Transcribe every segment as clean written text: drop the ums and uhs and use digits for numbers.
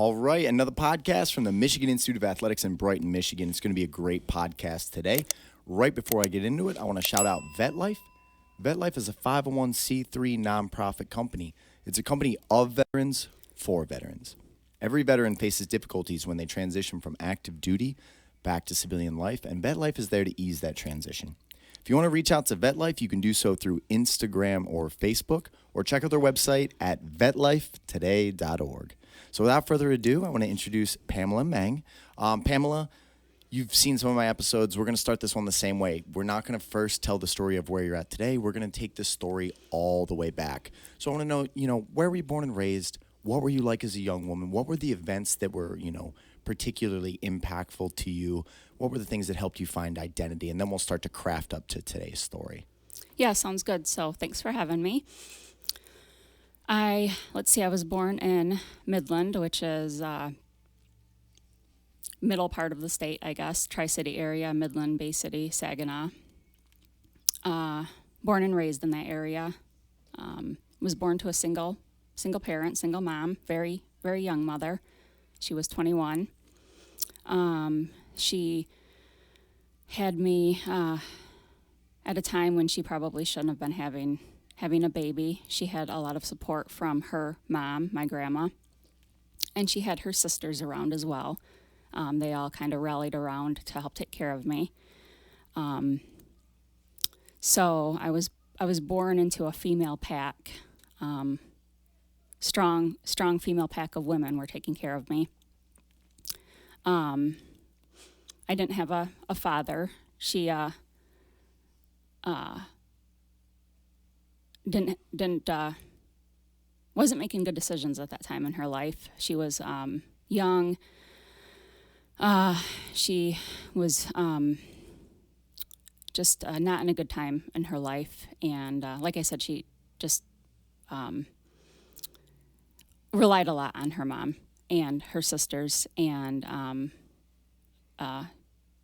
All right, another podcast from the Michigan Institute of Athletics in Brighton, Michigan. It's going to be a great podcast today. Right before I get into it, I want to shout out VetLife. VetLife is a 501c3 nonprofit company. It's a company of veterans for veterans. Every veteran faces difficulties when they transition from active duty back to civilian life, and VetLife is there to ease that transition. If you want to reach out to VetLife, you can do so through Instagram or Facebook, or check out their website at vetlifetoday.org. So without further ado, I want to introduce Pamela Meng. Pamela, you've seen some of my episodes. We're going to start this one the same way. We're not going to first tell the story of where you're at today. We're going to take the story all the way back. So I want to know, where were you born and raised? What were you like as a young woman? What were the events that were, particularly impactful to you? What were the things that helped you find identity? And then we'll start to craft up to today's story. Yeah, sounds good. So thanks for having me. I was born in Midland, which is middle part of the state, I guess, Tri-City area, Midland, Bay City, Saginaw. Born and raised in that area. Was born to a single parent, single mom, very, very young mother. She was 21. She had me at a time when she probably shouldn't have been having a baby. She had a lot of support from her mom, my grandma, and she had her sisters around as well. They all kind of rallied around to help take care of me. So I was born into a female pack. Strong female pack of women were taking care of me. I didn't have a father. She wasn't making good decisions at that time in her life. She was young. She was just not in a good time in her life, and like I said, she just relied a lot on her mom and her sisters, and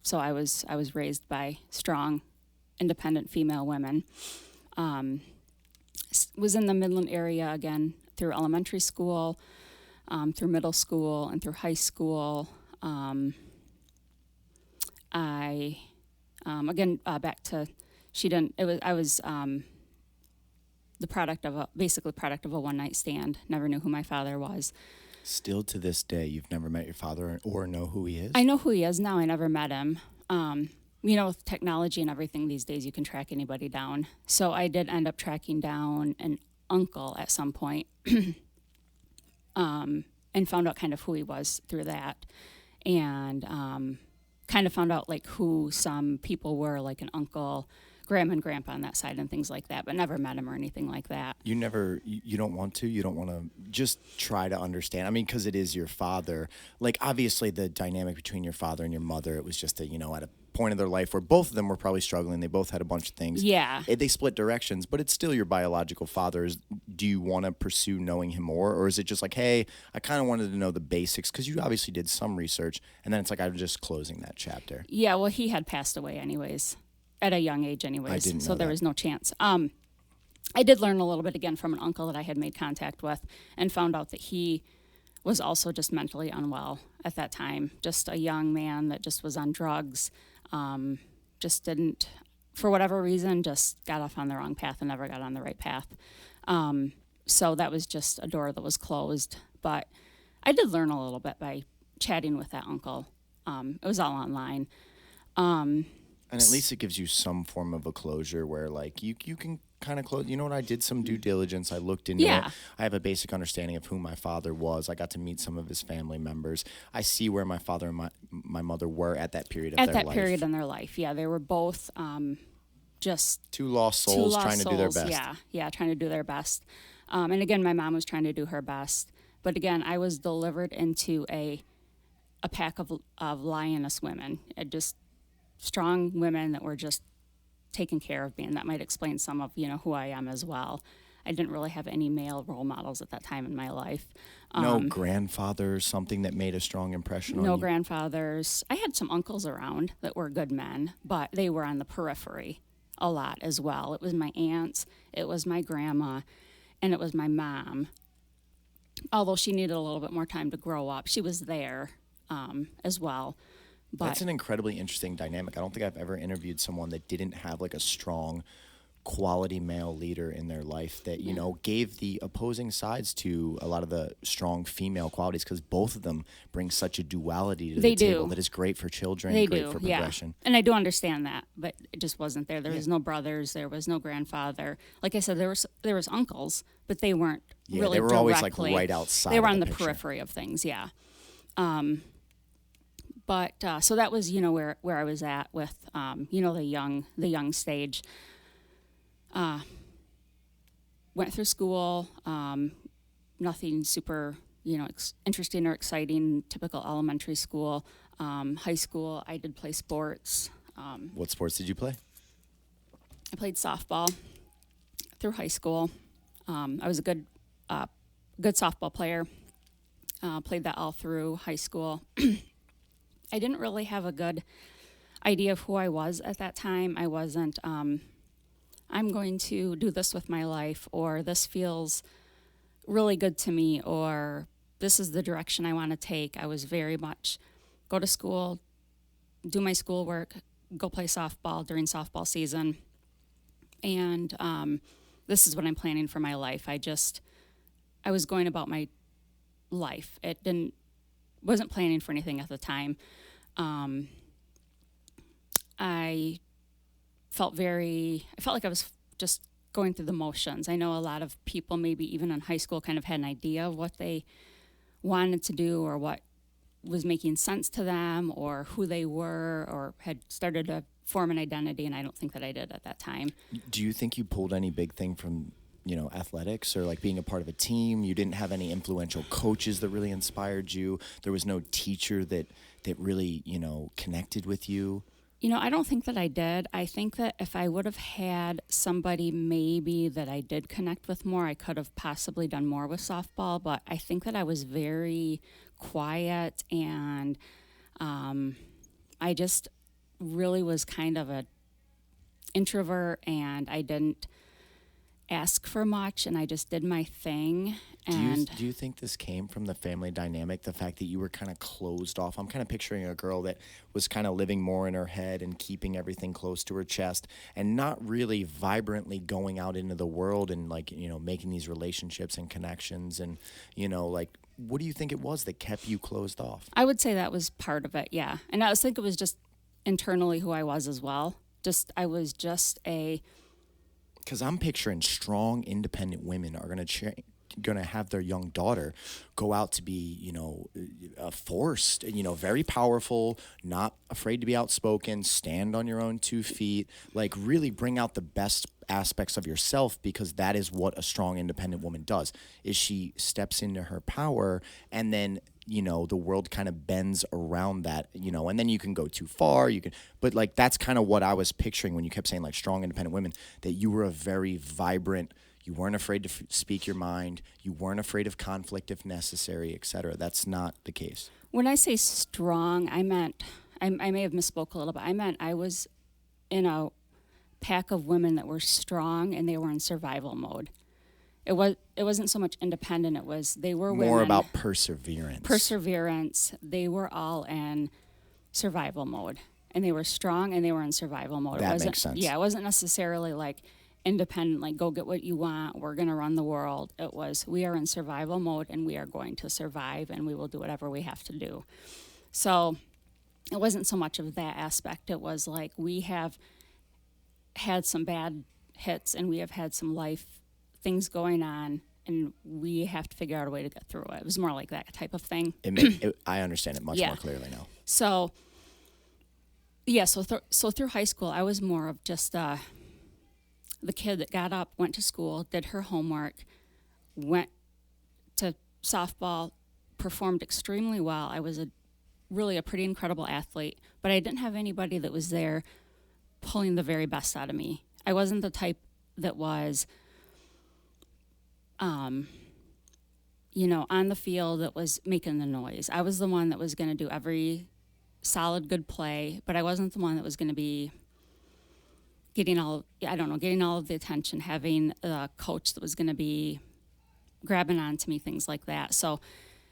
so I was raised by strong, independent female women. Was in the Midland area again through elementary school, through middle school, and through high school. I was the product of a one-night stand. Never knew who my father was. Still to this day, you've never met your father or know who he is? I know who he is now. I never met him. With technology and everything these days, you can track anybody down. So I did end up tracking down an uncle at some point, and found out kind of who he was through that, and kind of found out like who some people were, like an uncle, grandma and grandpa on that side and things like that, but never met him or anything like that. You don't want to just try to understand. I mean, because it is your father. Like, obviously the dynamic between your father and your mother, it was just at a point in their life where both of them were probably struggling. They both had a bunch of things. Yeah. They split directions, but it's still your biological father. Do you want to pursue knowing him more? Or is it just like, hey, I kind of wanted to know the basics, because you obviously did some research, and then it's like, I'm just closing that chapter. Yeah, well, he had passed away anyways. At a young age anyways, I didn't know so there that. was no chance. I did learn a little bit again from an uncle that I had made contact with, and found out that he was also just mentally unwell at that time. Just a young man that just was on drugs, just didn't, for whatever reason, just got off on the wrong path and never got on the right path. So that was just a door that was closed. But I did learn a little bit by chatting with that uncle. It was all online. And at least it gives you some form of a closure where, like, you can kind of close. You know what? I did some due diligence. I looked into it. I have a basic understanding of who my father was. I got to meet some of his family members. I see where my father and my mother were at that period of their life. At that period in their life, yeah. They were both just two lost souls trying to do their best. Yeah, trying to do their best. And again, my mom was trying to do her best. But again, I was delivered into a pack of lioness women. Just strong women that were just taking care of me, and that might explain some of who I am as well. I didn't really have any male role models at that time in my life. No grandfathers, something that made a strong impression on you? No grandfathers. I had some uncles around that were good men, but they were on the periphery a lot as well. It was my aunts, it was my grandma, and it was my mom. although she needed a little bit more time to grow up. She was there as well. But That's an incredibly interesting dynamic. I don't think I've ever interviewed someone that didn't have like a strong quality male leader in their life that, you know, gave the opposing sides to a lot of the strong female qualities, because both of them bring such a duality to They the table do. that is great for children, they great do, for yeah. progression. And I do understand that, but it just wasn't there. There was no brothers. There was no grandfather. Like I said, there was uncles, but they weren't Yeah, really they were always like directly- right outside. They were of on the picture. periphery of things, yeah. But so that was, you know, where I was at with, you know, the young stage. Went through school, nothing super, you know, interesting or exciting, typical elementary school. High school, I did play sports. What sports did you play? I played softball through high school. I was a good softball player. Played that all through high school. I didn't really have a good idea of who I was at that time. I wasn't, I'm going to do this with my life, or this feels really good to me, or this is the direction I want to take. I was very much go to school, do my schoolwork, go play softball during softball season. And this is what I'm planning for my life. I was going about my life. Wasn't planning for anything at the time. I felt like I was just going through the motions. I know a lot of people, maybe even in high school, kind of had an idea of what they wanted to do, or what was making sense to them, or who they were, or had started to form an identity, and I don't think that I did at that time. Do you think you pulled any big thing from, you know, athletics, or like being a part of a team? You didn't have any influential coaches that really inspired you. There was no teacher that really, you know, connected with you. You know, I don't think that I did. I think that if I would have had somebody maybe that I did connect with more, I could have possibly done more with softball. But I think that I was very quiet, and I just really was kind of an introvert, and I didn't ask for much, and I just did my thing. And Do you think this came from the family dynamic, the fact that you were kind of closed off? I'm kind of picturing a girl that was kind of living more in her head and keeping everything close to her chest, and not really vibrantly going out into the world and, like, you know, making these relationships and connections. And, you know, like, what do you think it was that kept you closed off? I would say that was part of it, yeah. And I think it was just internally who I was as well. I was just Because I'm picturing strong, independent women are going to have their young daughter go out to be, you know, a force, you know, very powerful, not afraid to be outspoken, stand on your own 2 feet, like really bring out the best aspects of yourself, because that is what a strong, independent woman does, is she steps into her power, and then, you know, the world kind of bends around that, you know, and then you can go too far, but like, that's kind of what I was picturing when you kept saying like strong, independent women, that you were a very vibrant. You weren't afraid to speak your mind. You weren't afraid of conflict if necessary, etc. That's not the case. When I say strong, I meant, I may have misspoke a little bit. I meant I was in a pack of women that were strong, and they were in survival mode. It wasn't so much independent. They were women. More about perseverance. Perseverance. They were all in survival mode, and they were strong, and they were in survival mode. That makes sense. Yeah, it wasn't necessarily like independent, like go get what you want, we're going to run the world. It was, we are in survival mode, and we are going to survive, and we will do whatever we have to do. So it wasn't so much of that aspect. It was like, we have had some bad hits, and we have had some life things going on, and we have to figure out a way to get through it. It was more like that type of thing. I understand it much more clearly now. So, yeah, so through high school, I was more of just the kid that got up, went to school, did her homework, went to softball, performed extremely well. I was really a pretty incredible athlete, but I didn't have anybody that was there pulling the very best out of me. I wasn't the type that was, you know, on the field that was making the noise. I was the one that was going to do every solid, good play, but I wasn't the one that was going to be getting all of the attention, having a coach that was going to be grabbing onto me, things like that. So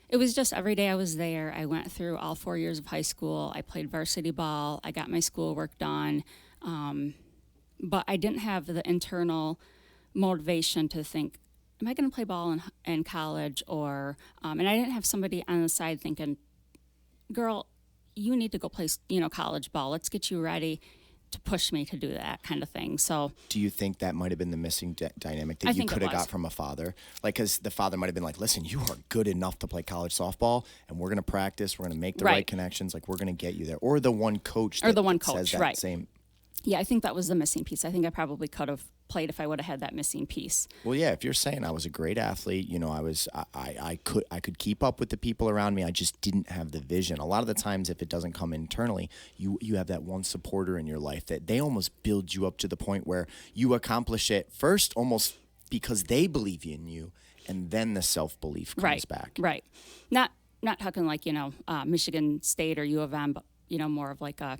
it was just every day I was there. I went through all 4 years of high school. I played varsity ball. I got my schoolwork done. But I didn't have the internal motivation to think, am I going to play ball in college? Or, and I didn't have somebody on the side thinking, girl, you need to go play, college ball. Let's get you ready, to push me to do that kind of thing. So do you think that might have been the missing dynamic that you could have got from a father? Like, because the father might have been like, listen, you are good enough to play college softball, and we're going to practice. We're going to make the right connections. Like, we're going to get you there. Or the one coach that says that right. same. Yeah, I think that was the missing piece. I think I probably could have played if I would have had that missing piece. Well, yeah, if you're saying I was a great athlete, I could keep up with the people around me. I just didn't have the vision. A lot of the times, if it doesn't come internally, you have that one supporter in your life that they almost build you up to the point where you accomplish it first, almost because they believe in you, and then the self-belief comes back. Right. Not talking like Michigan State or U of M, but more of like a.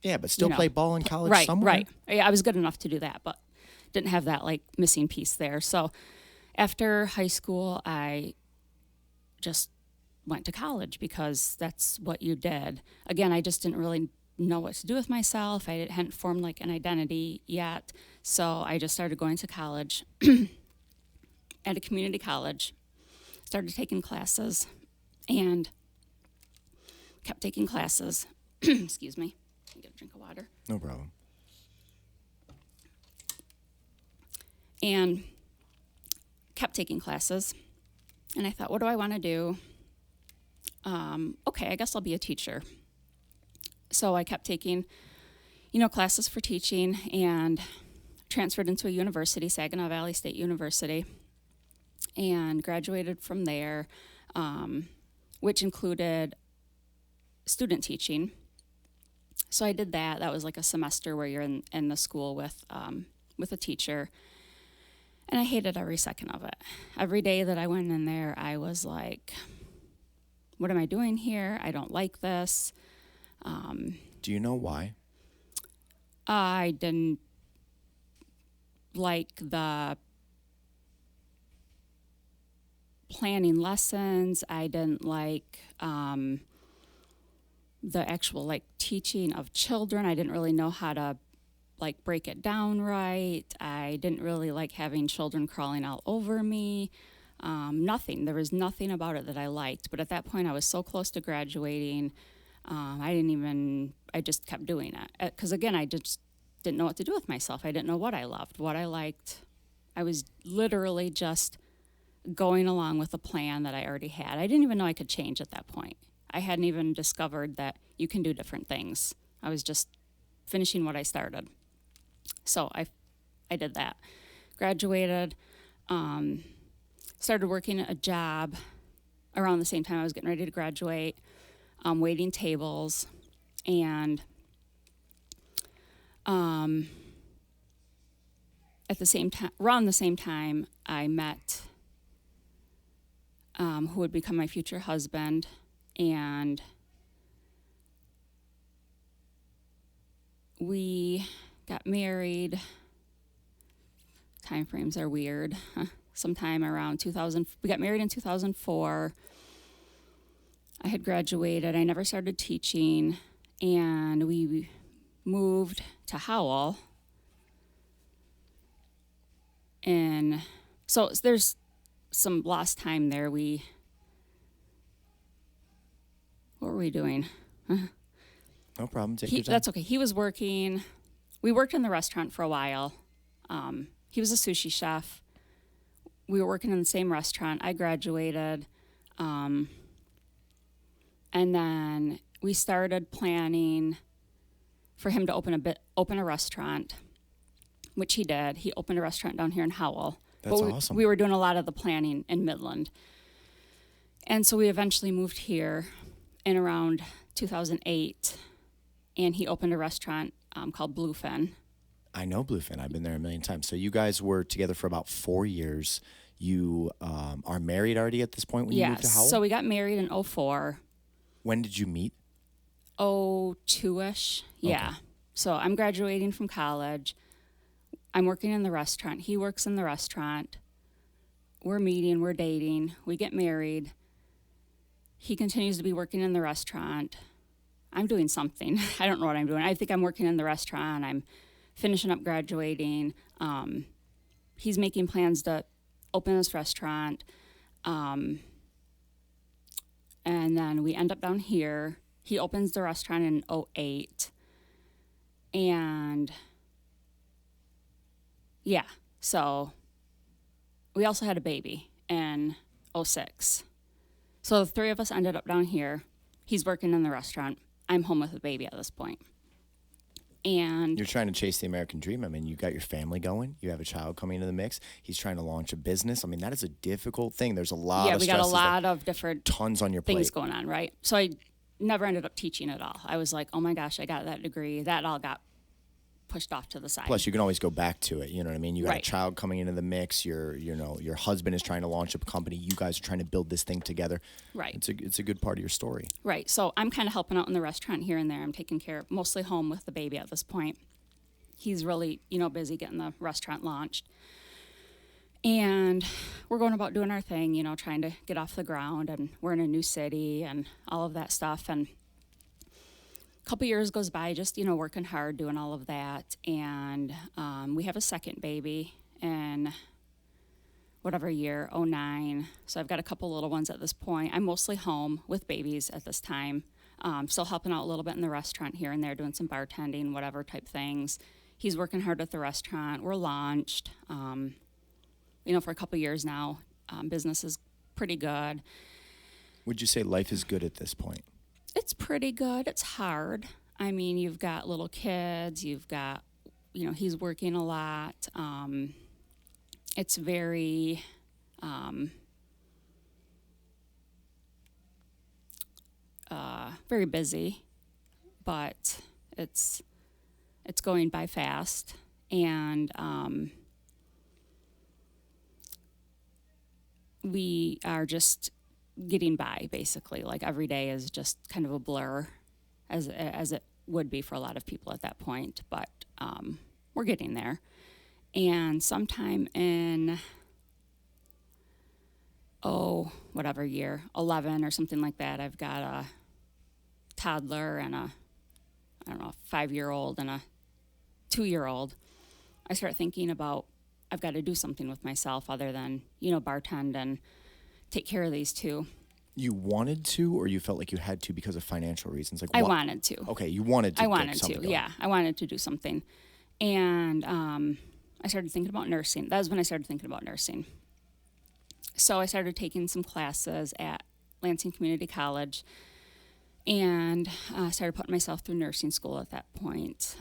Yeah, but still play ball in college somewhere. Right. Yeah, I was good enough to do that, but didn't have that like missing piece there. So after high school, I just went to college because that's what you did. Again, I just didn't really know what to do with myself. I hadn't formed like an identity yet. So I just started going to college at a community college, started taking classes and kept taking classes. Excuse me. Get a drink of water. No problem. And kept taking classes. And I thought, what do I want to do? Okay, I guess I'll be a teacher. So I kept taking, classes for teaching and transferred into a university, Saginaw Valley State University, and graduated from there, which included student teaching. So I did that. That was like a semester where you're in the school with a teacher. And I hated every second of it. Every day that I went in there, I was like, what am I doing here? I don't like this. Do you know why? I didn't like the planning lessons. I didn't like the actual like teaching of children. I didn't really know how to like break it down right. I didn't really like having children crawling all over me. Nothing. There was nothing about it that I liked. But at that point, I was so close to graduating. I just kept doing it. Because again, I just didn't know what to do with myself. I didn't know what I loved, what I liked. I was literally just going along with a plan that I already had. I didn't even know I could change at that point. I hadn't even discovered that you can do different things. I was just finishing what I started. So I did that. Graduated, started working at a job around the same time I was getting ready to graduate, waiting tables, and at the same time, around the same time, I met who would become my future husband, and we got married. Time frames are weird. Sometime around 2000, we got married in 2004. I had graduated. I never started teaching, and we moved to Howell. And so there's some lost time there. What were we doing? No problem. Take your time. That's okay. He was working. We worked in the restaurant for a while. He was a sushi chef. We were working in the same restaurant. I graduated. And then we started planning for him to open a restaurant, which he did. He opened a restaurant down here in Howell. That's awesome. We were doing a lot of the planning in Midland. And so we eventually moved here in around 2008, and he opened a restaurant called Bluefin. I know Bluefin. I've been there a million times. So you guys were together for about 4 years. You are married already at this point when you moved to Howell? So we got married in 2004. When did you meet? 2002-ish. Yeah. Okay. So I'm graduating from college. I'm working in the restaurant. He works in the restaurant. we're meeting, we're dating, we get married. He continues to be working in the restaurant. I'm doing something. I don't know what I'm doing. I think I'm working in the restaurant. I'm finishing up graduating. He's making plans to open this restaurant. And then we end up down here. He opens the restaurant in '08. And yeah, so we also had a baby in '06. So the three of us ended up down here. He's working in the restaurant. I'm home with a baby at this point. And you're trying to chase the American dream. I mean, you got your family going. You have a child coming into the mix. He's trying to launch a business. I mean, that is a difficult thing. There's a lot of we got a lot of different tons on your plate. Things going on, right? So I never ended up teaching at all. I was like, oh my gosh, I got that degree. That all got pushed off to the side. Plus, you can always go back to it. You know what I mean? You got Right. a child coming into the mix. Your husband is trying to launch a company. You guys are trying to build this thing together. Right. It's a good part of your story. Right. So I'm kind of helping out in the restaurant here and there. I'm taking care of, mostly home with the baby at this point. He's really, busy getting the restaurant launched. And we're going about doing our thing, trying to get off the ground. And we're in a new city and all of that stuff. And a couple years goes by just, working hard, doing all of that. And we have a second baby in whatever year, '09. So I've got a couple little ones at this point. I'm mostly home with babies at this time. Still helping out a little bit in the restaurant here and there, doing some bartending, whatever type things. He's working hard at the restaurant. We're launched, for a couple years now. Business is pretty good. Would you say life is good at this point? It's pretty good. It's hard. I mean, you've got little kids. You've got, he's working a lot. It's very, very busy, but it's going by fast. And we are just getting by, basically. Like, every day is just kind of a blur, as it would be for a lot of people at that point. But we're getting there. And sometime in, whatever year, 11 or something like that, I've got a toddler and a 5-year-old and a 2-year-old. I start thinking about, I've got to do something with myself other than, bartend and take care of these two. You wanted to, or you felt like you had to because of financial reasons? Like, I wanted to. Okay, you wanted to. I wanted to, yeah. I wanted to do something. And I started thinking about nursing. That was when I started thinking about nursing. So I started taking some classes at Lansing Community College and started putting myself through nursing school at that point.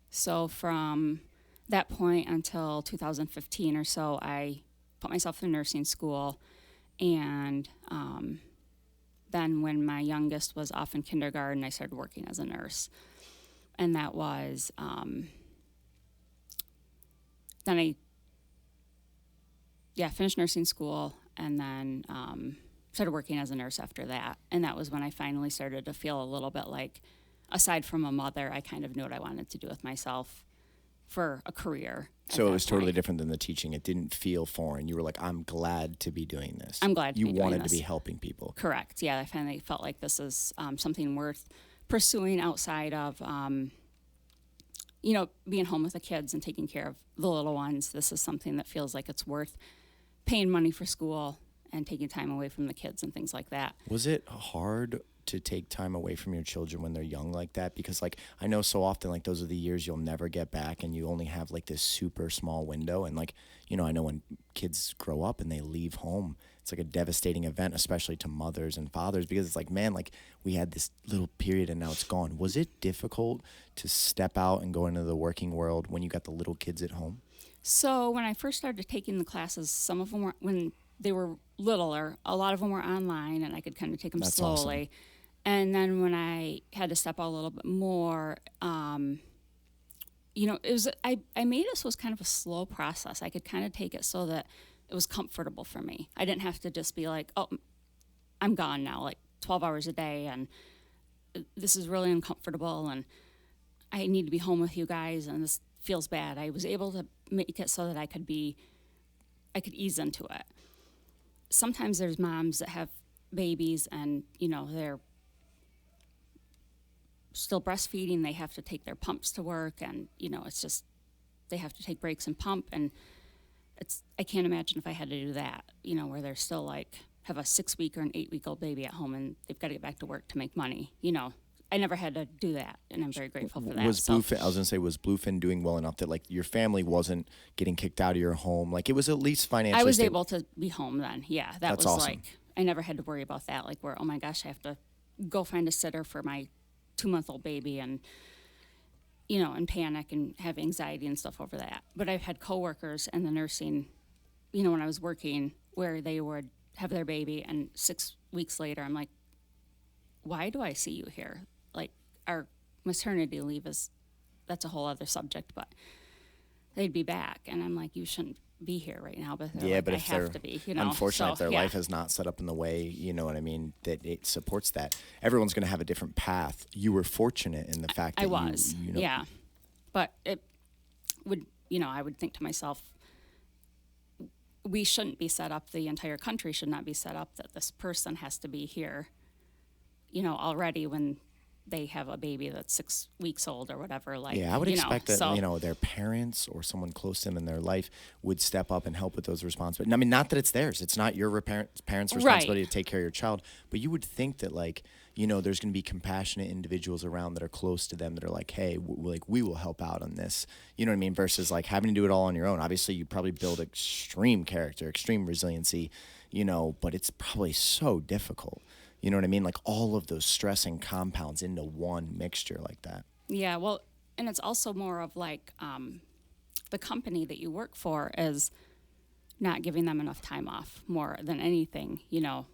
So from that point until 2015 or so, I put myself through nursing school. And then when my youngest was off in kindergarten, I started working as a nurse. And that was, then I finished nursing school and then started working as a nurse after that. And that was when I finally started to feel a little bit like, aside from a mother, I kind of knew what I wanted to do with myself for a career. So it was totally different than the teaching. It didn't feel foreign. You were like, I'm glad to be doing this. I'm glad to be doing this. You wanted to be helping people. Correct. Yeah, I finally felt like this is something worth pursuing outside of, being home with the kids and taking care of the little ones. This is something that feels like it's worth paying money for school and taking time away from the kids and things like that. Was it hard to take time away from your children when they're young like that? Because, like, I know so often, like, those are the years you'll never get back and you only have, like, this super small window. And, like, I know when kids grow up and they leave home, it's like a devastating event, especially to mothers and fathers, because it's like, man, like, we had this little period and now it's gone. Was it difficult to step out and go into the working world when you got the little kids at home? So when I first started taking the classes, some of them were, when they were littler, a lot of them were online and I could kind of take them That's slowly. Awesome. And then when I had to step out a little bit more, it was, I made it so it was kind of a slow process. I could kind of take it so that it was comfortable for me. I didn't have to just be like, oh, I'm gone now, like 12 hours a day, and this is really uncomfortable, and I need to be home with you guys, and this feels bad. I was able to make it so that I could be I could ease into it. Sometimes there's moms that have babies and, they're still breastfeeding. They have to take their pumps to work, and, it's just, they have to take breaks and pump. And I can't imagine if I had to do that, where they're still like, have a 6-week or an 8-week-old baby at home and they've got to get back to work to make money. I never had to do that, and I'm very grateful for that. Was Bluefin doing well enough that like your family wasn't getting kicked out of your home? Like it was at least financially I was stable? able to be home then. Yeah, That's was awesome. like, I never had to worry about that. Like where, oh my gosh, I have to go find a sitter for my 2-month-old baby and, and panic and have anxiety and stuff over that. But I've had coworkers in the nursing, when I was working, where they would have their baby and 6 weeks later, I'm like, why do I see you here? Like our maternity leave that's a whole other subject, but they'd be back. And I'm like, you shouldn't be here right now, but but I if have to be, unfortunately, if their yeah. life is not set up in the way, you know what I mean, that it supports that, everyone's going to have a different path. You were fortunate in the fact that I was, you know, yeah. But it would, I would think to myself, we shouldn't be set up, the entire country should not be set up that this person has to be here, already when they have a baby that's 6 weeks old or whatever. Like, I would expect that, their parents or someone close to them in their life would step up and help with those responsibilities. I mean, not that it's theirs. It's not your parents' responsibility to take care of your child. But you would think that, like, there's going to be compassionate individuals around that are close to them that are like, hey, we will help out on this. You know what I mean? Versus, like, having to do it all on your own. Obviously, you probably build extreme character, extreme resiliency, but it's probably so difficult. You know what I mean? Like all of those stressing compounds into one mixture like that. Yeah, well, and it's also more of like the company that you work for is not giving them enough time off more than anything,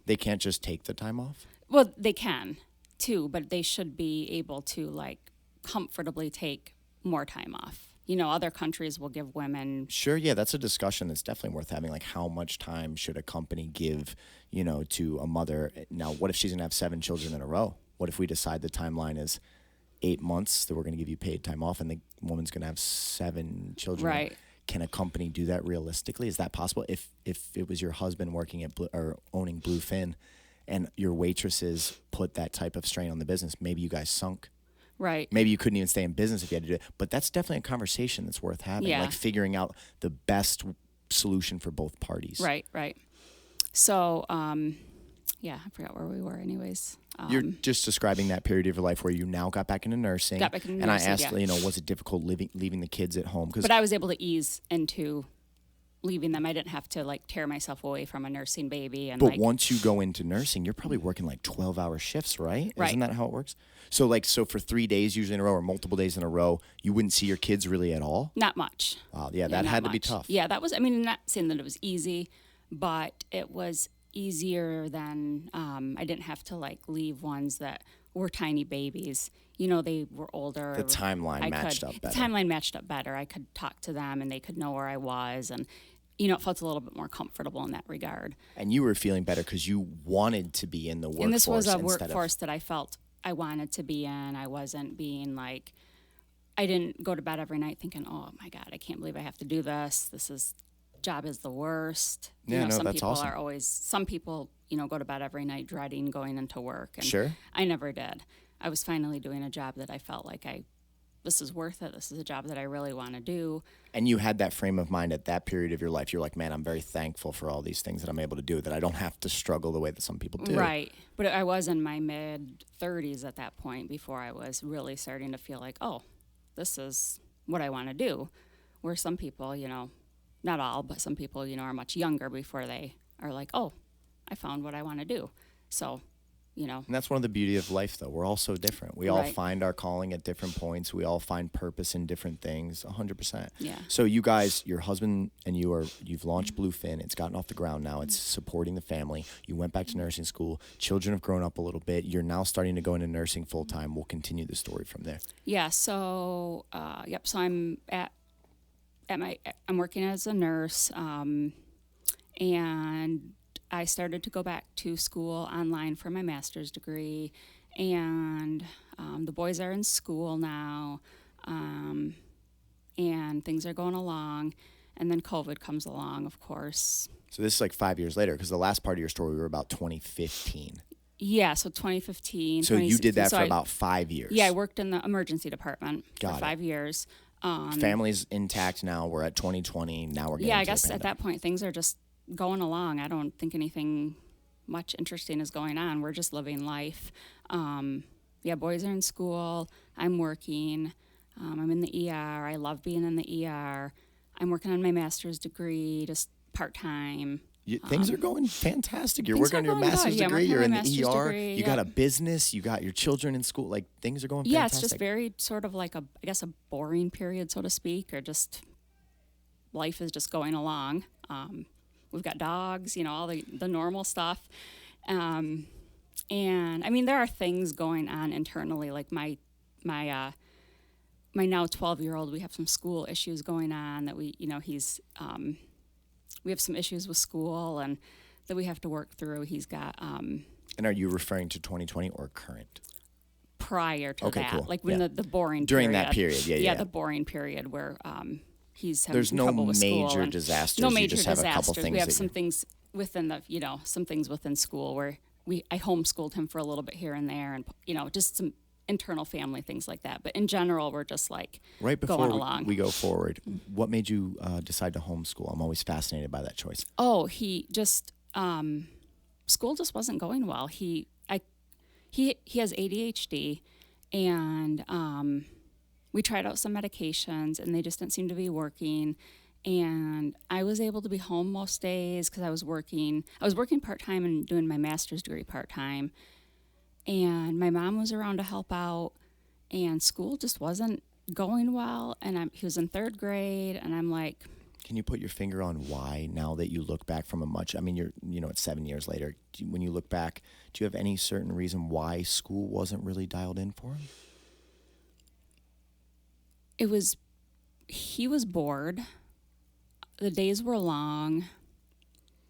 They can't just take the time off? Well, they can too, but they should be able to like comfortably take more time off. Other countries will give women. Sure, yeah, that's a discussion that's definitely worth having. Like, how much time should a company give, to a mother? Now, what if she's going to have 7 children in a row? What if we decide the timeline is 8 months that we're going to give you paid time off and the woman's going to have 7 children? Right. Can a company do that realistically? Is that possible? If it was your husband working at or owning Bluefin and your waitresses put that type of strain on the business, maybe you guys sunk. Right. Maybe you couldn't even stay in business if you had to do it. But that's definitely a conversation that's worth having. Yeah. Like figuring out the best solution for both parties. Right. So, I forgot where we were anyways. You're just describing that period of your life where you now got back into nursing. And I asked, was it difficult leaving the kids at home? But I was able to ease into leaving them. I didn't have to like tear myself away from a nursing baby. But once you go into nursing, you're probably working like 12-hour shifts, right? Right. Isn't that how it works? So for 3 days usually in a row or multiple days in a row, you wouldn't see your kids really at all? Not much. Wow, yeah, that had to be tough. Yeah, that was, I'm not saying that it was easy, but it was easier than, I didn't have to like leave ones that were tiny babies. They were older. The timeline matched up better. The timeline matched up better. I could talk to them and they could know where I was, and it felt a little bit more comfortable in that regard. And you were feeling better because you wanted to be in the workforce. And this was a workforce that I felt I wanted to be in. I wasn't being like, I didn't go to bed every night thinking, oh my God, I can't believe I have to do this. Job is the worst. Some that's people awesome. Some people, go to bed every night dreading going into work. And sure. I never did. I was finally doing a job that I felt like this is worth it. This is a job that I really want to do. And you had that frame of mind at that period of your life. You're like, man, I'm very thankful for all these things that I'm able to do, that I don't have to struggle the way that some people do. Right. But I was in my mid-30s at that point before I was really starting to feel like, oh, this is what I want to do. Where some people, not all, but some people, are much younger before they are like, oh, I found what I want to do. So, And that's one of the beauty of life, though. We're all so different. We all find our calling at different points. We all find purpose in different things, 100%. Yeah. So you guys, your husband and you've launched Bluefin. It's gotten off the ground now. It's supporting the family. You went back to nursing school. Children have grown up a little bit. You're now starting to go into nursing full time. We'll continue the story from there. Yeah. So, So I'm I'm working as a nurse, and I started to go back to school online for my master's degree, and the boys are in school now, and things are going along. And then COVID comes along, of course. So this is like 5 years later, because the last part of your story, we were about 2015. Yeah, so 2015. So you did that so for about 5 years. Yeah, I worked in the emergency department Got for it. 5 years. Family's intact now. We're at 2020. Now we're getting Yeah, I to the guess at pandemic. that point, things are just going along. I don't think anything much interesting is going on. We're just living life. Yeah, boys are in school. I'm working. I'm in the ER. I love being in the ER. I'm working on my master's degree, just part-time. Things are going fantastic. You're things working are on your going good. master's Yeah, I'm degree. working You're on in my the master's ER. degree, You got yep. a business. You got your children in school. Like, things are going Yeah, fantastic. it's just very sort of like I guess a boring period, so to speak, or just life is just going along. We've got dogs, all the normal stuff. And I mean, there are things going on internally, like my now 12-year-old, we have some school issues going on that we have some issues with school and that we have to work through. He's got, And are you referring to 2020 or current? prior to Okay, that, cool. like when Yeah. the boring During period. that period, yeah. the boring period where he's having There's some no trouble with school major and disasters. no You major just have a couple disasters. things We have that some you- things within some things within school where I homeschooled him for a little bit here and there, and just some internal family things like that. But in general, we're just like Right before going along. we go forward, what made you decide to homeschool? I'm always fascinated by that choice. Oh, he just school just wasn't going well. He has ADHD, and we tried out some medications, and they just didn't seem to be working. And I was able to be home most days because I was working part-time and doing my master's degree part-time. And my mom was around to help out, and school just wasn't going well. And he was in 3rd grade, and I'm like, Can you put your finger on why now that you look back from it's 7 years later. When you look back, do you have any certain reason why school wasn't really dialed in for him? he was bored. The days were long.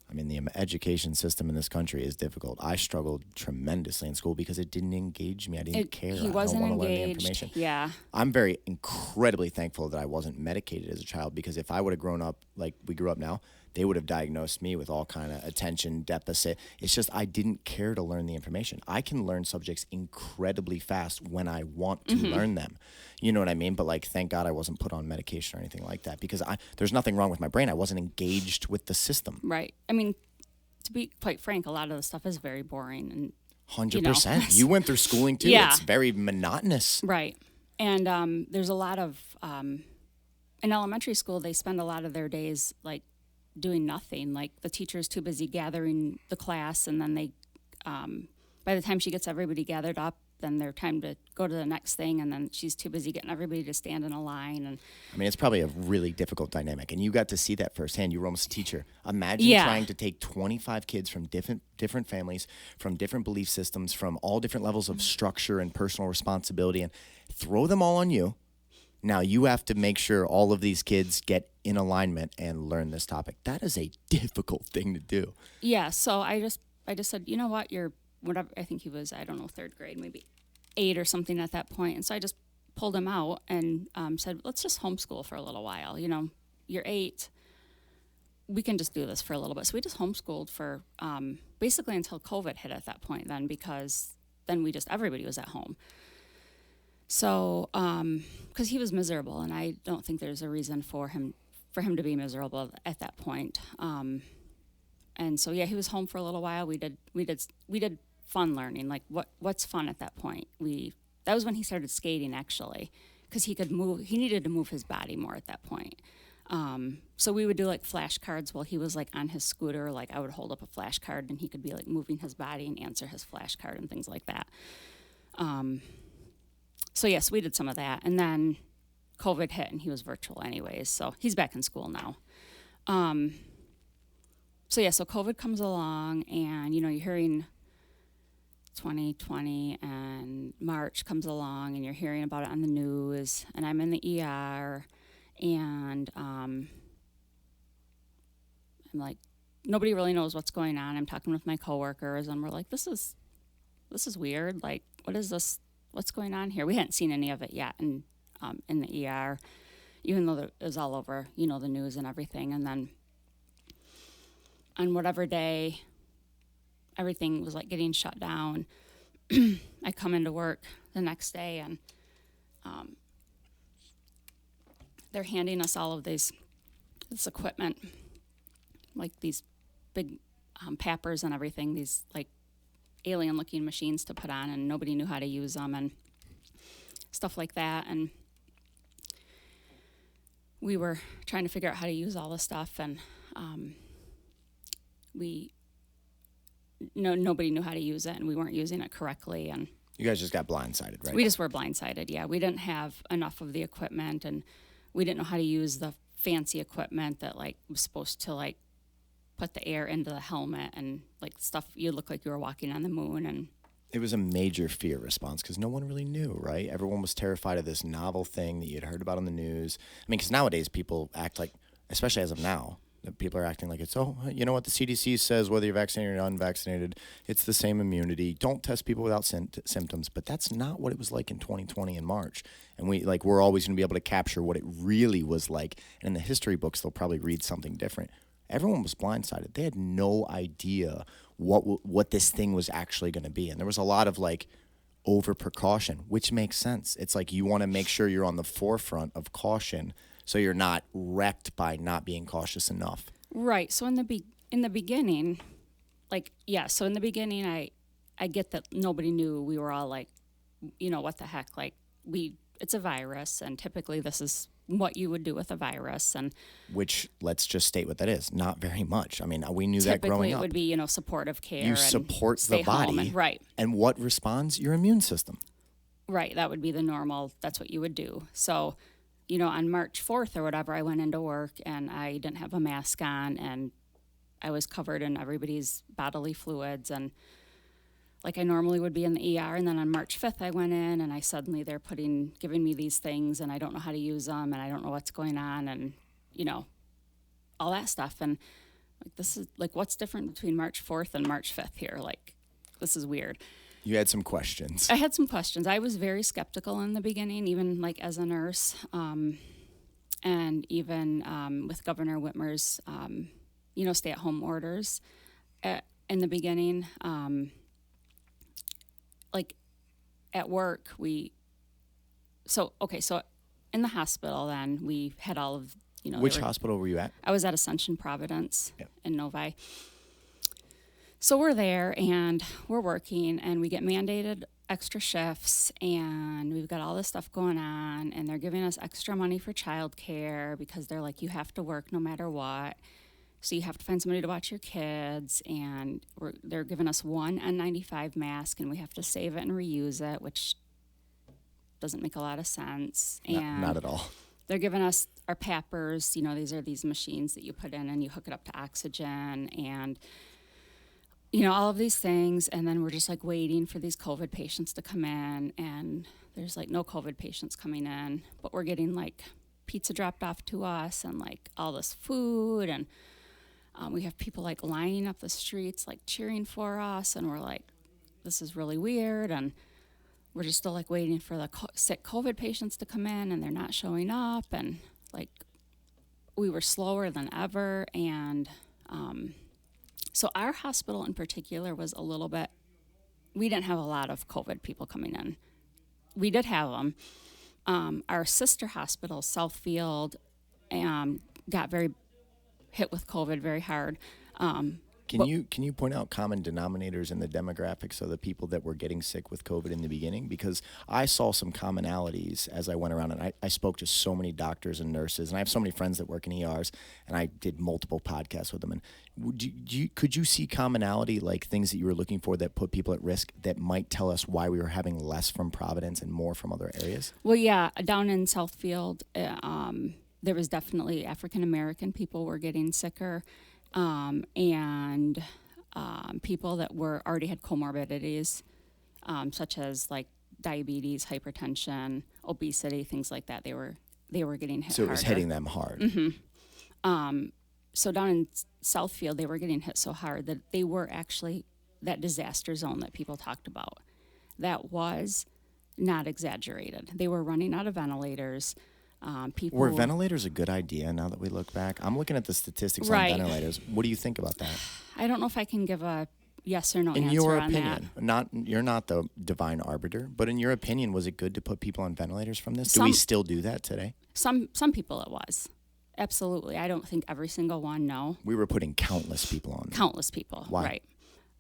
I mean, the education system in this country is difficult. I struggled tremendously in school because it didn't engage me. I didn't care. He wasn't I don't want to learn the engaged. information. Yeah. I'm very incredibly thankful that I wasn't medicated as a child, because if I would have grown up like we grew up now, they would have diagnosed me with all kind of attention deficit. It's just I didn't care to learn the information. I can learn subjects incredibly fast when I want to learn them. You know what I mean? But thank God I wasn't put on medication or anything like that, because there's nothing wrong with my brain. I wasn't engaged with the system. Right. I mean, to be quite frank, a lot of the stuff is very boring and 100%. You went through schooling too. Yeah. It's very monotonous. right. And there's a lot of in elementary school they spend a lot of their days like doing nothing. Like the teacher's too busy gathering the class, and then they by the time she gets everybody gathered up, then they're time to go to the next thing, and then she's too busy getting everybody to stand in a line. And I mean, it's probably a really difficult dynamic, and you got to see that firsthand. You were almost a teacher. Imagine Yeah. trying to take 25 kids from different families, from different belief systems, from all different levels of structure and personal responsibility, and throw them all on you. Now you have to make sure all of these kids get in alignment and learn this topic. That is a difficult thing to do. yeah, so I just said, you know what, you're whatever. I think he was, I don't know, 3rd grade, maybe 8 or something at that point. And so I just pulled him out and said, let's just homeschool for a little while. You're 8. We can just do this for a little bit. So we just homeschooled for basically until COVID hit at that point then, because then everybody was at home. So, because he was miserable, and I don't think there's a reason for him to be miserable at that point. And so, yeah, he was home for a little while. We did fun learning, like what's fun at that point. That was when he started skating, actually, because he could move. He needed to move his body more at that point. So we would do like flashcards while he was like on his scooter. Like I would hold up a flashcard, and he could be like moving his body and answer his flashcard and things like that. So yes, we did some of that, and then COVID hit, and he was virtual anyways. So he's back in school now. So COVID comes along, and you're hearing 2020, and March comes along, and you're hearing about it on the news, and I'm in the ER, and I'm like, nobody really knows what's going on. I'm talking with my coworkers, and we're like, this is weird. Like, what is this? What's going on here? We hadn't seen any of it yet in the ER. even though it was all over, the news and everything. And then on whatever day, everything was like getting shut down. I come into work the next day, and they're handing us all of this equipment, like these big pappers and everything, these like alien-looking machines to put on, and nobody knew how to use them and stuff like that. And we were trying to figure out how to use all this stuff, and nobody knew how to use it, and we weren't using it correctly. And you guys just got blindsided, right? We just were blindsided, yeah. We didn't have enough of the equipment, and we didn't know how to use the fancy equipment that like was supposed to like put the air into the helmet and like stuff. You look like you were walking on the moon. And it was a major fear response because no one really knew, right? Everyone was terrified of this novel thing that you had heard about on the news. I mean, because nowadays people act like, especially as of now, that people are acting like it's, you know what, the CDC says whether you're vaccinated or unvaccinated, it's the same immunity. Don't test people without symptoms. But that's not what it was like in 2020 in March. And we're always going to be able to capture what it really was like. And in the history books, they'll probably read something different. Everyone was blindsided. They had no idea what this thing was actually going to be. And there was a lot of like over precaution, which makes sense. It's like you want to make sure you're on the forefront of caution so you're not wrecked by not being cautious enough. Right. So in the beginning, so in the beginning, I get that nobody knew. We were all like, what the heck? Like it's a virus, and typically this is what you would do with a virus. And which, let's just state what that is. Not very much. I mean, we knew that growing up. Typically it would be, supportive care. You support the body. Right. And what responds? Your immune system. Right. That would be the normal. That's what you would do. So, on March 4th or whatever, I went into work and I didn't have a mask on, and I was covered in everybody's bodily fluids, and like I normally would be in the ER. And then on March 5th, I went in, and they're giving me these things, and I don't know how to use them, and I don't know what's going on, and, all that stuff. And like, this is like, what's different between March 4th and March 5th here? Like, this is weird. You had some questions. I had some questions. I was very skeptical in the beginning, even like as a nurse, and even with Governor Whitmer's, stay-at-home orders in the beginning. Like at work, so in the hospital, then we had all of, Which hospital were you at? I was at Ascension Providence in Novi. So we're there and we're working, and we get mandated extra shifts, and we've got all this stuff going on, and they're giving us extra money for childcare because they're like, you have to work no matter what. So you have to find somebody to watch your kids, and they're giving us one N95 mask, and we have to save it and reuse it, which doesn't make a lot of sense. And not at all. They're giving us our pappers. These are these machines that you put in and you hook it up to oxygen, and all of these things. And then we're just like waiting for these COVID patients to come in, and there's like no COVID patients coming in, but we're getting like pizza dropped off to us and like all this food, and we have people like lining up the streets like cheering for us, and we're like, this is really weird. And we're just still like waiting for the sick COVID patients to come in, and they're not showing up, and like we were slower than ever. And so our hospital in particular was a little bit, we didn't have a lot of COVID people coming in. We did have them. Our sister hospital, Southfield, got very hit with COVID very hard. Can you point out common denominators in the demographics of the people that were getting sick with COVID in the beginning? Because I saw some commonalities as I went around, and I spoke to so many doctors and nurses, and I have so many friends that work in ERs, and I did multiple podcasts with them. And could you see commonality, like things that you were looking for that put people at risk that might tell us why we were having less from Providence and more from other areas? Well, yeah, down in Southfield, there was definitely African-American people were getting sicker. And people that already had comorbidities, such as like diabetes, hypertension, obesity, things like that. They were getting hit. So it was harder. hitting them hard. Mm-hmm. So down in Southfield, they were getting hit so hard that they were actually that disaster zone that people talked about. That was not exaggerated. They were running out of ventilators. People Were ventilators a good idea now that we look back? I'm looking at the statistics Right. on ventilators. What do you think about that? I don't know if I can give a yes or no In answer your on that. opinion, you're not the divine arbiter, but in your opinion, was it good to put people on ventilators from this? Do Some- we still do that today? Some people it was. Absolutely. I don't think every single one, no. We were putting countless people on. Countless people. Why? Right.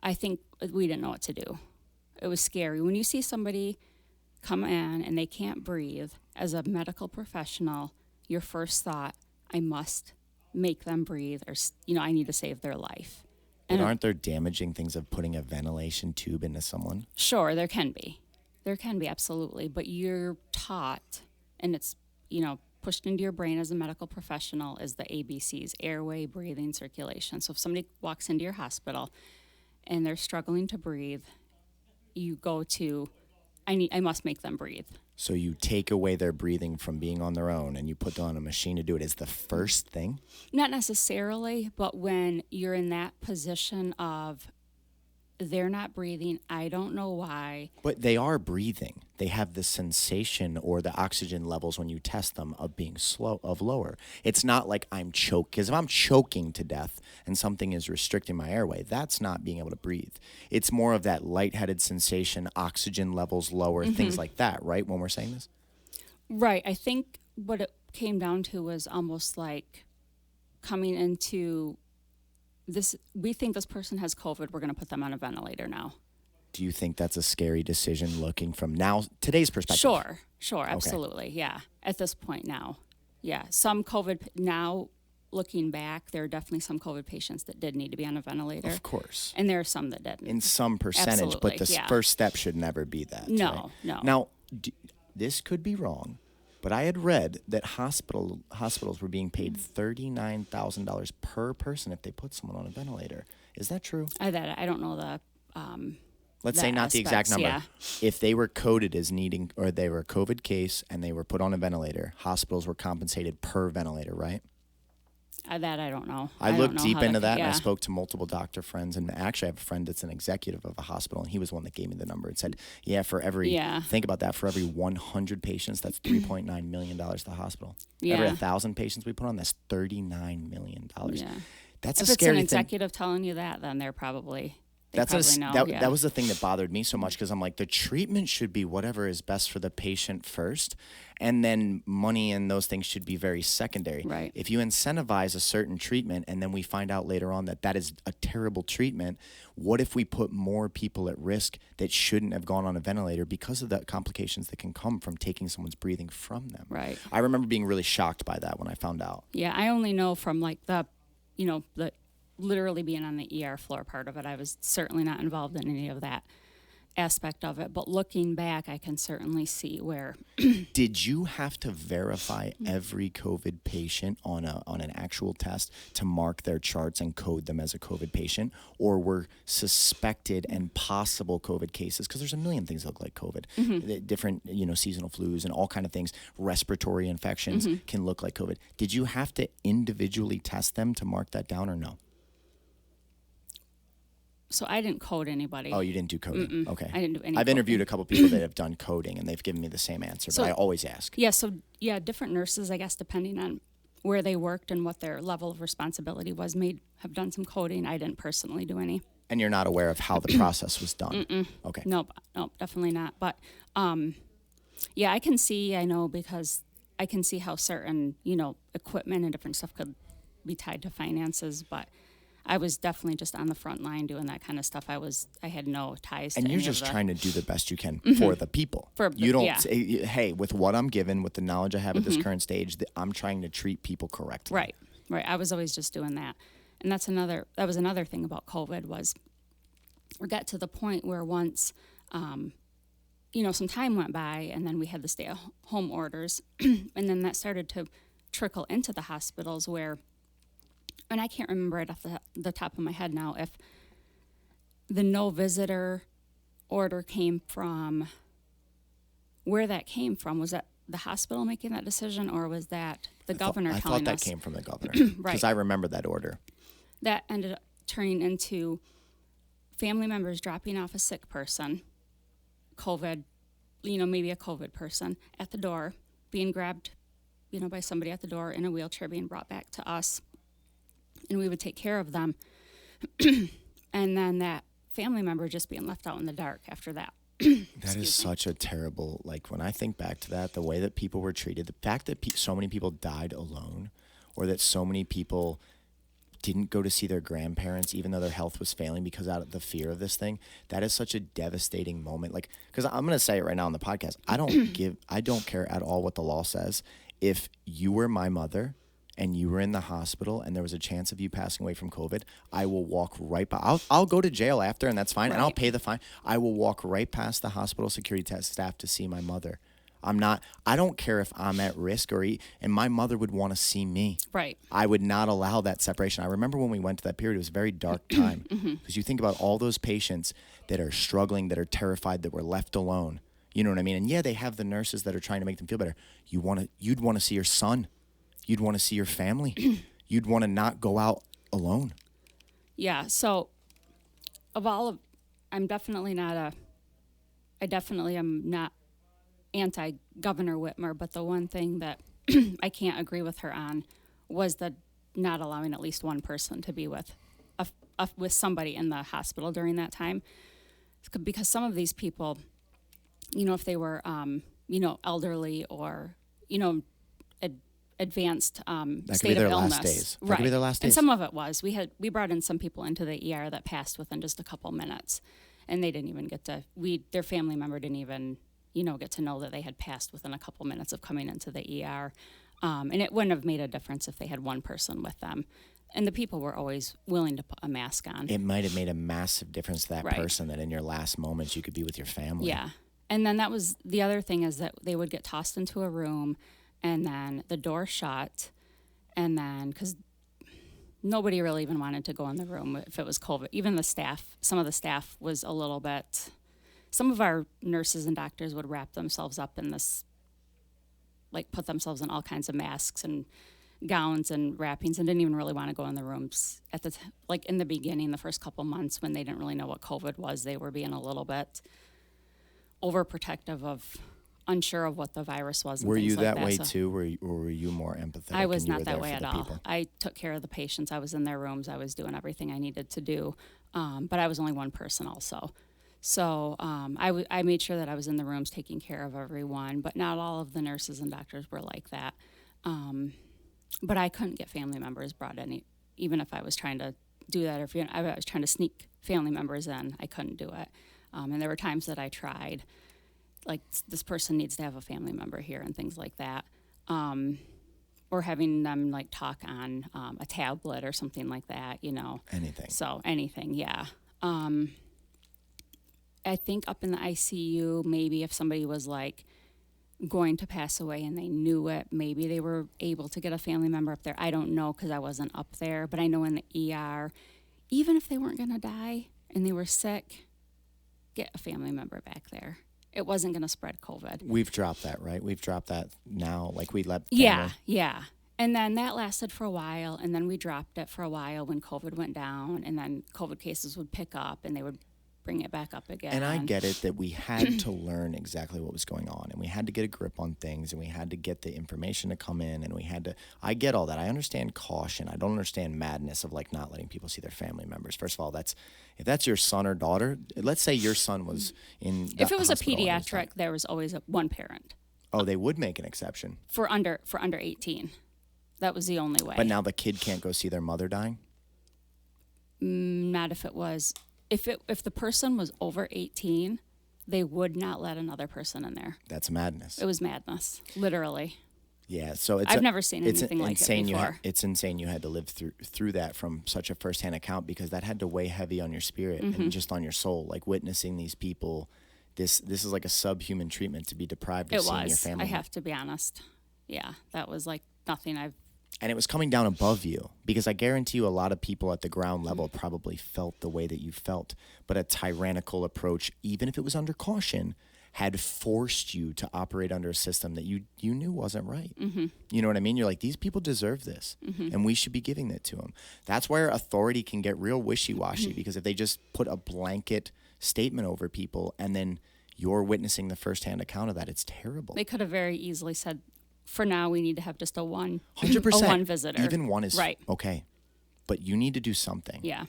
I think we didn't know what to do. It was scary. When you see somebody come in and they can't breathe, as a medical professional, your first thought, I must make them breathe, or, I need to save their life. But aren't there damaging things of putting a ventilation tube into someone? Sure, there can be. There can be, absolutely. But you're taught, and it's, pushed into your brain as a medical professional, is the ABCs: airway, breathing, circulation. So if somebody walks into your hospital and they're struggling to breathe, you go to, I must make them breathe. So you take away their breathing from being on their own and you put them on a machine to do it is the first thing? Not necessarily, but when you're in that position of they're not breathing, I don't know why. But they are breathing. They have the sensation or the oxygen levels when you test them of being lower. It's not like I'm choked, because if I'm choking to death and something is restricting my airway, that's not being able to breathe. It's more of that lightheaded sensation, oxygen levels lower, things like that, right, when we're saying this? Right. I think what it came down to was almost like coming into this. We think this person has COVID. We're going to put them on a ventilator now. Do you think that's a scary decision looking from today's perspective? Sure, absolutely. Okay. Yeah. At this point now. Yeah. Some COVID, now looking back, there are definitely some COVID patients that did need to be on a ventilator. Of course. And there are some that didn't. In some percentage, Absolutely, but the first step should never be that. No, right? no. Now, this could be wrong, but I had read that hospitals were being paid $39,000 per person if they put someone on a ventilator. Is that true? I don't know the. Let's say not the exact number. Yeah. If they were coded as needing, or they were a COVID case and they were put on a ventilator, hospitals were compensated per ventilator, right? That I don't know. I looked deep into that, yeah. and I spoke to multiple doctor friends, and actually I have a friend that's an executive of a hospital, and he was the one that gave me the number. It said, think about that, for every 100 patients, that's $3.9 million to the hospital. Yeah. Every 1,000 patients we put on, that's $39 million. Yeah. That's if a scary thing. If it's an executive telling you that, then they're probably... That was the thing that bothered me so much, because I'm like, the treatment should be whatever is best for the patient first, and then money and those things should be very secondary. Right. If you incentivize a certain treatment and then we find out later on that is a terrible treatment, what if we put more people at risk that shouldn't have gone on a ventilator because of the complications that can come from taking someone's breathing from them? Right. I remember being really shocked by that when I found out. Yeah, I only know from like the literally being on the ER floor part of it. I was certainly not involved in any of that aspect of it. But looking back, I can certainly see where. Did you have to verify every COVID patient on an actual test to mark their charts and code them as a COVID patient? Or were suspected and possible COVID cases, because there's a million things that look like COVID, different, seasonal flus and all kind of things, respiratory infections can look like COVID. Did you have to individually test them to mark that down, or no? So I didn't code anybody. Oh, you didn't do coding? Mm-mm. Okay. I didn't do any I've coding. interviewed a couple people that have done coding, and they've given me the same answer, So- but I always ask. Yeah, different nurses, I guess, depending on where they worked and what their level of responsibility was, have done some coding. I didn't personally do any. And you're not aware of how the process was done? Okay. Nope, definitely not. But, yeah, I know because I can see how certain, equipment and different stuff could be tied to finances, but I was definitely just on the front line doing that kind of stuff. I had no ties to And any you're of just the- trying to do the best you can for the people. You don't say, hey, with what I'm given, with the knowledge I have at this current stage, I'm trying to treat people correctly. Right. I was always just doing that. And that was another thing about COVID was we got to the point where once, some time went by, and then we had the stay-at-home orders, and then that started to trickle into the hospitals where, and I can't remember it off the top of my head now, if the no visitor order came from, where that came from. Was that the hospital making that decision, or was that the governor telling us? I thought that came from the governor, Right. because I remember that order. That ended up turning into family members dropping off a sick person, COVID, maybe a COVID person, at the door, being grabbed by somebody at the door in a wheelchair being brought back to us, and we would take care of them. And then that family member just being left out in the dark after that. That is such a terrible, like, when I think back to that, the way that people were treated, the fact that so many people died alone, or that so many people didn't go to see their grandparents even though their health was failing because out of the fear of this thing, that is such a devastating moment. Like, because I'm going to say it right now on the podcast, I don't care at all what the law says. If you were my mother and you were in the hospital and there was a chance of you passing away from COVID, I will walk right by. I'll go to jail after, and that's fine, and I'll pay the fine. I will walk right past the hospital security staff to see my mother. I don't care if I'm at risk and my mother would want to see me. Right. I would not allow that separation. I remember when we went to that period, it was a very dark time because you think about all those patients that are struggling, that are terrified, that were left alone. You know what I mean? And yeah, they have the nurses that are trying to make them feel better. You'd want to see your son. You'd want to see your family. You'd want to not go out alone. Yeah. So I definitely am not anti-Governor Whitmer, but the one thing that I can't agree with her on was the not allowing at least one person to be with somebody in the hospital during that time. Because some of these people, if they were, elderly or, advanced state of illness. That could be their last days. That could be their last days. And some of it was. We brought in some people into the ER that passed within just a couple minutes, and they didn't even their family member didn't even get to know that they had passed within a couple minutes of coming into the ER. And it wouldn't have made a difference if they had one person with them. And the people were always willing to put a mask on. It might have made a massive difference to that person, that in your last moments you could be with your family. Yeah. And then that was the other thing, is that they would get tossed into a room and then the door shut. And then, because nobody really even wanted to go in the room if it was COVID. Even the staff, some of the staff was a little bit... Some of our nurses and doctors would wrap themselves up in this, like put themselves in all kinds of masks and gowns and wrappings, and didn't even really want to go in the rooms like in the beginning, the first couple months when they didn't really know what COVID was. They were being a little bit overprotective, unsure of what the virus was. And were you like that way too, or were you more empathetic? I was not that way at all. People? I took care of the patients. I was in their rooms. I was doing everything I needed to do, but I was only one person also. So I made sure that I was in the rooms taking care of everyone, but not all of the nurses and doctors were like that. But I couldn't get family members brought in, even if I was trying to do that, or if I was trying to sneak family members in, I couldn't do it. And there were times that I tried, like this person needs to have a family member here and things like that. Or having them like talk on a tablet or something like that, Anything. So anything, yeah. I think up in the ICU, maybe if somebody was like going to pass away and they knew it, maybe they were able to get a family member up there. I don't know, because I wasn't up there, but I know in the ER, even if they weren't going to die and they were sick, get a family member back there. It wasn't going to spread COVID. We've dropped that, right? We've dropped that now. Like we let family. Yeah. And then that lasted for a while, and then we dropped it for a while when COVID went down, and then COVID cases would pick up and they would bring it back up again. And I get it that we had to learn exactly what was going on, and we had to get a grip on things, and we had to get the information to come in, and I get all that. I understand caution. I don't understand madness of like not letting people see their family members. First of all, if that's your son or daughter, let's say your son was in the If it was a hospital pediatric, there was always one parent. Oh, they would make an exception. For under 18. That was the only way. But now the kid can't go see their mother dying? Not if it was... If the person was over 18, they would not let another person in there. That's madness. It was madness, literally. Yeah, so I've never seen anything like it before. It's insane you had to live through that from such a firsthand account, because that had to weigh heavy on your spirit and just on your soul. Like witnessing these people, this is like a subhuman treatment to be deprived of seeing your family. I have to be honest. Yeah, that was like nothing I've... And it was coming down above you, because I guarantee you a lot of people at the ground level probably felt the way that you felt. But a tyrannical approach, even if it was under caution, had forced you to operate under a system that you knew wasn't right. Mm-hmm. You know what I mean? You're like, these people deserve this, and we should be giving it to them. That's where authority can get real wishy-washy, because if they just put a blanket statement over people and then you're witnessing the firsthand account of that, it's terrible. They could have very easily said for now we need to have just a one 100%. a one visitor. Even one is right. okay. But you need to do something. Yeah.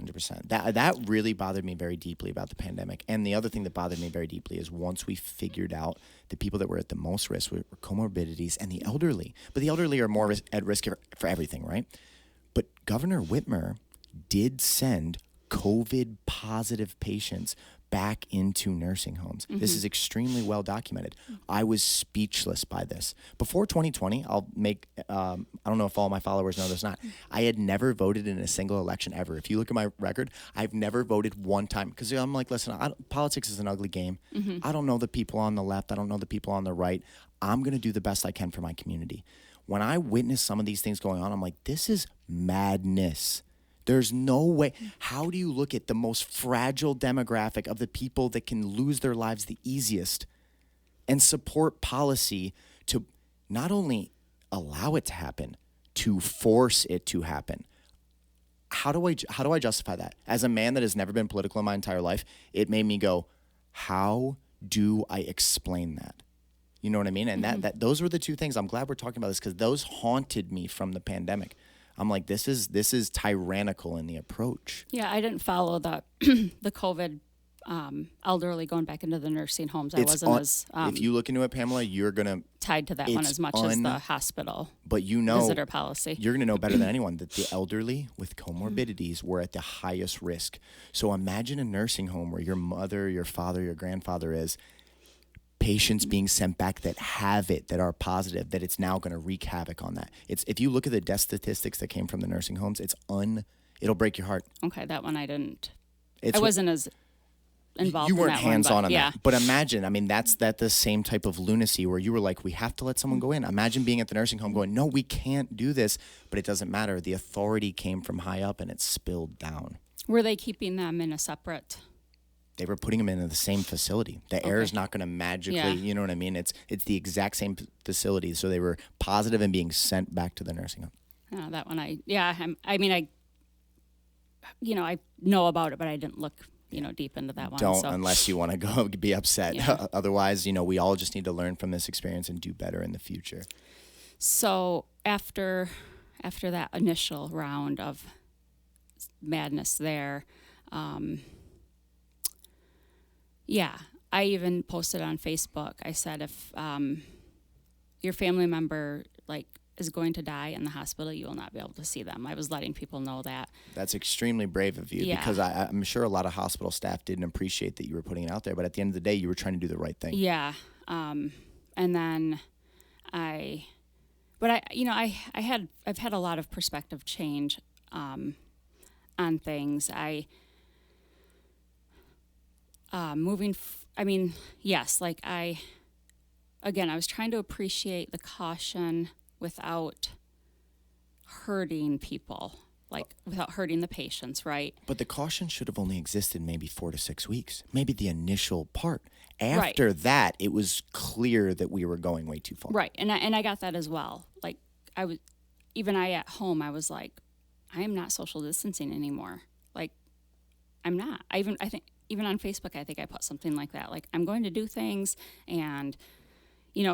100%. That really bothered me very deeply about the pandemic. And the other thing that bothered me very deeply is once we figured out the people that were at the most risk were comorbidities and the elderly. But the elderly are more at risk for everything, right? But Governor Whitmer did send COVID positive patients back into nursing homes. This is extremely well documented. I was speechless by this. Before 2020, I'll make, I don't know if all my followers know this or not, I had never voted in a single election ever. If you look at my record, I've never voted one time because I'm like, listen, politics is an ugly game. I don't know the people on the left. I don't know the people on the right. I'm going to do the best I can for my community. When I witness some of these things going on, I'm like, this is madness. There's no way. How do you look at the most fragile demographic of the people that can lose their lives the easiest and support policy to not only allow it to happen, to force it to happen? How do I justify that? As a man that has never been political in my entire life, it made me go, how do I explain that? You know what I mean? And that those were the two things. I'm glad we're talking about this because those haunted me from the pandemic. I'm like, this is tyrannical in the approach. Yeah, I didn't follow the the COVID elderly going back into the nursing homes. I wasn't as if you look into it, Pamela, you're gonna tied to that one as much as the hospital. But you know, visitor policy. You're gonna know better than anyone that the elderly with comorbidities were at the highest risk. So imagine a nursing home where your mother, your father, your grandfather is. Patients being sent back that have it, that are positive, that it's now going to wreak havoc on that. If you look at the death statistics that came from the nursing homes, it'll break your heart. Okay, that one I didn't. I wasn't as involved. You weren't in that hands-on one, on yeah. that. But imagine, I mean, that's the same type of lunacy where you were like, we have to let someone go in. Imagine being at the nursing home going, no, we can't do this. But it doesn't matter. The authority came from high up and it spilled down. Were they keeping them in a separate? They were putting them in the same facility. The air is not going to magically, you know what I mean? It's the exact same facility. So they were positive and being sent back to the nursing home. Oh, that one I know about it, but I didn't look, deep into that one. Don't unless you want to go be upset. Yeah. Otherwise, we all just need to learn from this experience and do better in the future. So after that initial round of madness there, I even posted on Facebook. I said, if your family member is going to die in the hospital, you will not be able to see them. I was letting people know that. That's extremely brave of you because I'm sure a lot of hospital staff didn't appreciate that you were putting it out there. But at the end of the day, you were trying to do the right thing. Yeah. And then I've had a lot of perspective change on things. I was trying to appreciate the caution without hurting people, without hurting the patients, right? But the caution should have only existed maybe 4 to 6 weeks, maybe the initial part. After that, it was clear that we were going way too far. Right, and I got that as well. At home, I was like, I am not social distancing anymore. I'm not. I think even on Facebook, I think I put something like that. I'm going to do things and,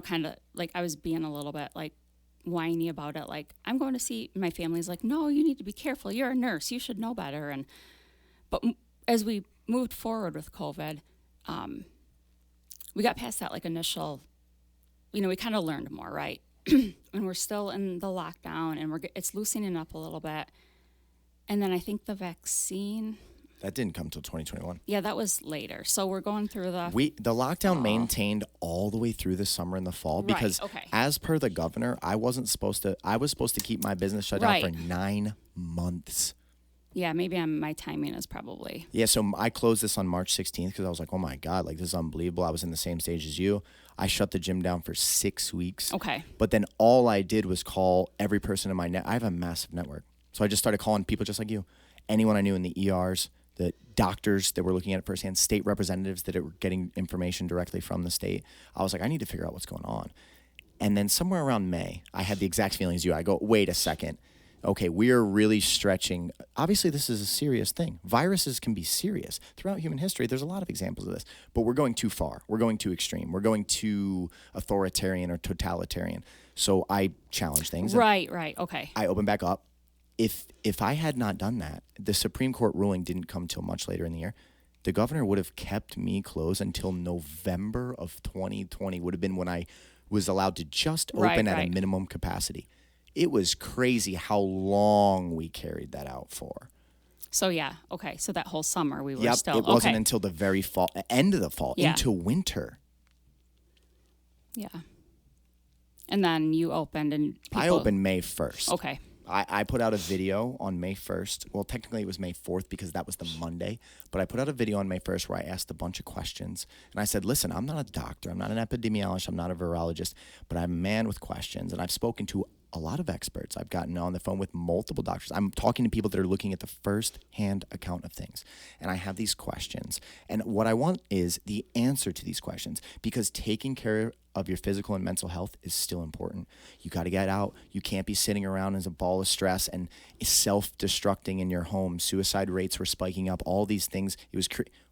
kind of I was being a little bit whiny about it. I'm going to see, my family's like, no, you need to be careful. You're a nurse. You should know better. But as we moved forward with COVID, we got past that initial, we kind of learned more, right? And we're still in the lockdown and it's loosening up a little bit. And then I think the vaccine... That didn't come till 2021. Yeah, that was later. So we're going through the lockdown maintained all the way through the summer and the fall because as per the governor, I was supposed to keep my business shut down for 9 months. Yeah, maybe my timing is probably. Yeah, so I closed this on March 16th because I was like, oh my God, this is unbelievable. I was in the same stage as you. I shut the gym down for 6 weeks. Okay. But then all I did was call every person in my I have a massive network. So I just started calling people just like you. Anyone I knew in the ERs, the doctors that were looking at it firsthand, state representatives that were getting information directly from the state. I was like, I need to figure out what's going on. And then somewhere around May, I had the exact feeling as you. I go, wait a second. okay, we are really stretching. Obviously, this is a serious thing. Viruses can be serious. Throughout human history, there's a lot of examples of this, but we're going too far. We're going too extreme. We're going too authoritarian or totalitarian. So I challenge things. Right, okay. I open back up. If I had not done that, the Supreme Court ruling didn't come till much later in the year. The governor would have kept me closed until November of 2020 would have been when I was allowed to just open at a minimum capacity. It was crazy how long we carried that out for. So, yeah, okay. So that whole summer we were still... It wasn't until the very fall, end of the fall, into winter. Yeah. And then you opened and I opened May 1st. Okay. I put out a video on May 1st. Well, technically it was May 4th because that was the Monday. But I put out a video on May 1st where I asked a bunch of questions. And I said, listen, I'm not a doctor. I'm not an epidemiologist. I'm not a virologist. But I'm a man with questions. And I've spoken to a lot of experts. I've gotten on the phone with multiple doctors. I'm talking to people that are looking at the first-hand account of things. And I have these questions. And what I want is the answer to these questions, because taking care of your physical and mental health is still important. You got to get out. You can't be sitting around as a ball of stress and self-destructing in your home. Suicide rates were spiking up. All these things.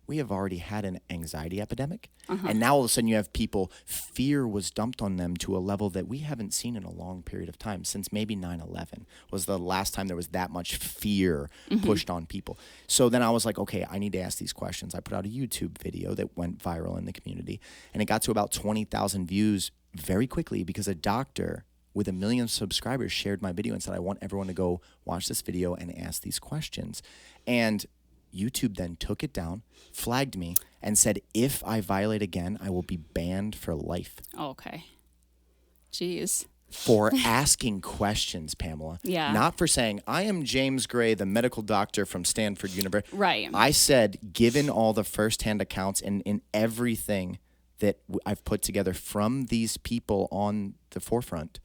We have already had an anxiety epidemic. And now all of a sudden you have people, fear was dumped on them to a level that we haven't seen in a long period of time. Since maybe 9/11 was the last time there was that much fear pushed on people. So then I was like, okay, I need to ask these questions. I put out a YouTube video that went viral in the community, and it got to about 20,000 views very quickly because a doctor with 1 million subscribers shared my video and said, I want everyone to go watch this video and ask these questions. And YouTube then took it down, flagged me, and said, if I violate again, I will be banned for life. Okay. Jeez. For asking questions, Pamela. Yeah. Not for saying, I am James Gray, the medical doctor from Stanford University. Right. I said, given all the firsthand accounts and in everything that I've put together from these people on the forefront,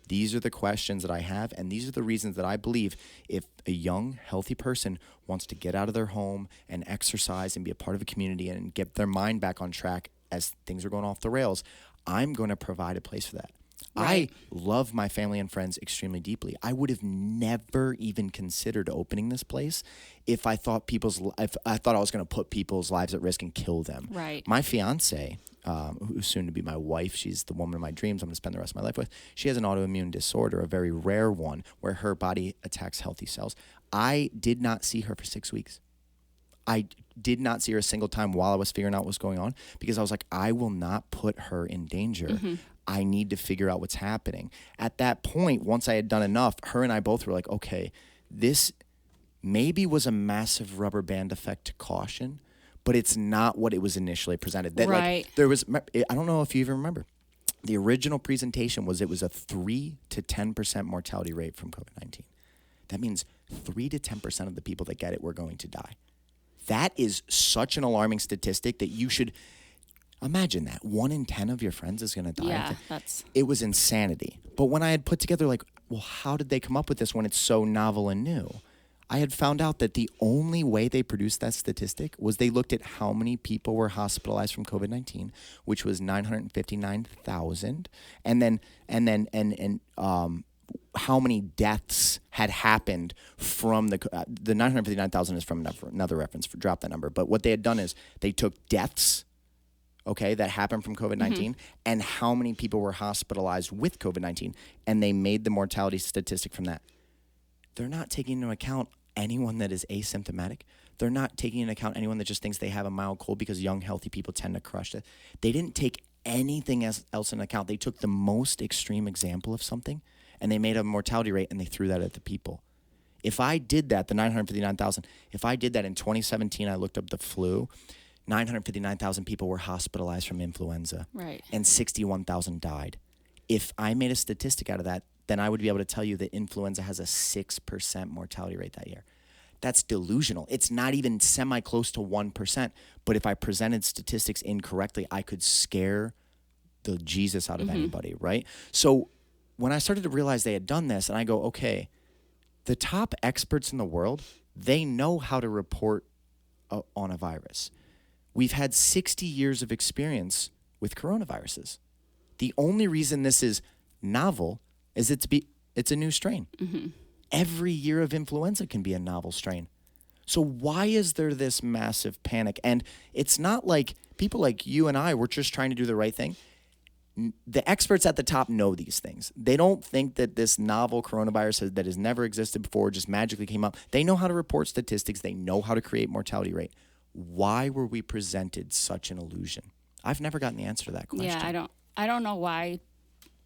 these are the questions that I have, and these are the reasons that I believe if a young, healthy person wants to get out of their home and exercise and be a part of a community and get their mind back on track as things are going off the rails, I'm going to provide a place for that. Right. I love my family and friends extremely deeply. I would have never even considered opening this place if I thought I was going to put people's lives at risk and kill them. Right. My fiance, who's soon to be my wife, she's the woman of my dreams I'm going to spend the rest of my life with. She has an autoimmune disorder, a very rare one, where her body attacks healthy cells. I did not see her for 6 weeks. I did not see her a single time while I was figuring out what's going on because I was like, I will not put her in danger. I need to figure out what's happening. At that point, once I had done enough, her and I both were like, okay, this maybe was a massive rubber band effect to caution, but it's not what it was initially presented. That, right. Like, there was, I don't know if you even remember, the original presentation was it was a 3 to 10% mortality rate from COVID-19. That means 3 to 10% of the people that get it were going to die. That is such an alarming statistic that you should imagine that 1 in 10 of your friends is going to die. Yeah, it was insanity. But when I had put together like, well, how did they come up with this when it's so novel and new? I had found out that the only way they produced that statistic was they looked at how many people were hospitalized from COVID-19, which was 959,000, and how many deaths had happened from the 959,000 is from another reference. Drop that number. But what they had done is they took deaths, okay, that happened from COVID-19 and how many people were hospitalized with COVID-19, and they made the mortality statistic from that. They're not taking into account anyone that is asymptomatic. They're not taking into account anyone that just thinks they have a mild cold because young, healthy people tend to crush it. They didn't take anything else into account. They took the most extreme example of something, and they made a mortality rate, and they threw that at the people. If I did that, the 959,000, if I did that in 2017, I looked up the flu, 959,000 people were hospitalized from influenza. Right. And 61,000 died. If I made a statistic out of that, then I would be able to tell you that influenza has a 6% mortality rate that year. That's delusional. It's not even semi-close to 1%. But if I presented statistics incorrectly, I could scare the Jesus out of anybody, right? So when I started to realize they had done this, and I go, okay, the top experts in the world, they know how to report on a virus. We've had 60 years of experience with coronaviruses. The only reason this is novel is it's a new strain. Every year of influenza can be a novel strain. So why is there this massive panic? And it's not like people like you and I were just trying to do the right thing. The experts at the top know these things. They don't think that this novel coronavirus that has never existed before just magically came up. They know how to report statistics. They know how to create mortality rate. Why were we presented such an illusion? I've never gotten the answer to that question. Yeah, I don't know why.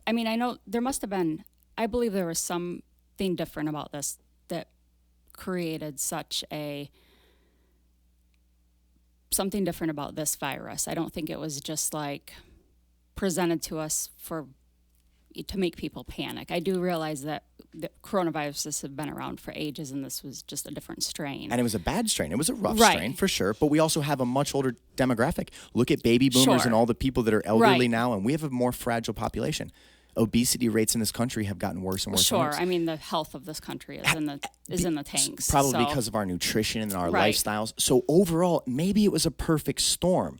I mean, I know there must have been, I believe there was something different about this that created something different about this virus. I don't think it was just like presented to us to make people panic. I do realize that the coronaviruses have been around for ages, and this was just a different strain. And it was a bad strain. It was a rough strain, for sure. But we also have a much older demographic. Look at baby boomers and all the people that are elderly now, and we have a more fragile population. Obesity rates in this country have gotten worse and worse. Sure. I mean, the health of this country is in the tanks. Probably because of our nutrition and our lifestyles. So overall, maybe it was a perfect storm.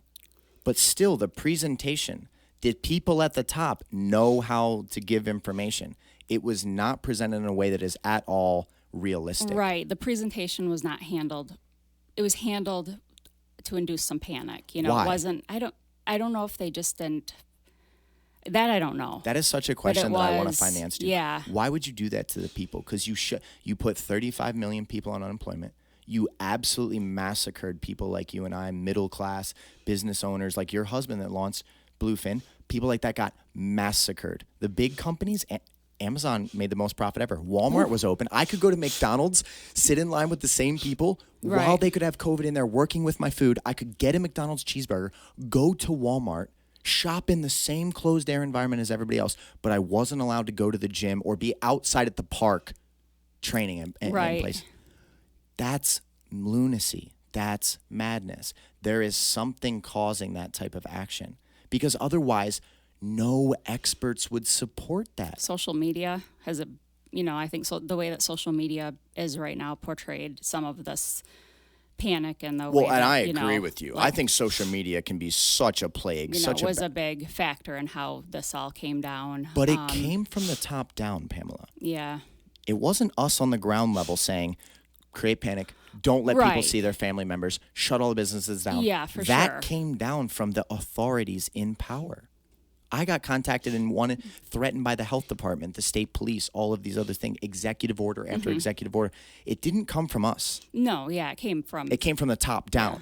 But still, the presentation, did people at the top know how to give information? It was not presented in a way that is at all realistic. Right. The presentation was not handled. It was handled to induce some panic. Why? It wasn't. I don't know if they just didn't. That I don't know. That is such a question that I want to find the answer to. Yeah. Why would you do that to the people? Because you put 35 million people on unemployment. You absolutely massacred people like you and I, middle class business owners, like your husband that launched Bluefin. People like that got massacred. The big companies, Amazon made the most profit ever. Walmart was open. I could go to McDonald's, sit in line with the same people while they could have COVID in there working with my food. I could get a McDonald's cheeseburger, go to Walmart, shop in the same closed air environment as everybody else, but I wasn't allowed to go to the gym or be outside at the park training in place. That's lunacy. That's madness. There is something causing that type of action because otherwise no experts would support that. Social media has I think so. The way that social media is right now portrayed some of this panic and the way that, I agree with you. I think social media can be such a plague. Was a big factor in how this all came down. But it came from the top down, Pamela. Yeah. It wasn't us on the ground level saying, create panic, don't let people see their family members, shut all the businesses down. Yeah, for sure. That came down from the authorities in power. I got contacted and threatened by the health department, the state police, all of these other things, executive order after executive order. It didn't come from us. No, yeah, it came from the top down. Yeah.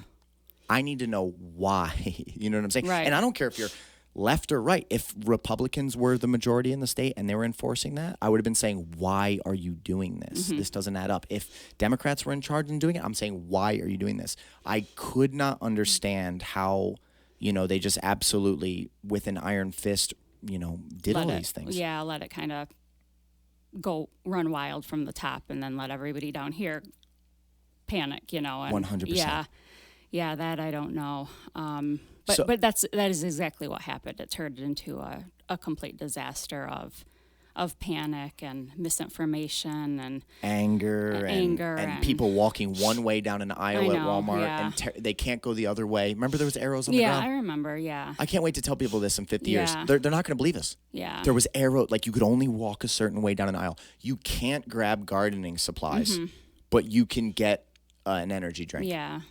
I need to know why. You know what I'm saying? Right. And I don't care if you're left or right. If Republicans were the majority in the state and they were enforcing that, I would have been saying, why are you doing this? This doesn't add up. If Democrats were in charge and doing it, I'm saying, why are you doing this? I could not understand how they just absolutely, with an iron fist, did all these things. Yeah, let it kind of run wild from the top and then let everybody down here panic, and 100%. Yeah, that I don't know. But that is exactly what happened. It turned into a complete disaster of panic and misinformation and anger and people walking one way down an aisle at Walmart and they can't go the other way. Remember there was arrows on the ground? Yeah, I remember, yeah. I can't wait to tell people this in 50 years. They're not going to believe us. Yeah. There was arrow, like you could only walk a certain way down an aisle. You can't grab gardening supplies, but you can get an energy drink. Yeah.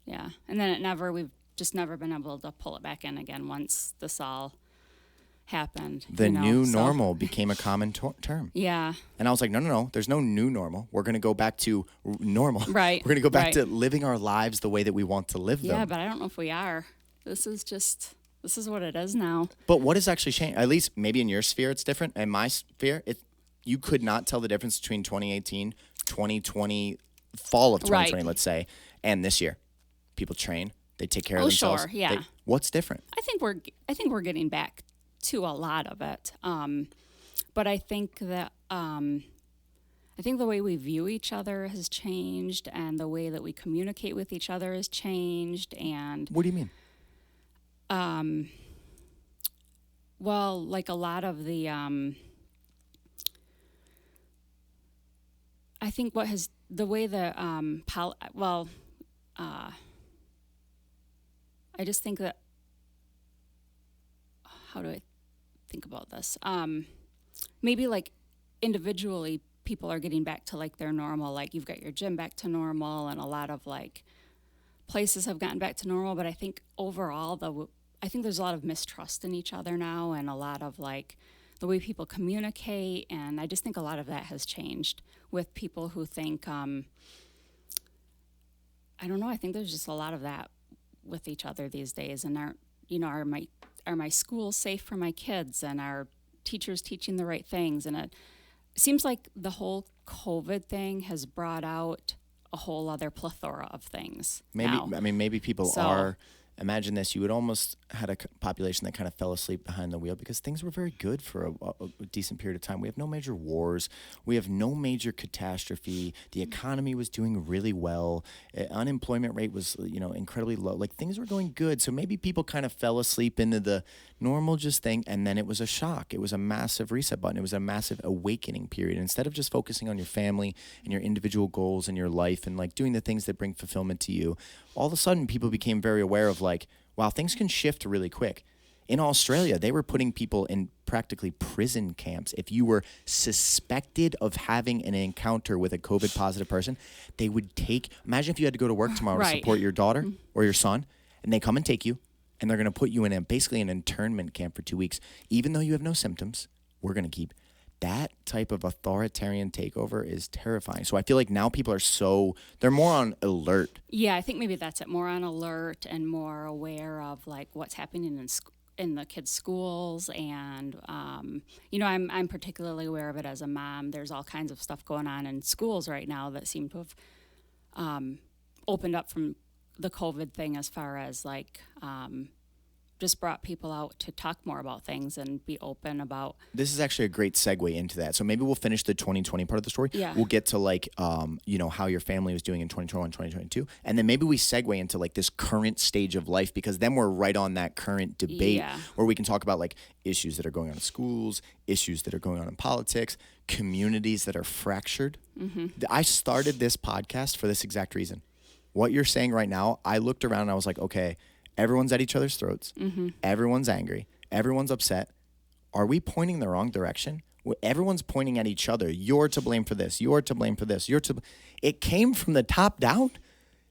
Yeah. And then we've just never been able to pull it back in again once this all happened. The new normal became a common term. Yeah. And I was like, no, there's no new normal. We're going to go back to normal. Right. We're going to go back to living our lives the way that we want to live them. Yeah, but I don't know if we are. This is what it is now. But what has actually changed? At least maybe in your sphere it's different. In my sphere, you could not tell the difference between 2018, 2020, fall of 2020, let's say, and this year. People train. They take care of themselves. Sure, yeah. What's different? I think we're getting back to a lot of it. But I think that the way we view each other has changed, and the way that we communicate with each other has changed. And what do you mean? Well, like a lot of the I think what has the way that I just think that how do I think about this? Maybe like individually people are getting back to like their normal, like you've got your gym back to normal, and a lot of like places have gotten back to normal. But I think overall, I think there's a lot of mistrust in each other now, and a lot of like the way people communicate, and I just think a lot of that has changed with people who think, I don't know, I think there's just a lot of that with each other these days, and are my schools safe for my kids, and are teachers teaching the right things? And it seems like the whole COVID thing has brought out a whole other plethora of things. Maybe people are. Imagine this: you would almost had a population that kind of fell asleep behind the wheel because things were very good for a decent period of time. We have no major wars. We have no major catastrophe. The economy was doing really well. Unemployment rate was, incredibly low. Like, things were going good. So maybe people kind of fell asleep into the normal just thing, and then it was a shock. It was a massive reset button. It was a massive awakening period. Instead of just focusing on your family and your individual goals and your life and like doing the things that bring fulfillment to you, all of a sudden people became very aware of like, wow, things can shift really quick. In Australia, they were putting people in practically prison camps. If you were suspected of having an encounter with a COVID positive person, they would imagine if you had to go to work tomorrow to support your daughter or your son, and they come and take you, and they're going to put you in basically an internment camp for 2 weeks. Even though you have no symptoms, we're going to keep. That type of authoritarian takeover is terrifying. So I feel like now people are they're more on alert. Yeah, I think maybe that's it. More on alert and more aware of like what's happening in the kids' schools. And, I'm particularly aware of it as a mom. There's all kinds of stuff going on in schools right now that seem to have opened up from the COVID thing, as far as like just brought people out to talk more about things and be open about. This is actually a great segue into that. So maybe we'll finish the 2020 part of the story. Yeah. We'll get to like, how your family was doing in 2021, 2022. And then maybe we segue into like this current stage of life, because then we're right on that current debate where we can talk about like issues that are going on in schools, issues that are going on in politics, communities that are fractured. Mm-hmm. I started this podcast for this exact reason. What you're saying right now, I looked around and I was like, okay, everyone's at each other's throats. Mm-hmm. Everyone's angry. Everyone's upset. Are we pointing the wrong direction? Everyone's pointing at each other. You're to blame for this. You're to blame for this. It came from the top down.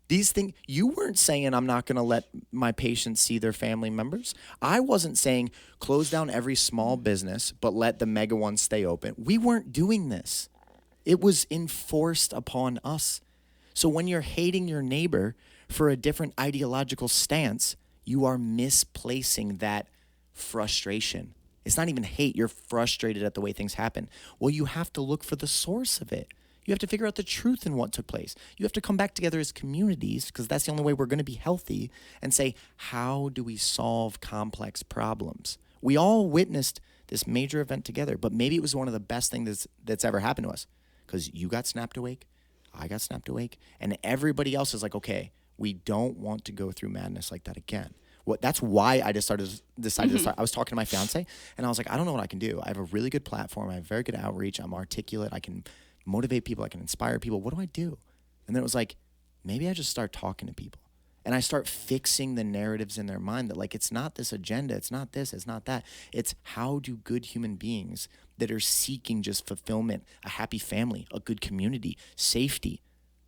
These things, you weren't saying I'm not going to let my patients see their family members. I wasn't saying close down every small business, but let the mega ones stay open. We weren't doing this. It was enforced upon us. So when you're hating your neighbor for a different ideological stance, you are misplacing that frustration. It's not even hate. You're frustrated at the way things happen. Well, you have to look for the source of it. You have to figure out the truth in what took place. You have to come back together as communities, because that's the only way we're going to be healthy, and say, how do we solve complex problems? We all witnessed this major event together, but maybe it was one of the best things that's ever happened to us, because you got snapped awake, I got snapped awake, and everybody else is like, okay, we don't want to go through madness like that again. That's why I decided to start. I was talking to my fiance, and I was like, I don't know what I can do. I have a really good platform. I have very good outreach. I'm articulate. I can motivate people. I can inspire people. What do I do? And then it was like, maybe I just start talking to people. And I start fixing the narratives in their mind that like, it's not this agenda. It's not this. It's not that. It's how do good human beings that are seeking just fulfillment, a happy family, a good community, safety,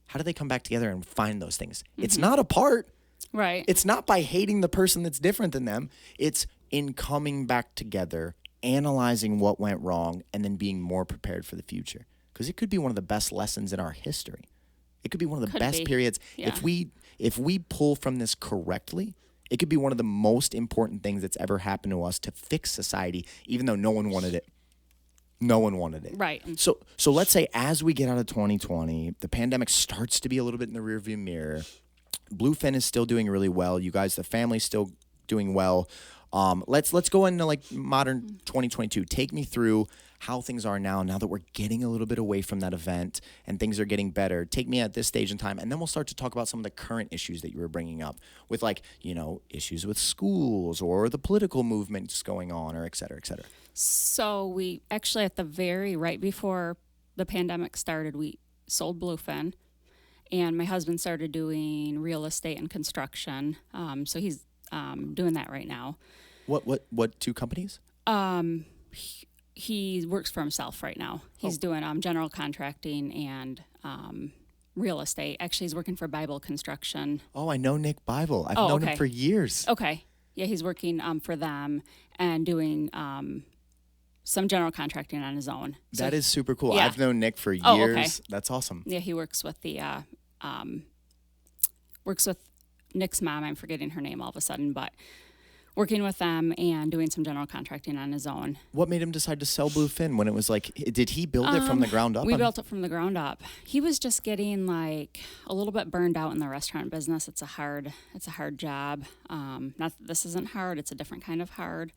how do they come back together and find those things? Mm-hmm. It's not apart. Right. It's not by hating the person that's different than them. It's in coming back together, analyzing what went wrong, and then being more prepared for the future. Because it could be one of the best lessons in our history. It could be one of the best periods. Yeah. If we pull from this correctly, it could be one of the most important things that's ever happened to us to fix society, even though no one wanted it. No one wanted it. Right. So let's say as we get out of 2020, the pandemic starts to be a little bit in the rearview mirror. Bluefin is still doing really well. You guys, the family's still doing well. Let's go into like modern 2022. Take me through how things are now that we're getting a little bit away from that event and things are getting better. Take me at this stage in time, and then we'll start to talk about some of the current issues that you were bringing up with like, issues with schools or the political movements going on, or et cetera, et cetera. So we actually, right before the pandemic started, we sold Bluefin, and my husband started doing real estate and construction. So he's doing that right now. What two companies? he works for himself right now. He's doing general contracting and real estate. Actually, he's working for Bible Construction. Oh, I know Nick Bible. I've known him for years. Okay. Yeah, he's working for them and doing some general contracting on his own. So that is super cool. Yeah. I've known Nick for years. Oh, okay. That's awesome. Yeah, he works with works with Nick's mom. I'm forgetting her name all of a sudden, but working with them and doing some general contracting on his own. What made him decide to sell Bluefin when it was like, did he build it from the ground up? We built it from the ground up. He was just getting like a little bit burned out in the restaurant business. It's a hard job. Not that this isn't hard. It's a different kind of hard,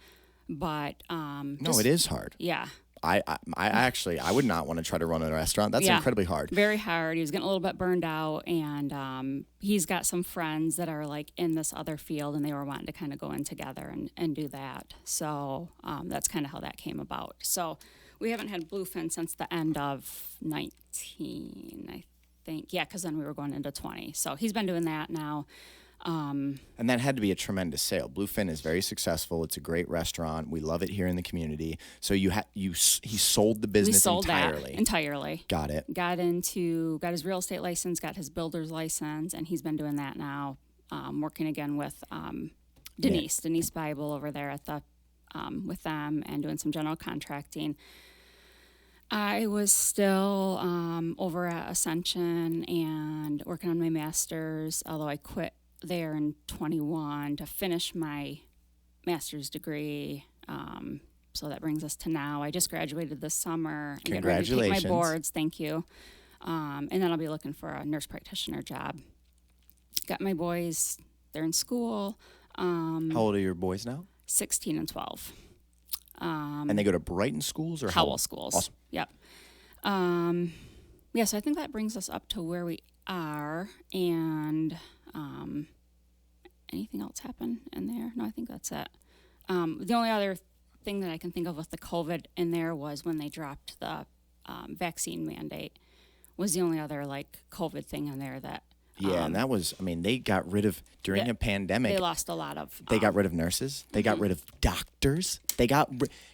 but no, it is hard. Yeah. I actually, I would not want to try to run a restaurant. That's incredibly hard. Very hard. He was getting a little bit burned out, and he's got some friends that are like in this other field, and they were wanting to kind of go in together and do that. So that's kind of how that came about. So we haven't had Bluefin since the end of 19, I think. Yeah, because then we were going into 20. So he's been doing that now. And that had to be a tremendous sale. Bluefin is very successful. It's a great restaurant. We love it here in the community. So he sold the business entirely. Entirely. Got it. Got his real estate license, got his builder's license, and he's been doing that now. Working again with Denise Bible over there at the with them and doing some general contracting. I was still over at Ascension and working on my master's, although I quit there in 21 to finish my master's degree. So that brings us to now. I just graduated this summer. Congratulations. I'm getting ready to take my boards. Thank you. And then I'll be looking for a nurse practitioner job. Got my boys. They're in school. How old are your boys now? 16 and 12. And they go to Brighton schools or Howell schools. Awesome. Yep. Yeah, so I think that brings us up to where we are. And anything else happen in there? No, I think that's it. The only other thing that I can think of with the COVID in there was when they dropped the vaccine mandate was the only other like COVID thing in there that. Yeah, and that was, they got rid of, during a pandemic. They lost a lot of. They got rid of nurses. They got rid of doctors.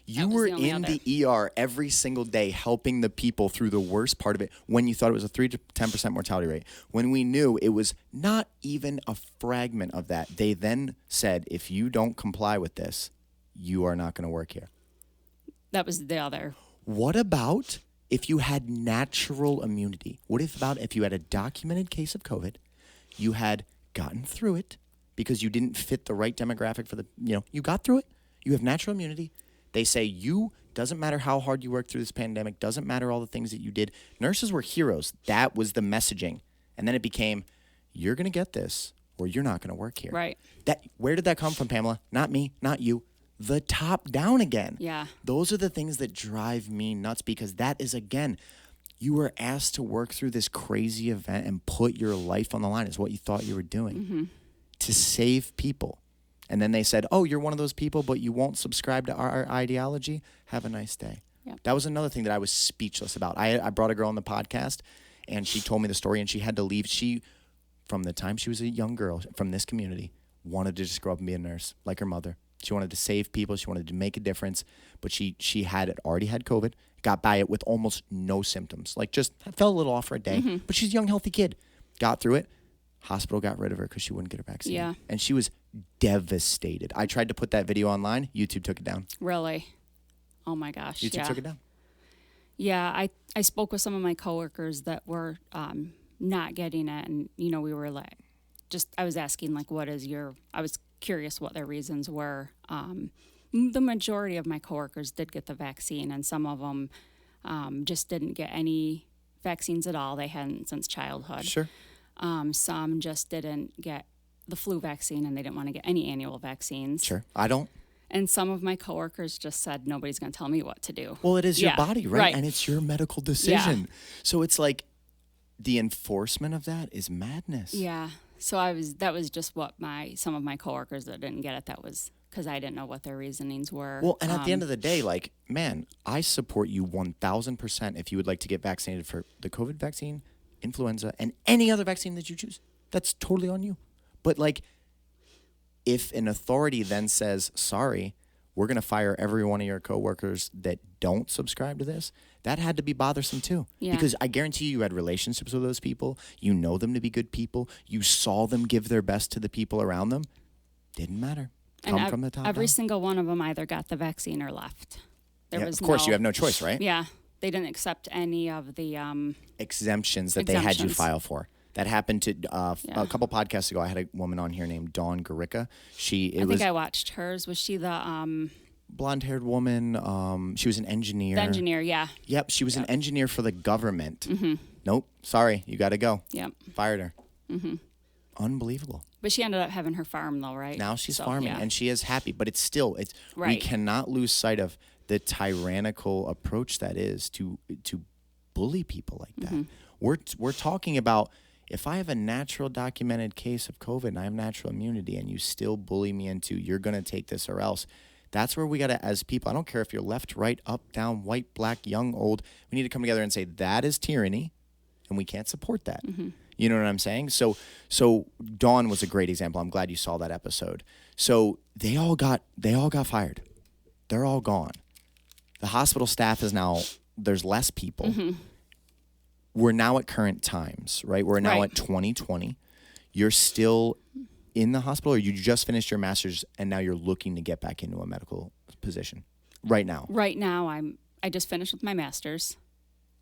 You were in the ER every single day helping the people through the worst part of it when you thought it was a 3 to 10% mortality rate. When we knew it was not even a fragment of that, they then said, if you don't comply with this, you are not going to work here. That was the other. What about if you had natural immunity? What about if you had a documented case of COVID, you had gotten through it because you didn't fit the right demographic for you got through it, you have natural immunity. They say doesn't matter how hard you worked through this pandemic, doesn't matter all the things that you did. Nurses were heroes. That was the messaging. And then it became, you're going to get this or you're not going to work here. Right. Where did that come from, Pamela? Not me, not you. The top down again. Yeah. Those are the things that drive me nuts because that is, again, you were asked to work through this crazy event and put your life on the line is what you thought you were doing to save people. And then they said, oh, you're one of those people, but you won't subscribe to our ideology. Have a nice day. Yep. That was another thing that I was speechless about. I brought a girl on the podcast and she told me the story and she had to leave. She, from the time she was a young girl from this community, wanted to just grow up and be a nurse like her mother. She wanted to save people. She wanted to make a difference. But she already had COVID, got by it with almost no symptoms. Like just fell a little off for a day. But she's a young, healthy kid. Got through it. Hospital got rid of her because she wouldn't get her vaccine. Yeah. And she was devastated. I tried to put that video online. YouTube took it down. Really? Oh, my gosh. YouTube took it down. Yeah, I spoke with some of my coworkers that were not getting it. And, we were like, I was asking, like, I was curious what their reasons were. The majority of my coworkers did get the vaccine, and some of them just didn't get any vaccines at all. They hadn't since childhood. Sure. Some just didn't get the flu vaccine, and they didn't want to get any annual vaccines. Sure. I don't. And some of my coworkers just said, nobody's going to tell me what to do. Well, it is your body, right? And it's your medical decision. Yeah. So it's like the enforcement of that is madness. Yeah. So that was just what some of my coworkers that didn't get it, that was because I didn't know what their reasonings were. Well, and at the end of the day, like, man, I support you 1,000% if you would like to get vaccinated for the COVID vaccine, influenza, and any other vaccine that you choose. That's totally on you. But like, if an authority then says, sorry, we're going to fire every one of your coworkers that don't subscribe to this, that had to be bothersome too. Yeah. Because I guarantee you had relationships with those people. You know them to be good people. You saw them give their best to the people around them. Didn't matter. Come from the top every down. single one of them either got the vaccine or left. Of course, you have no choice, right? Yeah. They didn't accept any of the exemptions that they had you file for. That happened to a couple podcasts ago. I had a woman on here named Dawn Garica. I think I watched hers. Was she the blonde-haired woman? She was an engineer. The engineer, yeah. Yep, she was an engineer for the government. Mm-hmm. Nope, sorry, you got to go. Yep. Fired her. Mm-hmm. Unbelievable. But she ended up having her farm, though, right? Now she's farming, and she is happy. But it's still, right. We cannot lose sight of the tyrannical approach that is to bully people like that. Mm-hmm. We're talking about, if I have a natural documented case of COVID and I have natural immunity and you still bully me into you're going to take this or else, that's where we got to, as people, I don't care if you're left, right, up, down, white, black, young, old, we need to come together and say that is tyranny and we can't support that. Mm-hmm. You know what I'm saying? So Dawn was a great example. I'm glad you saw that episode. So they all got fired. They're all gone. The hospital staff is now, there's less people. Mm-hmm. We're now at current times, right? We're now at 2020. You're still in the hospital, or you just finished your master's and now you're looking to get back into a medical position right now? Right now, I just finished with my master's.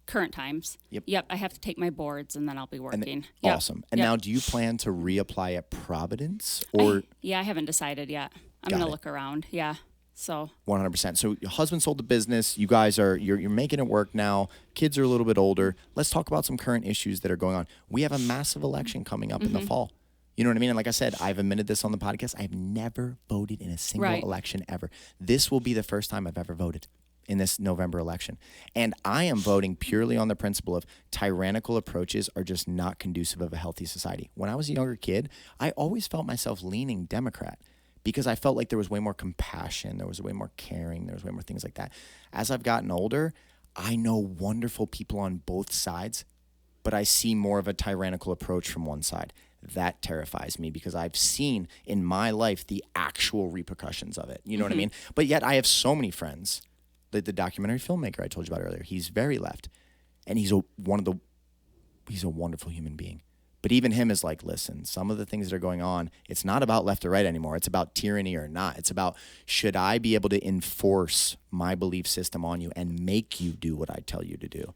Current times. Yep. I have to take my boards and then I'll be working. Awesome. And now, do you plan to reapply at Providence or? I haven't decided yet. I'm going to look around. Yeah. So 100%. So your husband sold the business. You guys you're making it work now. Kids are a little bit older. Let's talk about some current issues that are going on. We have a massive election coming up in the fall. You know what I mean? And like I said, I've admitted this on the podcast. I've never voted in a single election ever. This will be the first time I've ever voted in this November election. And I am voting purely on the principle of tyrannical approaches are just not conducive of a healthy society. When I was a younger kid, I always felt myself leaning Democrat because I felt like there was way more compassion, there was way more caring, there was way more things like that. As I've gotten older, I know wonderful people on both sides, but I see more of a tyrannical approach from one side. That terrifies me because I've seen in my life the actual repercussions of it. You know what I mean? But yet I have so many friends. The documentary filmmaker I told you about earlier, he's very left, and he's a wonderful human being. But even him is like, listen, some of the things that are going on, it's not about left or right anymore. It's about tyranny or not. It's about, should I be able to enforce my belief system on you and make you do what I tell you to do?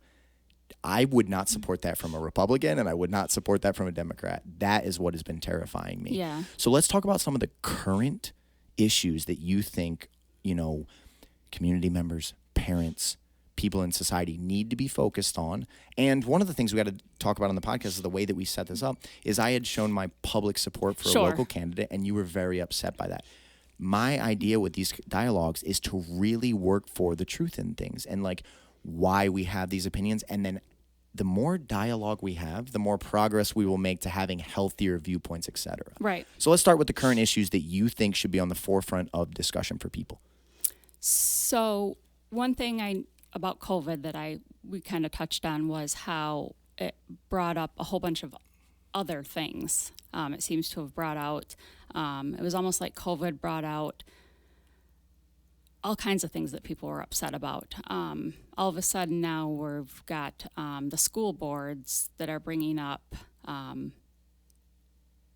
I would not support that from a Republican, and I would not support that from a Democrat. That is what has been terrifying me. Yeah. So let's talk about some of the current issues that you think, community members, parents, people in society need to be focused on. And one of the things we got to talk about on the podcast is the way that we set this up is I had shown my public support for a local candidate, and you were very upset by that. My idea with these dialogues is to really work for the truth in things and like why we have these opinions. And then the more dialogue we have, the more progress we will make to having healthier viewpoints, et cetera. Right. So let's start with the current issues that you think should be on the forefront of discussion for people. So one thing about COVID that we kind of touched on was how it brought up a whole bunch of other things. It seems to have brought out, it was almost like COVID brought out all kinds of things that people were upset about. All of a sudden now we've got the school boards that are bringing up,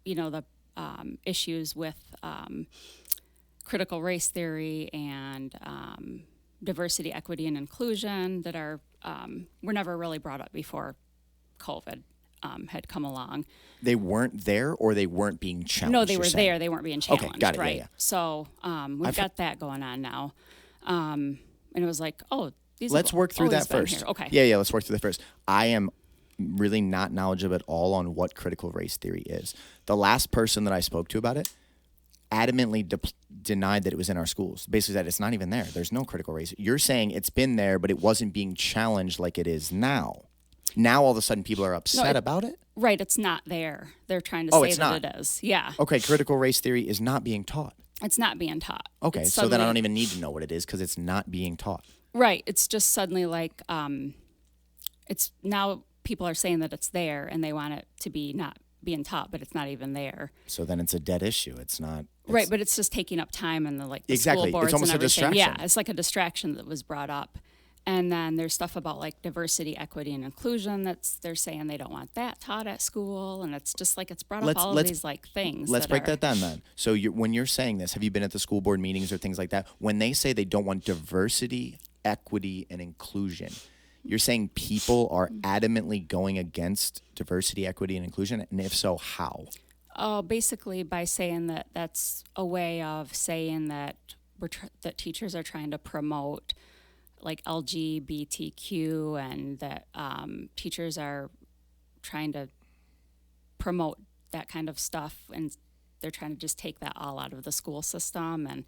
the issues with critical race theory and diversity, equity, and inclusion that were never really brought up before COVID had come along. They weren't there, or they weren't being challenged? No, they were there. They weren't being challenged. Okay, got it. Right. Yeah. So we've got that going on now. And it was like, let's work through that first. Here. Okay. Yeah, let's work through that first. I am really not knowledgeable at all on what critical race theory is. The last person that I spoke to about it adamantly denied that it was in our schools. Basically said it's not even there. There's no critical race. You're saying it's been there, but it wasn't being challenged like it is now. Now all of a sudden people are upset about it? Right, it's not there. They're trying to say that it is. Yeah. Okay, critical race theory is not being taught. It's not being taught. Okay, so then I don't even need to know what it is because it's not being taught. Right, it's just suddenly like, it's now people are saying that it's there and they want it to be not being taught, but it's not even there. So then it's a dead issue. It's not. Right, but it's just taking up time and the Exactly. school boards It's almost and a everything. distraction. Yeah, it's like a distraction that was brought up. And then there's stuff about like diversity, equity, and inclusion they're saying they don't want that taught at school, and it's just like it's brought up all of these like things. Let's break that down then. So when you're saying this, have you been at the school board meetings or things like that? When they say they don't want diversity, equity, and inclusion, you're saying people are adamantly going against diversity, equity, and inclusion, and if so, how? Basically by saying that that's a way of saying that that teachers are trying to promote like LGBTQ, and that teachers are trying to promote that kind of stuff, and they're trying to just take that all out of the school system, and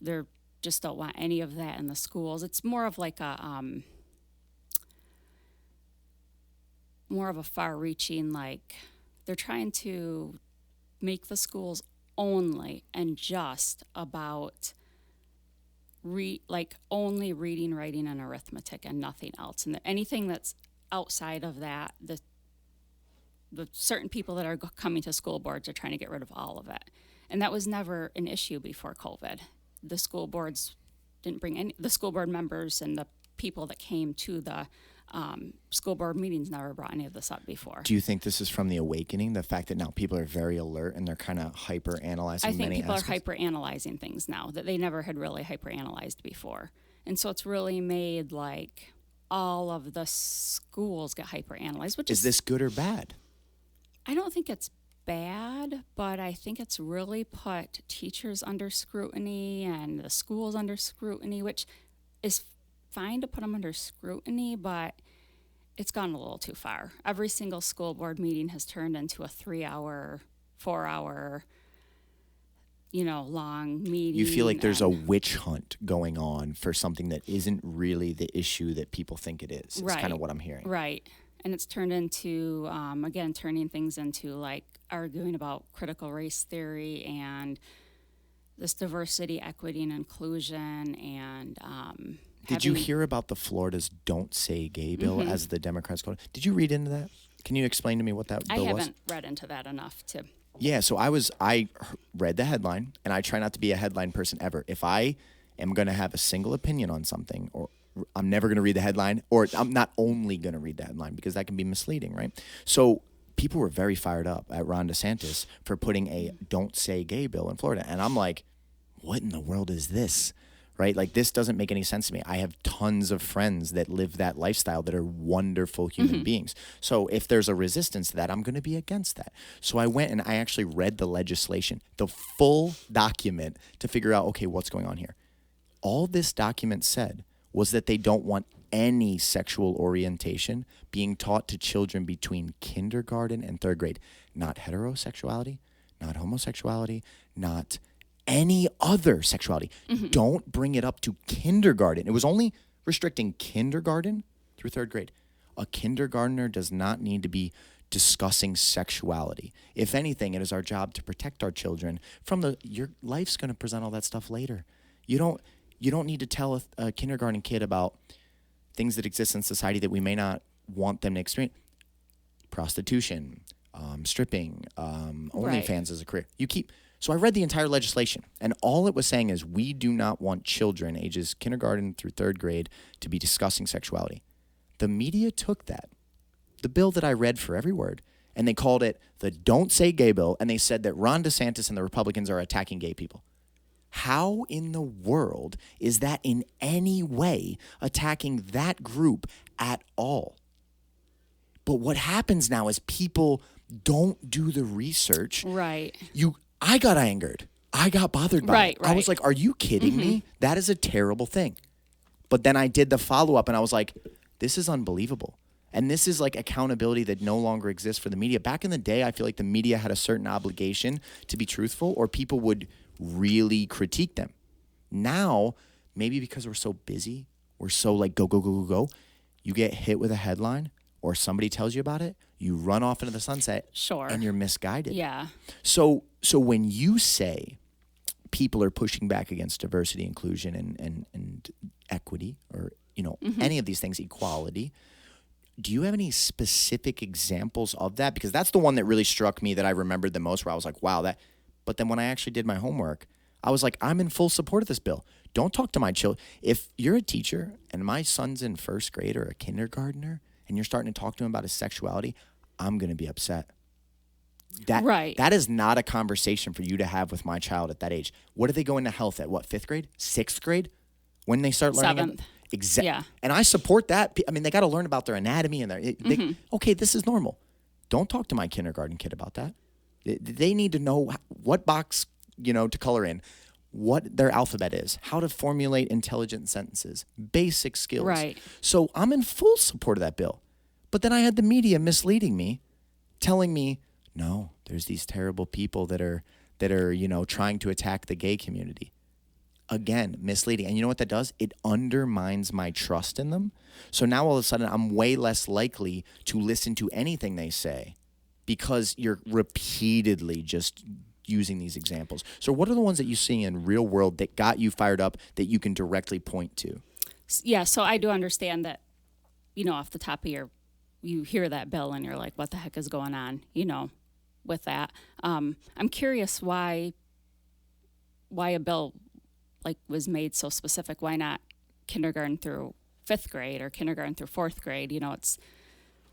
they just don't want any of that in the schools. It's more of like a far-reaching, like they're trying to make the schools only and just about only reading, writing, and arithmetic, and nothing else. And anything that's outside of that, the certain people that are coming to school boards are trying to get rid of all of it. And that was never an issue before COVID. The school boards didn't bring the school board members and the people that came to the school board meetings never brought any of this up before. Do you think this is from the awakening, the fact that now people are very alert and they're kind of hyper-analyzing many I think people aspects? are hyper-analyzing things now that they never had really hyper-analyzed before. And so it's really made like all of the schools get hyper-analyzed, which is this good or bad? I don't think it's bad, but I think it's really put teachers under scrutiny and the schools under scrutiny, which is fine to put them under scrutiny, but it's gone a little too far. Every single school board meeting has turned into a 3-hour, 4-hour, long meeting. You feel like there's a witch hunt going on for something that isn't really the issue that people think it is. Right. It's kind of what I'm hearing. Right. And it's turned into, again, turning things into like arguing about critical race theory and this diversity, equity, and inclusion. And did you hear about the Florida's Don't Say Gay bill as the Democrats called it? Did you read into that? Can you explain to me what that bill was? I haven't read into that enough to. Yeah, so I read the headline, and I try not to be a headline person ever. If I am going to have a single opinion on something, or I'm never going to read the headline, or I'm not only going to read the headline because that can be misleading, right? So people were very fired up at Ron DeSantis for putting a Don't Say Gay bill in Florida. And I'm like, what in the world is this? Right? Like, this doesn't make any sense to me. I have tons of friends that live that lifestyle that are wonderful human beings. So if there's a resistance to that, I'm going to be against that. So I went and I actually read the legislation, the full document, to figure out, okay, what's going on here? All this document said was that they don't want any sexual orientation being taught to children between kindergarten and third grade. Not heterosexuality, not homosexuality, not any other sexuality. Don't bring it up to kindergarten. It was only restricting kindergarten through third grade. A kindergartner does not need to be discussing sexuality. If anything, it is our job to protect our children from your life's going to present all that stuff later. You don't need to tell a kindergarten kid about things that exist in society that we may not want them to experience. Prostitution, stripping, OnlyFans as a career. So I read the entire legislation, and all it was saying is we do not want children ages kindergarten through third grade to be discussing sexuality. The media took that, the bill that I read for every word, and they called it the Don't Say Gay bill, and they said that Ron DeSantis and the Republicans are attacking gay people. How in the world is that in any way attacking that group at all? But what happens now is people don't do the research. Right. I got angered. I got bothered by it. Right. I was like, are you kidding me? That is a terrible thing. But then I did the follow-up, and I was like, this is unbelievable. And this is like accountability that no longer exists for the media. Back in the day, I feel like the media had a certain obligation to be truthful, or people would really critique them. Now, maybe because we're so busy, we're so like go, go, go, go, go, you get hit with a headline or somebody tells you about it, you run off into the sunset. Sure. And you're misguided. Yeah. So when you say people are pushing back against diversity, inclusion, and equity, or any of these things, equality, do you have any specific examples of that? Because that's the one that really struck me that I remembered the most, where I was like, wow, that. But then when I actually did my homework, I was like, I'm in full support of this bill. Don't talk to my children. If you're a teacher and my son's in first grade or a kindergartner and you're starting to talk to him about his sexuality, I'm going to be upset. That is not a conversation for you to have with my child at that age. What do they go into health at? What, 5th grade? 6th grade? When they start learning? 7th. Exactly. Yeah. And I support that. I mean, they got to learn about their anatomy and okay, this is normal. Don't talk to my kindergarten kid about that. They need to know what box, to color in, what their alphabet is, how to formulate intelligent sentences, basic skills. Right. So I'm in full support of that bill. But then I had the media misleading me, telling me, no, there's these terrible people that are trying to attack the gay community. Again, misleading. And you know what that does? It undermines my trust in them. So now all of a sudden I'm way less likely to listen to anything they say because you're repeatedly just using these examples. So what are the ones that you see in real world that got you fired up that you can directly point to? Yeah, so I do understand that, off the top of you hear that bill and you're like, what the heck is going on, with that. I'm curious why a bill was made so specific. Why not kindergarten through 5th grade or kindergarten through 4th grade?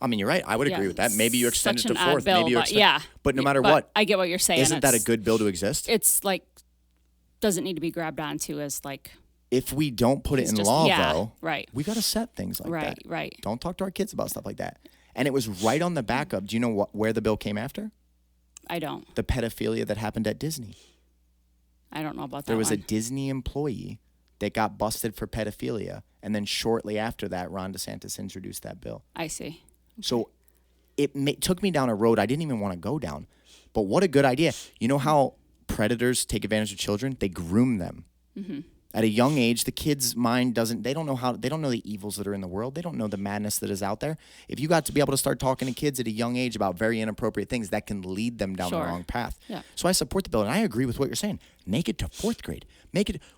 I mean, you're right. I would agree with that. Maybe you extend it to 4th. Bill, maybe you extend. But no matter but what, I get what you're saying. Isn't that a good bill to exist? It's doesn't need to be grabbed onto as if we don't put it in law, though, right. we got to set things like that. Right. Don't talk to our kids about stuff like that. And it was right on the back of. Do you know where the bill came after? I don't. The pedophilia that happened at Disney. I don't know about that. There was a Disney employee that got busted for pedophilia, and then shortly after that, Ron DeSantis introduced that bill. I see. Okay. So it took me down a road I didn't even want to go down. But what a good idea. You know how predators take advantage of children? They groom them. Mm-hmm. At a young age, the kid's mind they don't know the evils that are in the world. They don't know the madness that is out there. If you got to be able to start talking to kids at a young age about very inappropriate things, that can lead them down the wrong path. Yeah. So I support the bill, and I agree with what you're saying. Make it to 4th grade.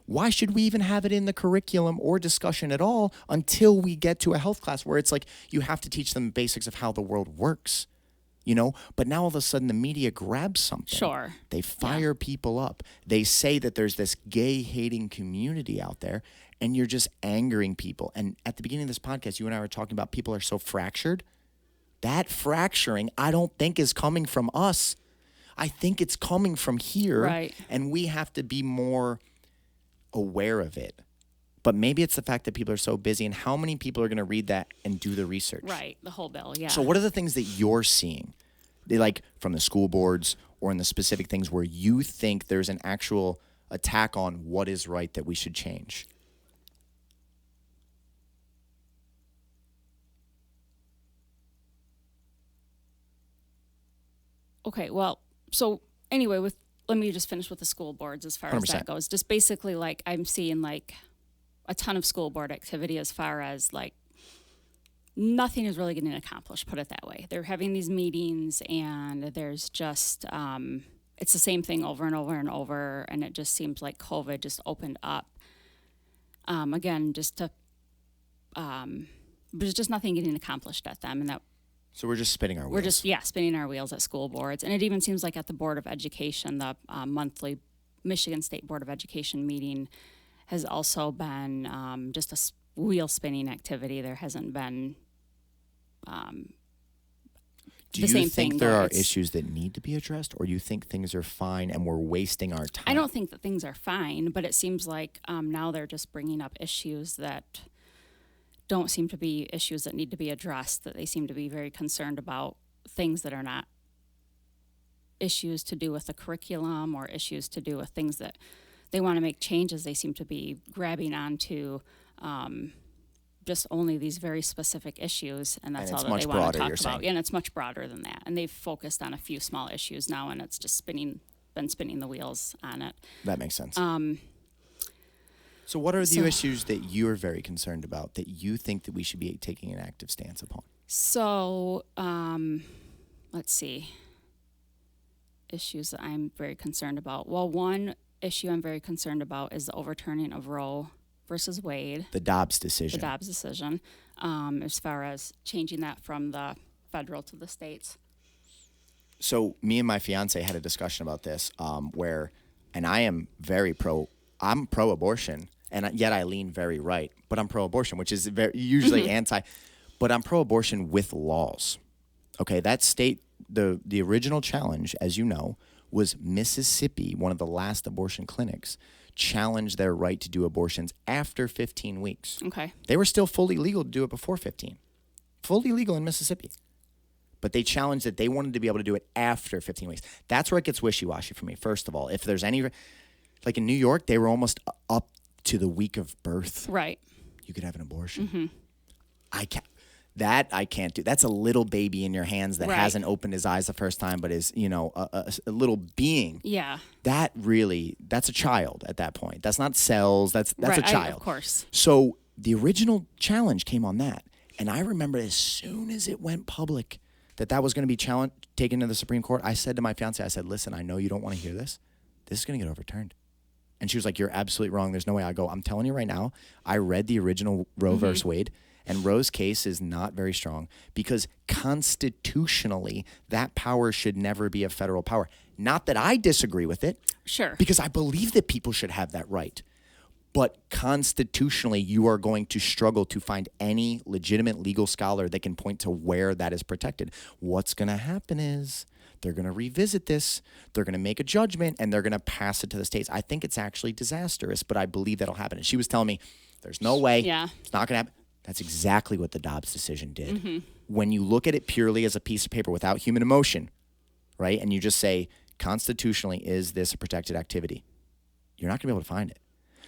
Why should we even have it in the curriculum or discussion at all until we get to a health class where it's like you have to teach them the basics of how the world works? But now all of a sudden the media grabs something. Sure. They fire people up. They say that there's this gay-hating community out there, and you're just angering people. And at the beginning of this podcast, you and I were talking about people are so fractured. That fracturing, I don't think is coming from us. I think it's coming from here. Right. And we have to be more aware of it. But maybe it's the fact that people are so busy, and how many people are going to read that and do the research? Right, the whole bill, yeah. So what are the things that you're seeing, from the school boards or in the specific things where you think there's an actual attack on what is right that we should change? Okay, well, so anyway, let me just finish with the school boards as far 100%. as that goes. Just basically, I'm seeing a ton of school board activity as far as nothing is really getting accomplished, put it that way. They're having these meetings and there's just, it's the same thing over and over and over. And it just seems like COVID just opened up, again, there's just nothing getting accomplished at them. And So we're just spinning our wheels. we're just, spinning our wheels at school boards. And it even seems like at the Board of Education, the monthly Michigan State Board of Education meeting has also been just a wheel spinning activity. There hasn't been Do the you same think thing. there are issues that need to be addressed, or you think things are fine and we're wasting our time? I don't think that things are fine, but it seems like now they're just bringing up issues that don't seem to be issues that need to be addressed, that they seem to be very concerned about things that are not issues to do with the curriculum or issues to do with things that they want to make changes. They seem to be grabbing onto just only these very specific issues, and that's all that they want to talk about. And it's much broader than that. And they've focused on a few small issues now, and it's just been spinning the wheels on it. That makes sense. So what are the issues that you're very concerned about that you think that we should be taking an active stance upon? So, let's see. Issues that I'm very concerned about. Well, one issue I'm very concerned about is the overturning of Roe versus Wade. The Dobbs decision. as far as changing that from the federal to the states. So me and my fiance had a discussion about this, and I am I'm pro-abortion, and yet I lean very right, but I'm pro-abortion, which is usually anti, but I'm pro-abortion with laws. Okay, that state, the original challenge, as you know, was Mississippi, one of the last abortion clinics, challenged their right to do abortions after 15 weeks. Okay. They were still fully legal to do it before 15. Fully legal in Mississippi. But they challenged that they wanted to be able to do it after 15 weeks. That's where it gets wishy-washy for me, first of all. If there's any, like in New York, they were almost up to the week of birth. Right. You could have an abortion. I can't do. That's a little baby in your hands that hasn't opened his eyes the first time, but is, a little being. Yeah. That's a child at that point. That's not cells. That's a child. Of course. So the original challenge came on that. And I remember as soon as it went public that was going to be taken to the Supreme Court, I said to my fiance, I said, listen, I know you don't want to hear this. This is going to get overturned. And she was like, you're absolutely wrong. There's no way. I go, I'm telling you right now, I read the original Roe versus Wade. And Roe's case is not very strong because constitutionally, that power should never be a federal power. Not that I disagree with it. Sure. Because I believe that people should have that right. But constitutionally, you are going to struggle to find any legitimate legal scholar that can point to where that is protected. What's going to happen is they're going to revisit this. They're going to make a judgment, and they're going to pass it to the states. I think it's actually disastrous, but I believe that'll happen. And she was telling me, there's no way. Yeah. It's not going to happen. That's exactly what the Dobbs decision did. When you look at it purely as a piece of paper without human emotion, right, and you just say, constitutionally, is this a protected activity? You're not going to be able to find it.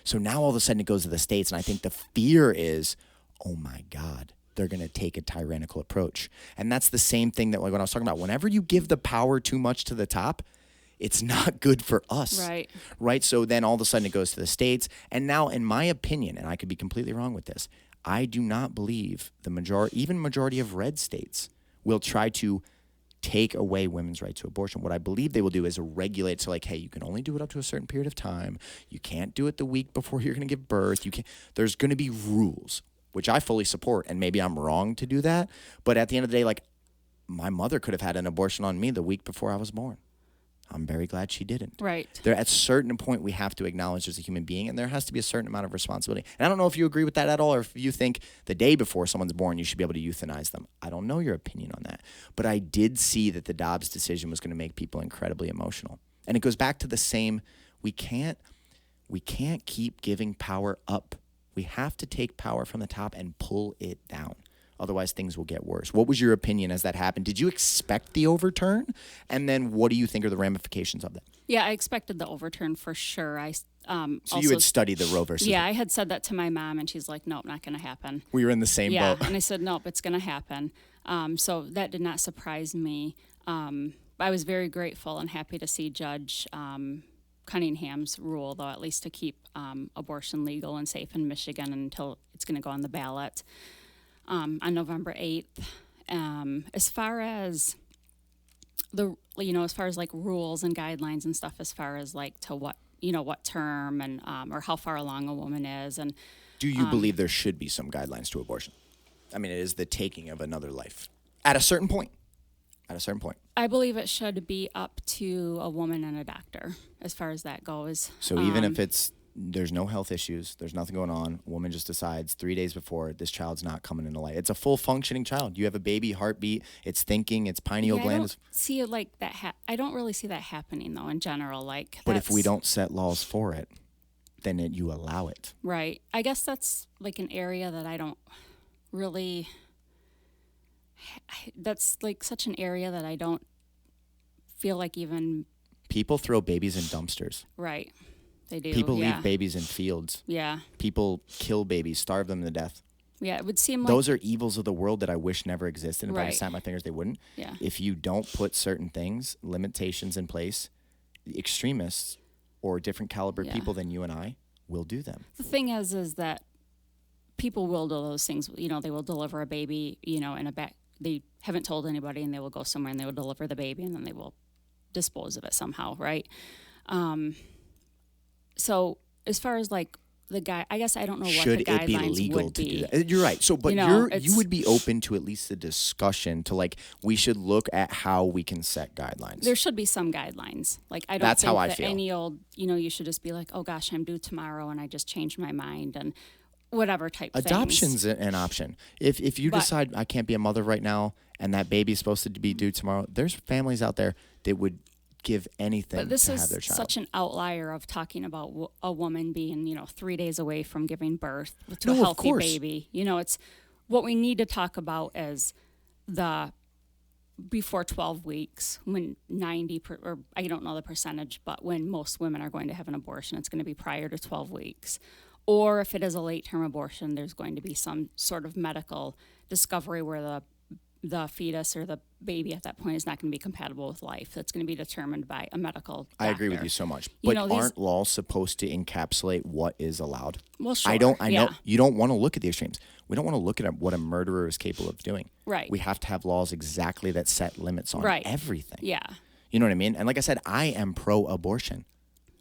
So now all of a sudden it goes to the states, and I think the fear is, oh, my God, they're going to take a tyrannical approach. And that's the same thing that, like, when I was talking about, whenever you give the power too much to the top, it's not good for us. Right. Right? So then all of a sudden it goes to the states. And now, in my opinion, and I could be completely wrong with this, I do not believe majority of red states will try to take away women's right to abortion. What I believe they will do is regulate to, like, hey, you can only do it up to a certain period of time. You can't do it the week before you're going to give birth. There's going to be rules, which I fully support, and maybe I'm wrong to do that. But at the end of the day, like, my mother could have had an abortion on me the week before I was born. I'm very glad she didn't. Right. There, at a certain point, we have to acknowledge there's a human being, and there has to be a certain amount of responsibility. And I don't know if you agree with that at all, or if you think the day before someone's born, you should be able to euthanize them. I don't know your opinion on that. But I did see that the Dobbs decision was going to make people incredibly emotional. And it goes back to the same, we can't keep giving power up. We have to take power from the top and pull it down. Otherwise, things will get worse. What was your opinion as that happened? Did you expect the overturn? And then what do you think are the ramifications of that? Yeah, I expected the overturn for sure. So you had studied the Roe versus... Yeah, I had said that to my mom, and she's like, nope, not going to happen. We were in the same boat. Yeah, and I said, nope, it's going to happen. So that did not surprise me. I was very grateful and happy to see Judge Cunningham's rule, though, at least to keep abortion legal and safe in Michigan until it's going to go on the ballot on November 8th. As far as like rules and guidelines and stuff, as far as like to what term and or how far along a woman is, and do you believe there should be some guidelines to abortion? I mean, it is the taking of another life at a certain point. I believe it should be up to a woman and a doctor as far as that goes. So even if there's no health issues, there's nothing going on, a woman just decides 3 days before this child's not coming into life. It's a full functioning child. You have a baby, heartbeat, it's thinking, its pineal gland is... See it like that. I don't really see that happening though in general. But if we don't set laws for it, then you allow it. Right. I guess that's like an area that I don't really... That's like such an area that I don't feel like even... People throw babies in dumpsters. Right. They do. People leave babies in fields. Yeah. People kill babies, starve them to death. Yeah, it would seem like... Those are evils of the world that I wish never existed. If I just snapped my fingers, they wouldn't. Yeah. If you don't put certain things, limitations in place, the extremists or different caliber people than you and I will do them. The thing is that people will do those things. You know, they will deliver a baby, in a bag. They haven't told anybody, and they will go somewhere and they will deliver the baby, and then they will dispose of it somehow, right? So as far as like I guess I don't know Should what the it be guidelines legal would to be. do that? You're right. So, but you would be open to at least the discussion to like, we should look at how we can set guidelines. There should be some guidelines. Like, I don't That's think how I that feel. any old, you should just be like, oh gosh, I'm due tomorrow and I just changed my mind and whatever type Adoption's things. an option. If you decide I can't be a mother right now and that baby's supposed to be due tomorrow, there's families out there that would give anything But this to is have their child. such an outlier of talking about a woman being, 3 days away from giving birth to a No, of healthy course. baby. It's what we need to talk about is the before 12 weeks when or I don't know the percentage, but when most women are going to have an abortion, it's going to be prior to 12 weeks. Or if it is a late-term abortion, there's going to be some sort of medical discovery where the fetus or the baby at that point is not going to be compatible with life. That's going to be determined by a medical doctor. I agree with you so much. But aren't laws supposed to encapsulate what is allowed? Well, sure. I know you don't want to look at the extremes. We don't want to look at what a murderer is capable of doing. Right. We have to have laws exactly that set limits on everything. Yeah. You know what I mean? And like I said, I am pro-abortion.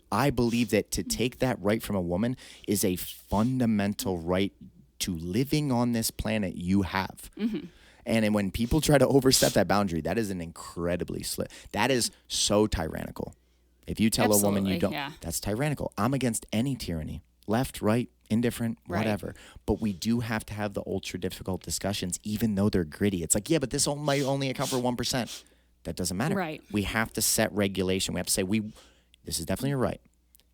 I believe that to take that right from a woman is a fundamental right to living on this planet you have. Mm-hmm. And when people try to overstep that boundary, that is an incredibly that is so tyrannical. If you tell a woman you don't, that's tyrannical. I'm against any tyranny, left, right, indifferent, whatever. But we do have to have the ultra difficult discussions, even though they're gritty. It's like, yeah, but this might only account for 1%. That doesn't matter. Right. We have to set regulation. We have to say, this is definitely your right.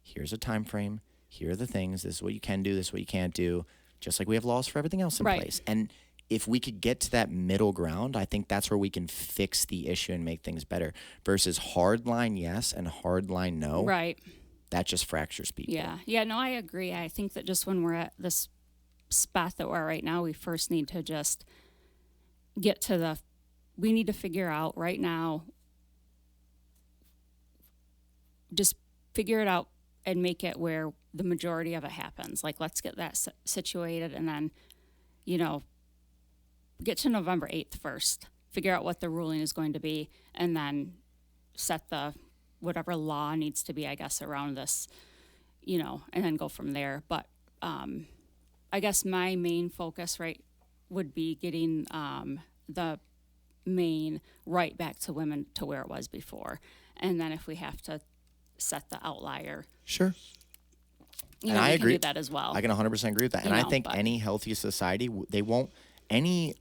Here's a time frame. Here are the things. This is what you can do. This is what you can't do. Just like we have laws for everything else in place. And if we could get to that middle ground, I think that's where we can fix the issue and make things better versus hard line yes and hard line no. Right. That just fractures people. Yeah. Yeah, no, I agree. I think that just when we're at this spot that we're at right now, we first need to just we need to figure out right now, just figure it out and make it where the majority of it happens. Like, let's get that situated and then, get to November 8th first, figure out what the ruling is going to be, and then set whatever law needs to be, I guess, around this, and then go from there. But I guess my main focus, would be getting the main right back to women to where it was before. And then if we have to set the outlier. Sure. And I agree. Can do that as well. I can 100% agree with that. And I think any healthy society, any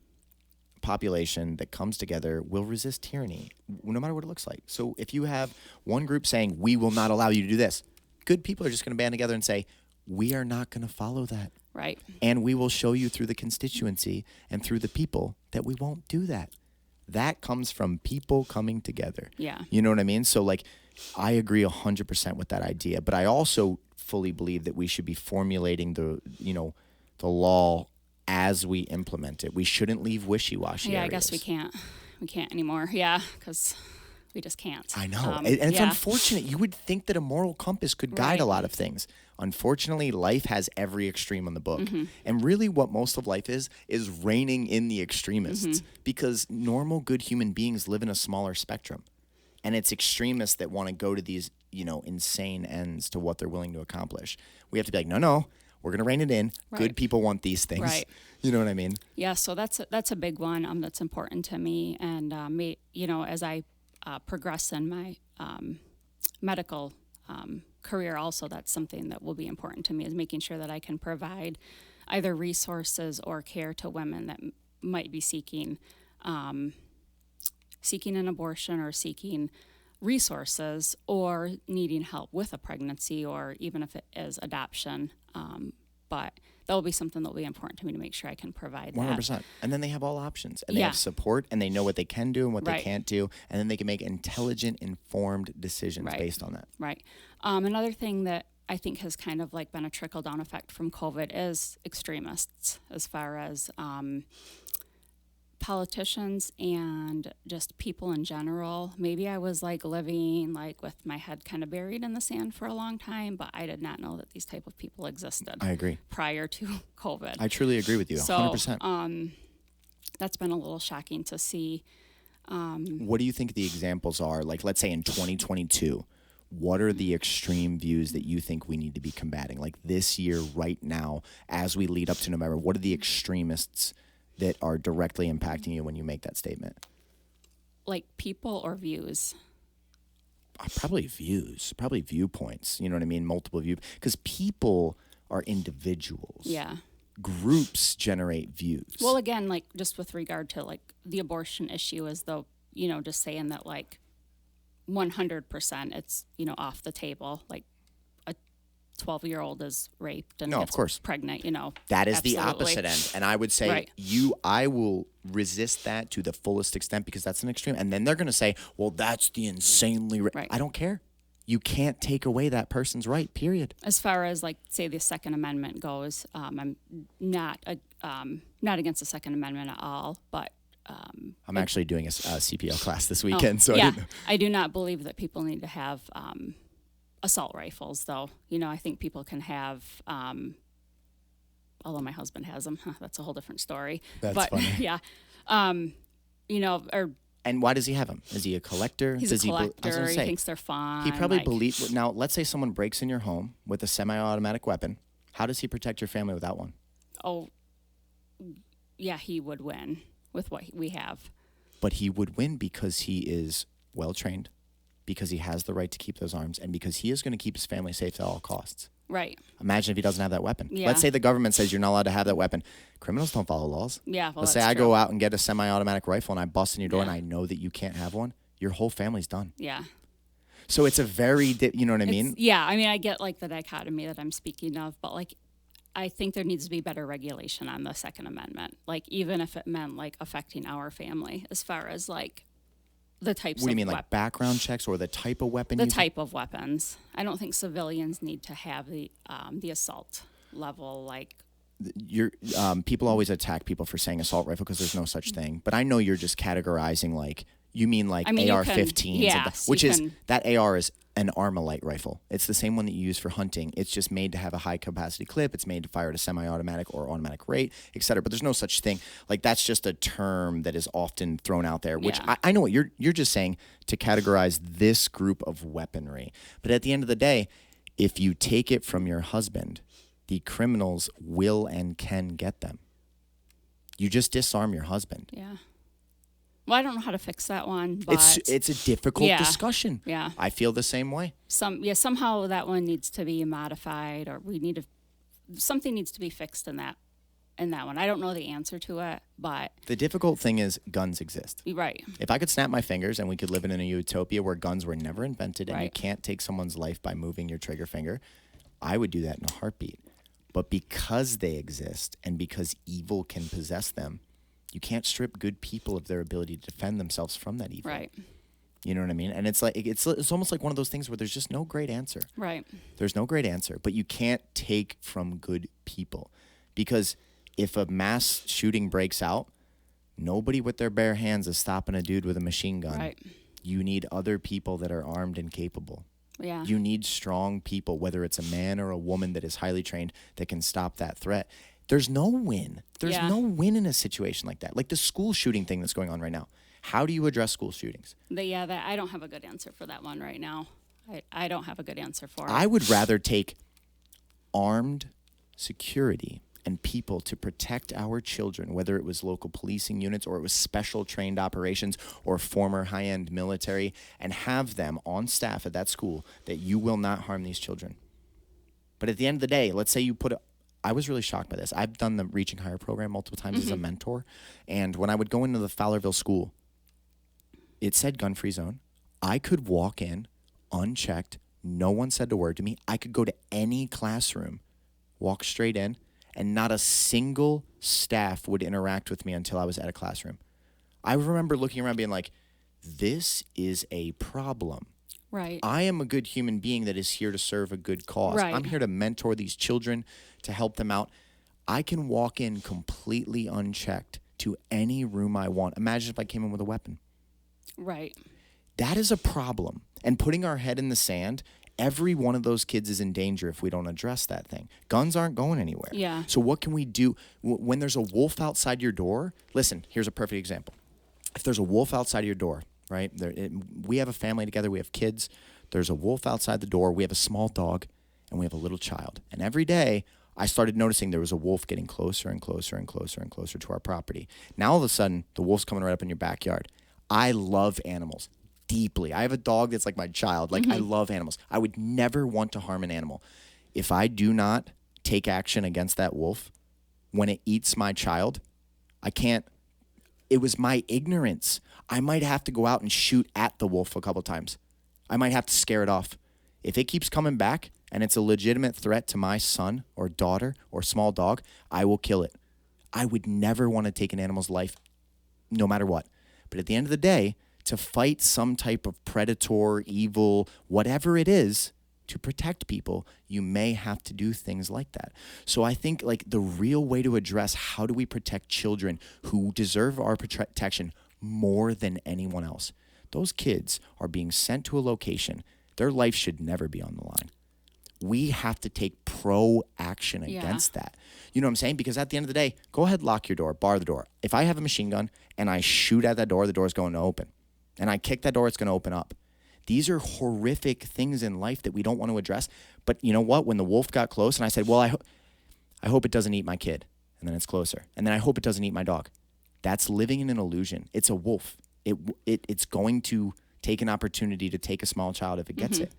population that comes together will resist tyranny, no matter what it looks like. So if you have one group saying, we will not allow you to do this, good people are just going to band together and say, we are not going to follow that. Right. And we will show you through the constituency and through the people that we won't do that. That comes from people coming together. Yeah. You know what I mean? So I agree 100% with that idea, but I also fully believe that we should be formulating the law as we implement it. We shouldn't leave wishy-washy areas. I guess we can't. We can't anymore. Yeah, because we just can't. I know. And it's unfortunate. You would think that a moral compass could guide a lot of things. Unfortunately, life has every extreme on the book. Mm-hmm. And really what most of life is reining in the extremists because normal, good human beings live in a smaller spectrum. And it's extremists that want to go to these, insane ends to what they're willing to accomplish. We have to be like, no, we're going to rein it in. Right. Good people want these things. Right. You know what I mean? Yeah, so that's a big one that's important to me. And, as I progress in my medical career also, that's something that will be important to me is making sure that I can provide either resources or care to women that might be seeking an abortion or seeking resources or needing help with a pregnancy or even if it is adoption. But that will be something that will be important to me to make sure I can provide 100%. That. And then they have all options and they have support and they know what they can do and what they can't do. And then they can make intelligent, informed decisions based on that. Right. Another thing that I think has kind of been a trickle-down effect from COVID is extremists as far as politicians and just people in general. Maybe I was living with my head kind of buried in the sand for a long time, but I did not know that these type of people existed. I agree. Prior to COVID. I truly agree with you, 100%. So that's been a little shocking to see. What do you think the examples are? Let's say in 2022, what are the extreme views that you think we need to be combating? Like this year, right now, as we lead up to November, what are the extremists that are directly impacting you when you make that statement? Like people or views? Probably views, probably viewpoints. You know what I mean? Multiple views. Because people are individuals. Yeah. Groups generate views. Well, again, like just with regard to like the abortion issue, as though, you know, just saying that like 100% it's, you know, off the table. Like a 12-year-old is raped and No, of gets course. pregnant, you know. That is absolutely. the opposite end. And I would say Right. I will resist that to the fullest extent because that's an extreme. And then they're going to say, well, that's the insanely Right. I don't care. You can't take away that person's right, period. As far as like, say, the Second Amendment goes, I'm not against the Second Amendment at all, but I'm actually doing a CPL class this weekend. So yeah, I do not believe that people need to have assault rifles, though. You know, I think people can have, although my husband has them. That's a whole different story. That's funny. Yeah. You know, or And why does he have them? Is he a collector? he's Does a collector. I was gonna He say, thinks they're fun. he probably like, believes. Now, let's say someone breaks in your home with a semi-automatic weapon. How does he protect your family without one? Oh, yeah, he would win with what we have. But he would win because he is well-trained, because he has the right to keep those arms, and because he is going to keep his family safe at all costs. Right. Imagine if he doesn't have that weapon. Yeah. Let's say the government says you're not allowed to have that weapon. Criminals don't follow laws. Yeah. Well, Let's say that's I true. go out and get a semi-automatic rifle and I bust in your door Yeah. and I know that you can't have one. Your whole family's done. Yeah. So it's a very, you know what I mean? Yeah. I mean, I get like the dichotomy that I'm speaking of, but like, I think there needs to be better regulation on the Second Amendment. Like, even if it meant like affecting our family, as far as like the types of What do you mean, like background checks or the type of weapon? the type of weapons. I don't think civilians need to have the assault level. Like, People always attack people for saying assault rifle because there's no such thing. But I know you're just categorizing like, you mean like I mean, you AR-15s, can- yes, which you is, can- that AR is an Armalite rifle. It's the same one that you use for hunting. It's just made to have a high capacity clip. It's made to fire at a semi-automatic or automatic rate, et cetera. But there's no such thing. Like, that's just a term that is often thrown out there, which Yeah. I know what you're just saying to categorize this group of weaponry. But at the end of the day, if you take it from your husband, the criminals will and can get them. You just disarm your husband. yeah. Well, I don't know how to fix that one, but It's a difficult Yeah. discussion. Yeah. I feel the same way. somehow that one needs to be modified, or something needs to be fixed in that one. I don't know the answer to it, but The difficult thing is guns exist. you're right. If I could snap my fingers and we could live in a utopia where guns were never invented and you Right. can't take someone's life by moving your trigger finger, I would do that in a heartbeat. But because they exist and because evil can possess them, you can't strip good people of their ability to defend themselves from that evil. Right. You know what I mean? And it's like it's almost like one of those things where there's just no great answer. Right. There's no great answer, but you can't take from good people. Because if a mass shooting breaks out, nobody with their bare hands is stopping a dude with a machine gun. Right. You need other people that are armed and capable. Yeah. You need strong people, whether it's a man or a woman that is highly trained, that can stop that threat. There's no win. There's Yeah. no win in a situation like that. Like the school shooting thing that's going on right now. How do you address school shootings? That I don't have a good answer for that one right now. I don't have a good answer for it. I would rather take armed security and people to protect our children, whether it was local policing units or it was special trained operations or former high-end military, and have them on staff at that school that you will not harm these children. But at the end of the day, let's say you put I was really shocked by this. I've done the Reaching Higher program multiple times as a mentor, and when I would go into the Fowlerville school, it said gun-free zone. I could walk in unchecked. No one said a word to me. I could go to any classroom, walk straight in, and not a single staff would interact with me until I was at a classroom. I remember looking around being like, this is a problem. Right. I am a good human being that is here to serve a good cause. Right. I'm here to mentor these children, to help them out. I can walk in completely unchecked to any room I want. Imagine if I came in with a weapon. Right. That is a problem. And putting our head in the sand, every one of those kids is in danger if we don't address that thing. Guns aren't going anywhere. Yeah. So what can we do when there's a wolf outside your door? Listen, here's a perfect example. If there's a wolf outside your door, right? We have a family together. We have kids. there's a wolf outside the door. We have a small dog, and we have a little child. And every day, I started noticing there was a wolf getting closer and closer and closer and closer to our property. Now, all of a sudden, the wolf's coming right up in your backyard. I love animals deeply. I have a dog that's like my child. Like, I love animals. I would never want to harm an animal. If I do not take action against that wolf when it eats my child, I can't. It was my ignorance. I might have to go out and shoot at the wolf a couple times. I might have to scare it off. If it keeps coming back and it's a legitimate threat to my son or daughter or small dog, I will kill it. I would never want to take an animal's life no matter what. But at the end of the day, to fight some type of predator, evil, whatever it is, to protect people, you may have to do things like that. So I think like the real way to address how do we protect children who deserve our protection more than anyone else. Those kids are being sent to a location. Their life should never be on the line. We have to take pro-action against that. You know what I'm saying? Because at the end of the day, go ahead, lock your door, bar the door. If I have a machine gun and I shoot at that door, the door's going to open. And I kick that door, it's going to open up. These are horrific things in life that we don't want to address. But you know what? When the wolf got close and I said, well, I hope it doesn't eat my kid. And then it's closer. And then I hope it doesn't eat my dog. That's living in an illusion. It's a wolf. It's going to take an opportunity to take a small child if it gets it.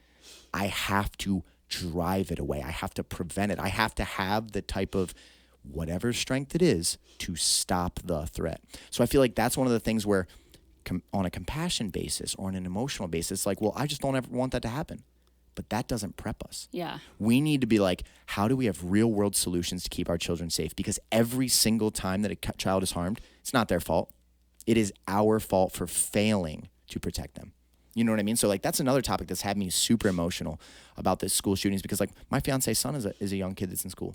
I have to drive it away. I have to prevent it. I have to have the type of whatever strength it is to stop the threat. So I feel like that's one of the things where on a compassion basis or on an emotional basis, like, well, I just don't ever want that to happen. But that doesn't prep us. Yeah. We need to be like, how do we have real world solutions to keep our children safe? Because every single time that a child is harmed, it's not their fault. It is our fault for failing to protect them. You know what I mean? So like that's another topic that's had me super emotional about the school shootings because like my fiance's son is a young kid that's in school.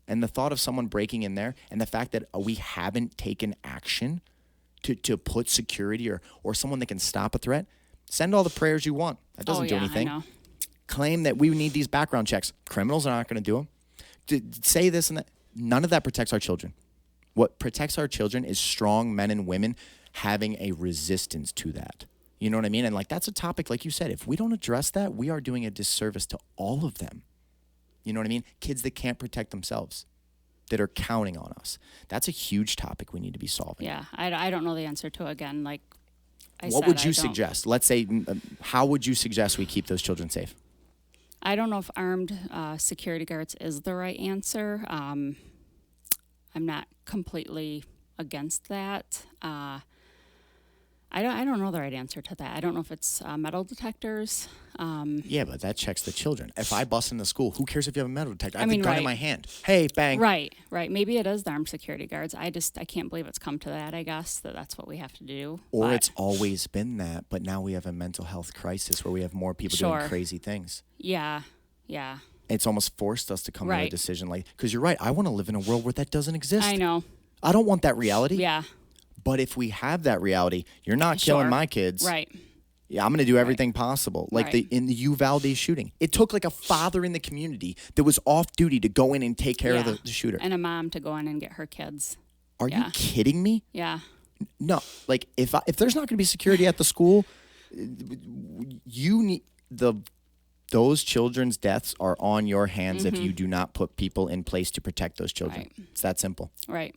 And the thought of someone breaking in there and the fact that we haven't taken action to put security or someone that can stop a threat, send all the prayers you want. That doesn't do anything. I know. Claim that we need these background checks. Criminals are not going to do them. Say this and that. None of that protects our children. What protects our children is strong men and women having a resistance to that. You know what I mean? And like that's a topic, like you said, if we don't address that, we are doing a disservice to all of them. You know what I mean? Kids that can't protect themselves, that are counting on us. That's a huge topic we need to be solving. Yeah, I don't know the answer to it again. Like I said, what would you suggest? Let's say, how would you suggest we keep those children safe? I don't know if armed security guards is the right answer. I'm not completely against that. I don't know the right answer to that. I don't know if it's metal detectors. Yeah, but that checks the children. If I bust in the school, who cares if you have a metal detector? I have mean, the gun in my hand. Hey, bang. Right. Maybe it is the armed security guards. I can't believe it's come to that, I guess, that's what we have to do. Or it's always been that, but now we have a mental health crisis where we have more people doing crazy things. Yeah. It's almost forced us to come to a decision like, because you're right, I want to live in a world where that doesn't exist. I know. I don't want that reality. Yeah. But if we have that reality, you're not killing my kids. Right. Yeah, I'm going to do everything possible. Like in the Uvalde shooting, it took like a father in the community that was off duty to go in and take care of the shooter. And a mom to go in and get her kids. Are you kidding me? Yeah. No, like if there's not going to be security at the school, you need those children's deaths are on your hands if you do not put people in place to protect those children. Right. It's that simple. Right.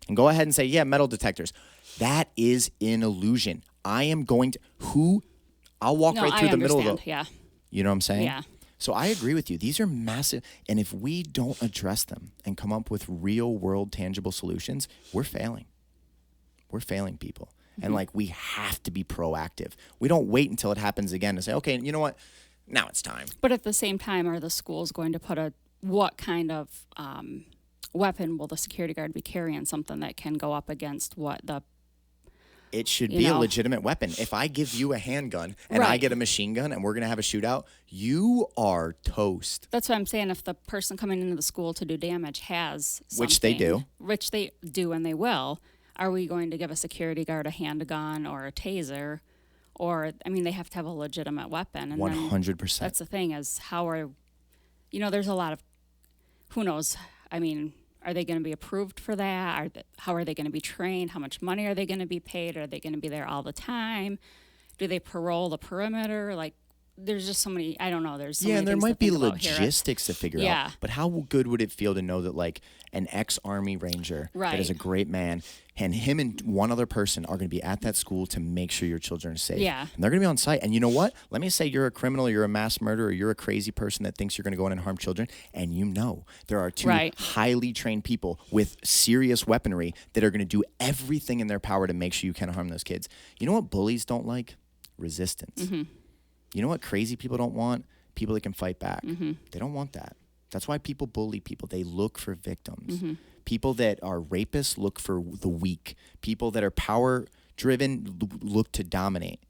And go ahead and say, yeah, metal detectors. That is an illusion. I am going to I'll walk right through the middle of the. Yeah. You know what I'm saying? Yeah. So I agree with you. These are massive. And if we don't address them and come up with real world tangible solutions, we're failing. We're failing people. And like we have to be proactive. We don't wait until it happens again to say, okay, you know what? Now it's time. But at the same time, are the schools going to put what kind of weapon will the security guard be carrying? Something that can go up against what the... It should be a legitimate weapon. If I give you a handgun and I get a machine gun and we're going to have a shootout, you are toast. That's what I'm saying. If the person coming into the school to do damage has something, which they do and they will, are we going to give a security guard a handgun or a taser? Or, I mean, they have to have a legitimate weapon. And 100%. That's the thing is there's a lot of, who knows, I mean... Are they going to be approved for that? How are they going to be trained? How much money are they going to be paid? Are they going to be there all the time? Do they parole the perimeter? Like, there's just so many, I don't know, there's so Yeah, many and there things to might be think about here. logistics to figure Yeah. out. But how good would it feel to know that like an ex-Army Ranger that is a Right. great man, and him and one other person are going to be at that school to make sure your children are safe. Yeah. And they're going to be on site. And you know what? Let me say you're a criminal, you're a mass murderer, you're a crazy person that thinks you're going to go in and harm children, and you know there are two Right. highly trained people with serious weaponry that are going to do everything in their power to make sure you can't harm those kids. You know what bullies don't like? Resistance. Mm-hmm. You know what crazy people don't want? People that can fight back. Mm-hmm. They don't want that. That's why people bully people. They look for victims. Mm-hmm. People that are rapists look for the weak. People that are power driven look to dominate.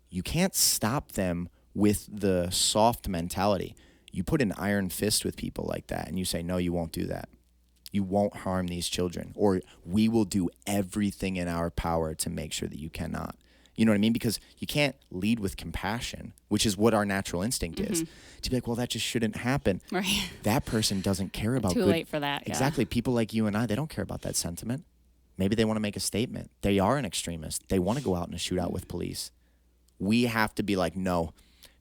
You can't stop them with the soft mentality. You put an iron fist with people like that and you say, no, you won't do that. You won't harm these children, or we will do everything in our power to make sure that you cannot. You know what I mean? Because you can't lead with compassion, which is what our natural instinct is. To be like, well, that just shouldn't happen. Right. That person doesn't care about Too good. late for that. Yeah. Exactly. People like you and I, they don't care about that sentiment. Maybe they want to make a statement. They are an extremist. They want to go out in a shootout with police. We have to be like, no,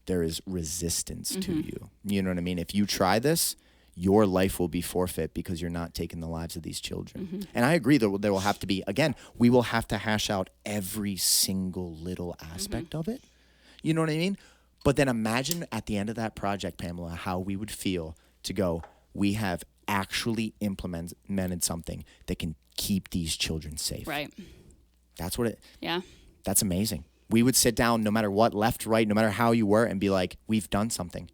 there is resistance to you. You know what I mean? If you try this, your life will be forfeit because you're not taking the lives of these children. And I agree there will have to be, again, we will have to hash out every single little aspect of it. You know what I mean? But then imagine at the end of that project, Pamela, how we would feel to go, we have actually implemented something that can keep these children safe. Right. That's amazing. We would sit down no matter what, left, right, no matter how you were, and be like, we've done something.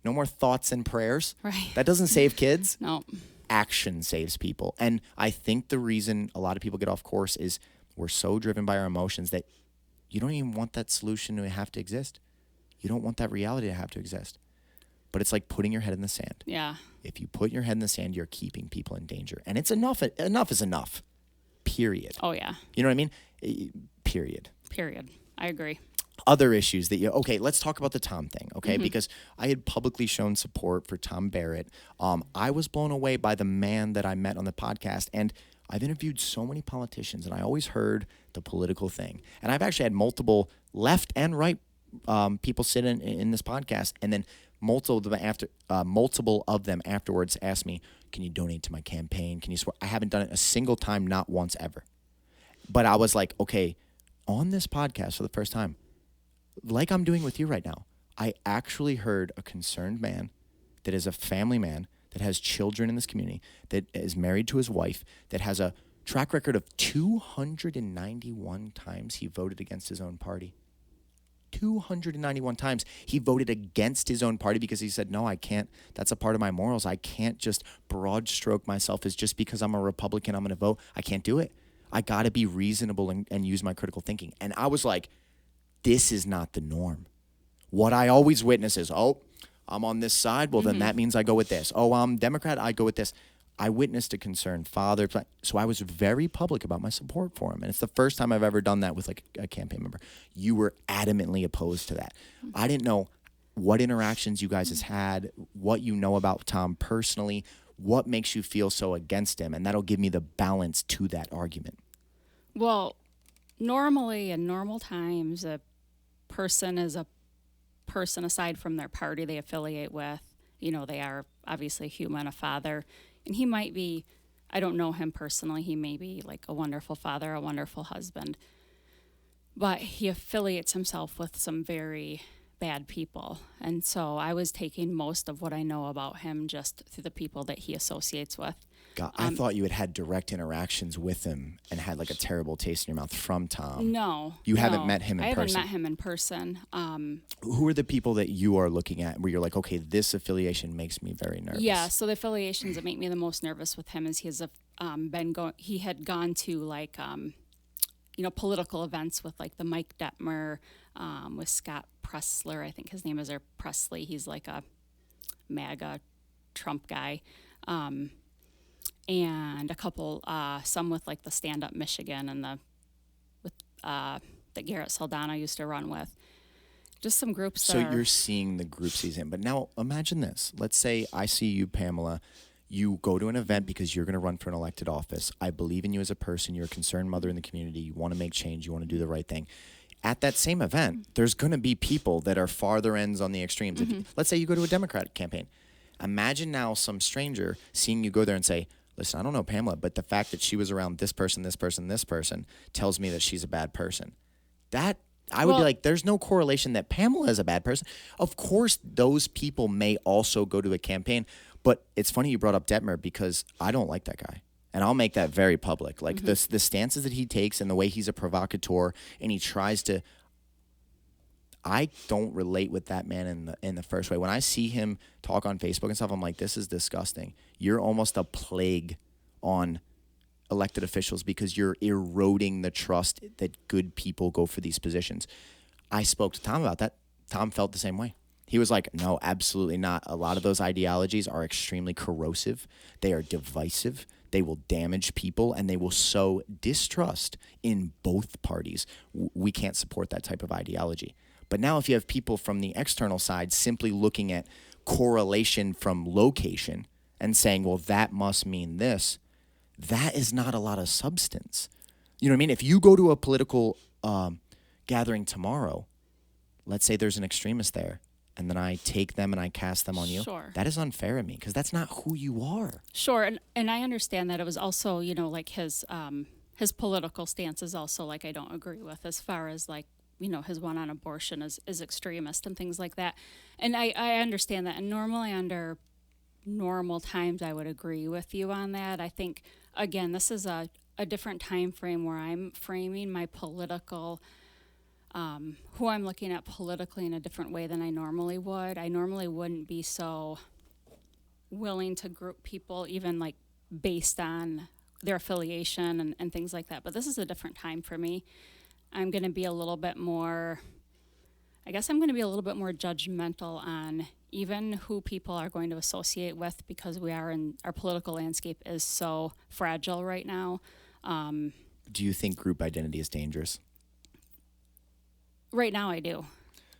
No more thoughts and prayers. Right. That doesn't save kids. No. Action saves people. And I think the reason a lot of people get off course is we're so driven by our emotions that you don't even want that solution to have to exist. You don't want that reality to have to exist. But it's like putting your head in the sand. Yeah. If you put your head in the sand, you're keeping people in danger. And it's enough. Enough is enough. Period. Oh, yeah. You know what I mean? Period. I agree. Other issues that okay, let's talk about the Tom thing, okay? Because I had publicly shown support for Tom Barrett. I was blown away by the man that I met on the podcast, and I've interviewed so many politicians, and I always heard the political thing. And I've actually had multiple left and right people sit in this podcast, and then multiple of them afterwards asked me, can you donate to my campaign? Can you support? I haven't done it a single time, not once ever. But I was like, okay, on this podcast for the first time, like I'm doing with you right now, I actually heard a concerned man that is a family man, that has children in this community, that is married to his wife, that has a track record of 291 times he voted against his own party. 291 times he voted against his own party because he said, no, I can't. That's a part of my morals. I can't just broad stroke myself as just because I'm a Republican, I'm going to vote. I can't do it. I got to be reasonable and use my critical thinking. And I was like, this is not the norm. What I always witness is, oh, I'm on this side. Well, then that means I go with this. Oh, I'm Democrat. I go with this. I witnessed a concerned father. So I was very public about my support for him. And it's the first time I've ever done that with like a campaign member. You were adamantly opposed to that. I didn't know what interactions you guys has had, what you know about Tom personally, what makes you feel so against him. And that'll give me the balance to that argument. Well, normally in normal times, a person is a person aside from their party they affiliate with. You know, they are obviously human, a father. And he might be, I don't know him personally, he may be like a wonderful father, a wonderful husband. But he affiliates himself with some very bad people. And so I was taking most of what I know about him just through the people that he associates with. God, I thought you had had direct interactions with him and had like a terrible taste in your mouth from Tom. No. You haven't met him in person? I haven't met him in person. Who are the people that you are looking at where you're like, okay, this affiliation makes me very nervous? Yeah, so the affiliations that make me the most nervous with him is he had gone to like, political events with like the Mike Detmer, with Scott Pressler, I think his name is, or Presley. He's like a MAGA Trump guy. And a couple, some with like the Stand Up Michigan and that Garrett Saldana used to run with. Just some groups. So you're seeing the groups he's in. But now imagine this. Let's say I see you, Pamela. You go to an event because you're going to run for an elected office. I believe in you as a person. You're a concerned mother in the community. You want to make change. You want to do the right thing. at that same event, there's going to be people that are farther ends on the extremes. Let's say you go to a Democratic campaign. Imagine now some stranger seeing you go there and say, listen, I don't know Pamela, but the fact that she was around this person, this person, this person tells me that she's a bad person. That I would be like, there's no correlation that Pamela is a bad person. Of course, those people may also go to a campaign, but it's funny you brought up Detmer because I don't like that guy. And I'll make that very public. Like the stances that he takes and the way he's a provocateur and he tries to, I don't relate with that man in the first way. When I see him talk on Facebook and stuff, I'm like, this is disgusting. You're almost a plague on elected officials because you're eroding the trust that good people go for these positions. I spoke to Tom about that. Tom felt the same way. He was like, no, absolutely not. A lot of those ideologies are extremely corrosive. They are divisive. They will damage people, and they will sow distrust in both parties. We can't support that type of ideology. But now if you have people from the external side simply looking at correlation from location and saying, well, that must mean this, that is not a lot of substance. You know what I mean? If you go to a political gathering tomorrow, let's say there's an extremist there, and then I take them and I cast them on you. Sure. That is unfair to me because that's not who you are. Sure, and I understand that it was also, like his political stance is also like I don't agree with as far as like, his one on abortion is extremist and things like that. And I understand that. And normally under normal times I would agree with you on that. I think, again, this is a different time frame where I'm framing my political who I'm looking at politically in a different way than I normally would. I normally wouldn't be so willing to group people even like based on their affiliation and things like that. But this is a different time for me. I'm going to be a little bit more, judgmental on even who people are going to associate with because our political landscape is so fragile right now. Do you think group identity is dangerous? Right now I do.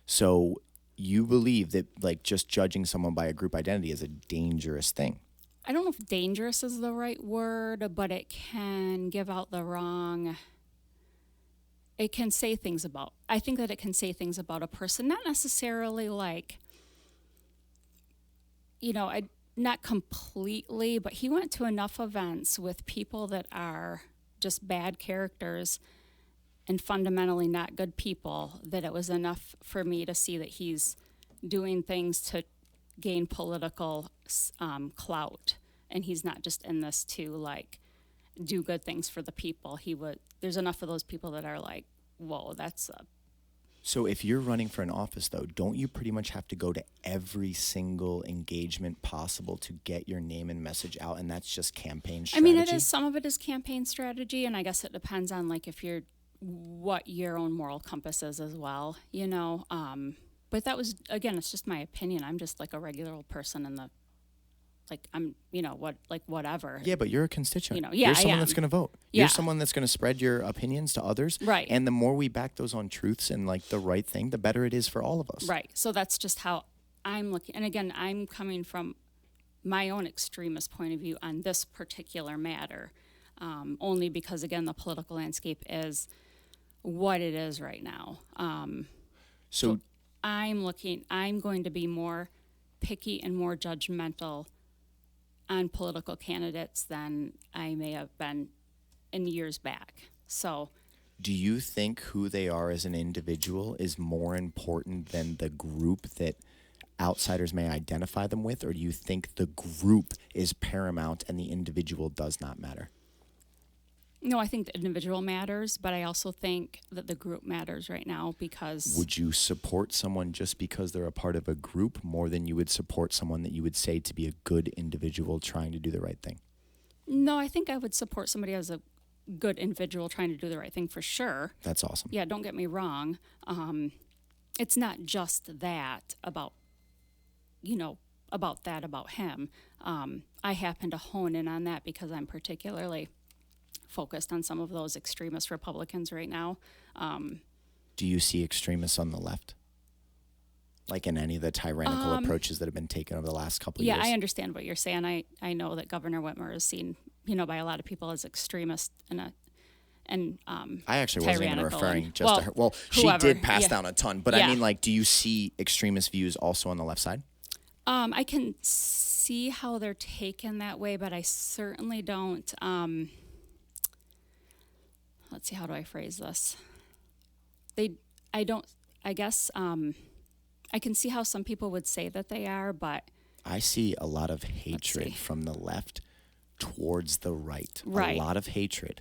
So you believe that like just judging someone by a group identity is a dangerous thing? I don't know if dangerous is the right word, but it can give out the wrong... It can say things about... I think that it can say things about a person, not necessarily like... not completely, but he went to enough events with people that are just bad characters and fundamentally not good people that it was enough for me to see that he's doing things to gain political clout, and he's not just in this to like do good things for the people. There's enough of those people that are like, whoa, that's a... So if you're running for an office, though, don't you pretty much have to go to every single engagement possible to get your name and message out, and that's just campaign strategy? I mean, it is. Some of it is campaign strategy, and I guess it depends on like what your own moral compass is as well, But that was, again, it's just my opinion. I'm just like a regular old person in the, like, I'm, whatever. Yeah, but you're a constituent. Yeah, you're someone I am. that's going to vote. Yeah. You're someone that's going to spread your opinions to others. Right. And the more we back those on truths and like the right thing, the better it is for all of us. Right. So that's just how I'm looking. And again, I'm coming from my own extremist point of view on this particular matter, only because, again, the political landscape is what it is right now. So I'm going to be more picky and more judgmental on political candidates than I may have been in years back. So, do you think who they are as an individual is more important than the group that outsiders may identify them with, or do you think the group is paramount and the individual does not matter? No, I think the individual matters, but I also think that the group matters right now because... Would you support someone just because they're a part of a group more than you would support someone that you would say to be a good individual trying to do the right thing? No, I think I would support somebody as a good individual trying to do the right thing for sure. That's awesome. Yeah, don't get me wrong. It's not just that about him. I happen to hone in on that because I'm particularly focused on some of those extremist Republicans right now. Do you see extremists on the left? Like in any of the tyrannical approaches that have been taken over the last couple of years? Yeah, I understand what you're saying. I know that Governor Whitmer is seen, by a lot of people as extremist and I actually wasn't even tyrannical referring and- just to her. Well, she whoever, did pass yeah. down a ton, but Yeah. I mean, like, do you see extremist views also on the left side? I can see how they're taken that way, but I certainly don't. Let's see, how do I phrase this? I don't. I guess I can see how some people would say that they are, but I see a lot of hatred see. from the left towards the right. Right. A lot of hatred.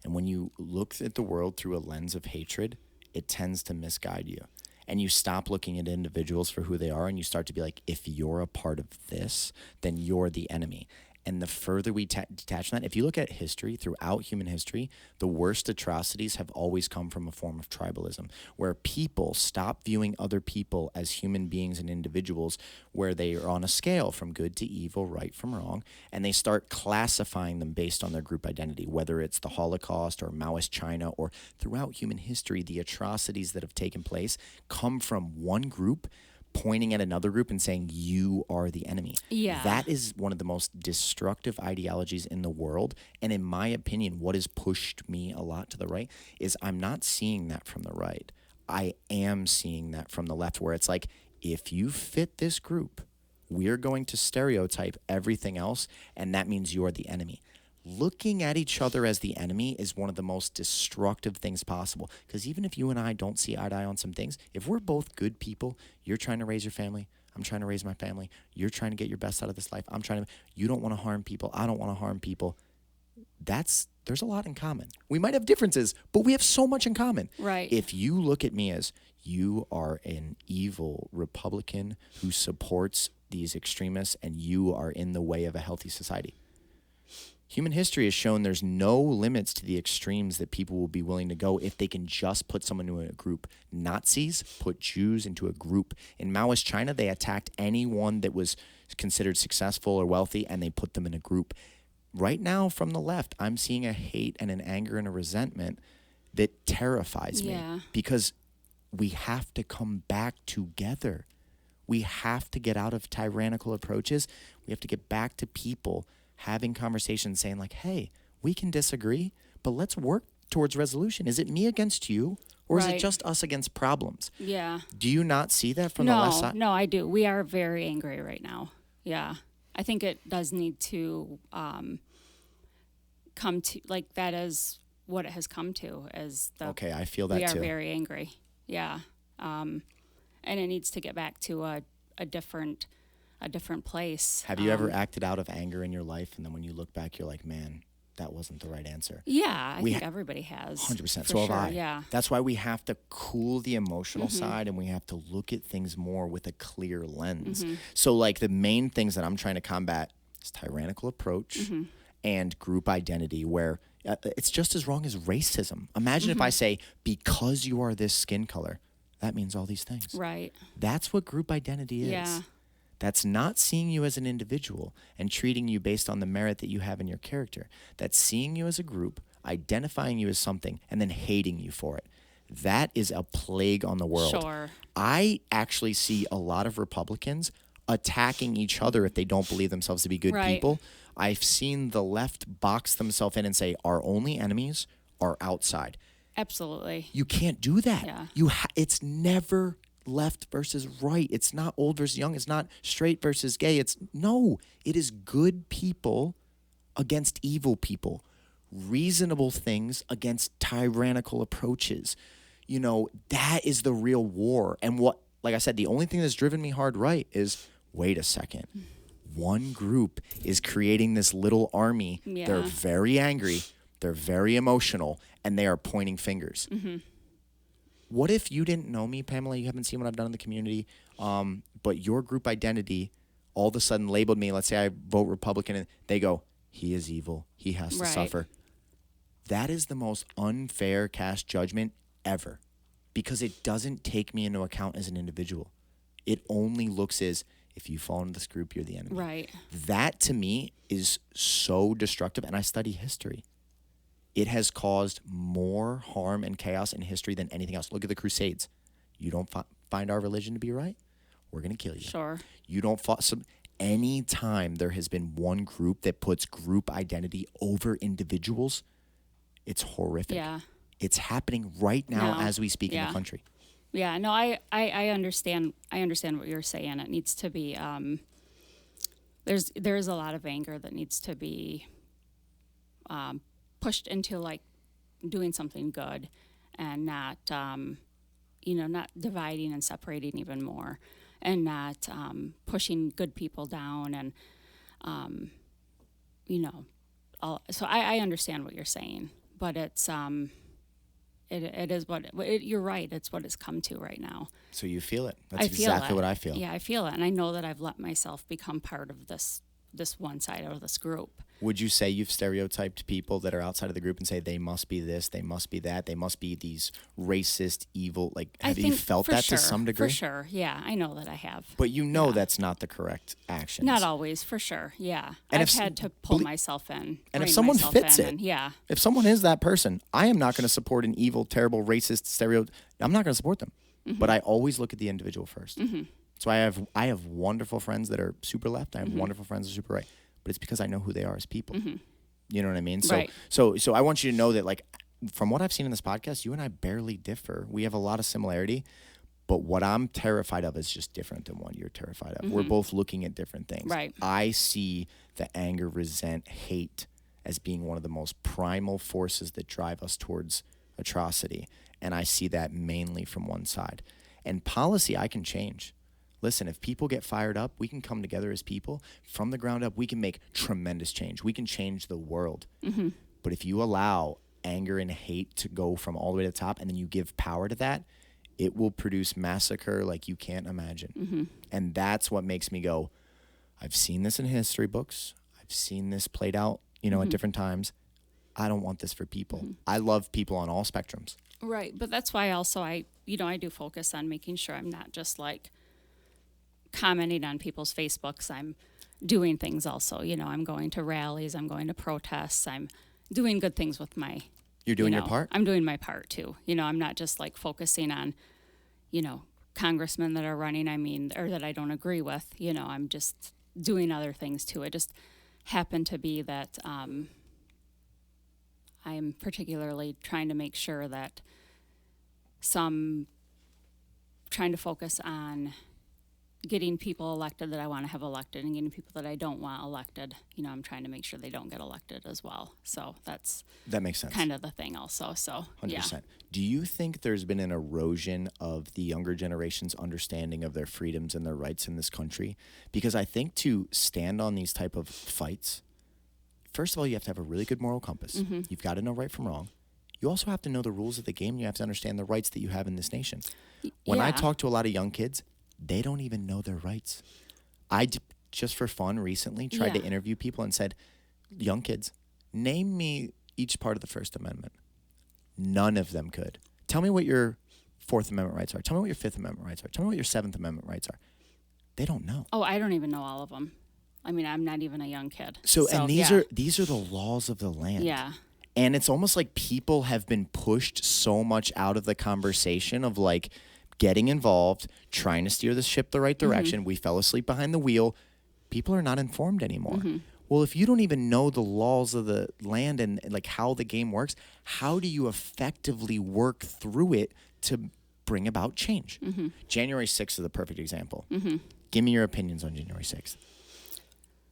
And when you look at the world through a lens of hatred, it tends to misguide you. And you stop looking at individuals for who they are, and you start to be like, if you're a part of this, then you're the enemy. And the further we detach from that, if you look at history, throughout human history, the worst atrocities have always come from a form of tribalism, where people stop viewing other people as human beings and individuals, where they are on a scale from good to evil, right from wrong, and they start classifying them based on their group identity, whether it's the Holocaust or Maoist China, or throughout human history, the atrocities that have taken place come from one group pointing at another group and saying, you are the enemy. Yeah. That is one of the most destructive ideologies in the world. And in my opinion, what has pushed me a lot to the right is I'm not seeing that from the right. I am seeing that from the left, where it's like, if you fit this group, we're going to stereotype everything else, and that means you're the enemy. Looking at each other as the enemy is one of the most destructive things possible. Because even if you and I don't see eye to eye on some things, if we're both good people, you're trying to raise your family, I'm trying to raise my family, you're trying to get your best out of this life, you don't want to harm people, I don't want to harm people. There's a lot in common. We might have differences, but we have so much in common. Right. If you look at me as you are an evil Republican who supports these extremists and you are in the way of a healthy society, human history has shown there's no limits to the extremes that people will be willing to go if they can just put someone into a group. Nazis put Jews into a group. In Maoist China, they attacked anyone that was considered successful or wealthy, and they put them in a group. Right now, from the left, I'm seeing a hate and an anger and a resentment that terrifies me. Yeah. Because we have to come back together. We have to get out of tyrannical approaches. We have to get back to people having conversations, saying like, hey, we can disagree, but let's work towards resolution. Is it me against you, or is it Right. just us against problems? Yeah. Do you not see that from the left side? No, I do. We are very angry right now. Yeah. I think it does need to come to, like, that is what it has come to, is the Okay, I feel that we are too. very angry. Yeah. And it needs to get back to a different place. Have you ever acted out of anger in your life, and then when you look back, you're like, man, that wasn't the right answer? Yeah, I think everybody has. 100%. For So have sure, I. Yeah. That's why we have to cool the emotional side, and we have to look at things more with a clear lens. So, like, the main things that I'm trying to combat is tyrannical approach and group identity, where it's just as wrong as racism. Imagine if I say, because you are this skin color, that means all these things. Right. That's what group identity is. Yeah. That's not seeing you as an individual and treating you based on the merit that you have in your character. That's seeing you as a group, identifying you as something, and then hating you for it. That is a plague on the world. Sure. I actually see a lot of Republicans attacking each other if they don't believe themselves to be good Right. people. I've seen the left box themselves in and say, our only enemies are outside. Absolutely. You can't do that. Yeah. It's never left versus right. It's not old versus young. It's not straight versus gay. It is good people against evil people, reasonable things against tyrannical approaches. You know, that is the real war. And like I said, the only thing that's driven me hard right is, wait a second. One group is creating this little army. Yeah. They're very angry. They're very emotional, and they are pointing fingers. What if you didn't know me, Pamela? You haven't seen what I've done in the community, but your group identity all of a sudden labeled me. Let's say I vote Republican, and they go, he is evil. He has to Right. suffer. That is the most unfair cast judgment ever, because it doesn't take me into account as an individual. It only looks as, if you fall into this group, you're the enemy. Right. That, to me, is so destructive, and I study history. It has caused more harm and chaos in history than anything else. Look at the Crusades. You don't find our religion to be right? We're going to kill you. Sure. You don't any time there has been one group that puts group identity over individuals, It's horrific. Yeah. It's happening right now No. as we speak in Yeah. the country. Yeah, no, I understand. I understand what you're saying. It needs to be. There's a lot of anger that needs to be pushed into like doing something good, and not not dividing and separating even more, and not pushing good people down, and So I understand what you're saying, but it's It is you're right. It's what it's come to right now. So you feel it. That's I feel exactly it. what I feel. Yeah, I feel it. And I know that I've let myself become part of this one side of this group. Would you say you've stereotyped people that are outside of the group and say they must be this, they must be that, they must be these racist, evil, like, have you felt that to some degree? For sure. Yeah, I know that I have. But that's not the correct action. Not always, for sure. Yeah. And I've had to pull myself in. And if someone fits it, yeah. If someone is that person, I am not going to support an evil, terrible, racist stereotype. I'm not going to support them. Mm-hmm. But I always look at the individual first. Mm-hmm. So I have wonderful friends that are super left. I have wonderful friends that are super right. But it's because I know who they are as people. Mm-hmm. You know what I mean? So, right. so I want you to know that, like, from what I've seen in this podcast, you and I barely differ. We have a lot of similarity, but what I'm terrified of is just different than what you're terrified of. Mm-hmm. We're both looking at different things. Right. I see the anger, resent, hate as being one of the most primal forces that drive us towards atrocity, and I see that mainly from one side. And policy I can change. Listen, if people get fired up, we can come together as people. From the ground up, we can make tremendous change. We can change the world. Mm-hmm. But if you allow anger and hate to go from all the way to the top and then you give power to that, it will produce massacre like you can't imagine. Mm-hmm. And that's what makes me go, I've seen this in history books. I've seen this played out, at different times. I don't want this for people. Mm-hmm. I love people on all spectrums. Right. But that's why also I do focus on making sure I'm not just like commenting on people's Facebooks. I'm doing things also. I'm going to rallies. I'm going to protests. I'm doing good things with my... You're doing your part? I'm doing my part, too. I'm not just, like, focusing on, congressmen that are running, or that I don't agree with. I'm just doing other things, too. It just happened to be that I'm particularly trying to make sure that trying to focus on getting people elected that I want to have elected and getting people that I don't want elected. I'm trying to make sure they don't get elected as well. So that makes sense. Kind of the thing also. So 100%. Yeah. Do you think there's been an erosion of the younger generation's understanding of their freedoms and their rights in this country? Because I think to stand on these type of fights, first of all, you have to have a really good moral compass. Mm-hmm. You've got to know right from wrong. You also have to know the rules of the game. You have to understand the rights that you have in this nation. When I talk to a lot of young kids, they don't even know their rights. I, just for fun, recently tried to interview people and said, young kids, name me each part of the First Amendment. None of them could. Tell me what your Fourth Amendment rights are. Tell me what your Fifth Amendment rights are. Tell me what your Seventh Amendment rights are. They don't know. Oh, I don't even know all of them. I'm not even a young kid. So and these are the laws of the land. Yeah. And it's almost like people have been pushed so much out of the conversation of like getting involved, trying to steer the ship the right direction. Mm-hmm. We fell asleep behind the wheel. People are not informed anymore. Mm-hmm. Well, if you don't even know the laws of the land and like how the game works, how do you effectively work through it to bring about change? Mm-hmm. January 6th is the perfect example. Mm-hmm. Give me your opinions on January 6th.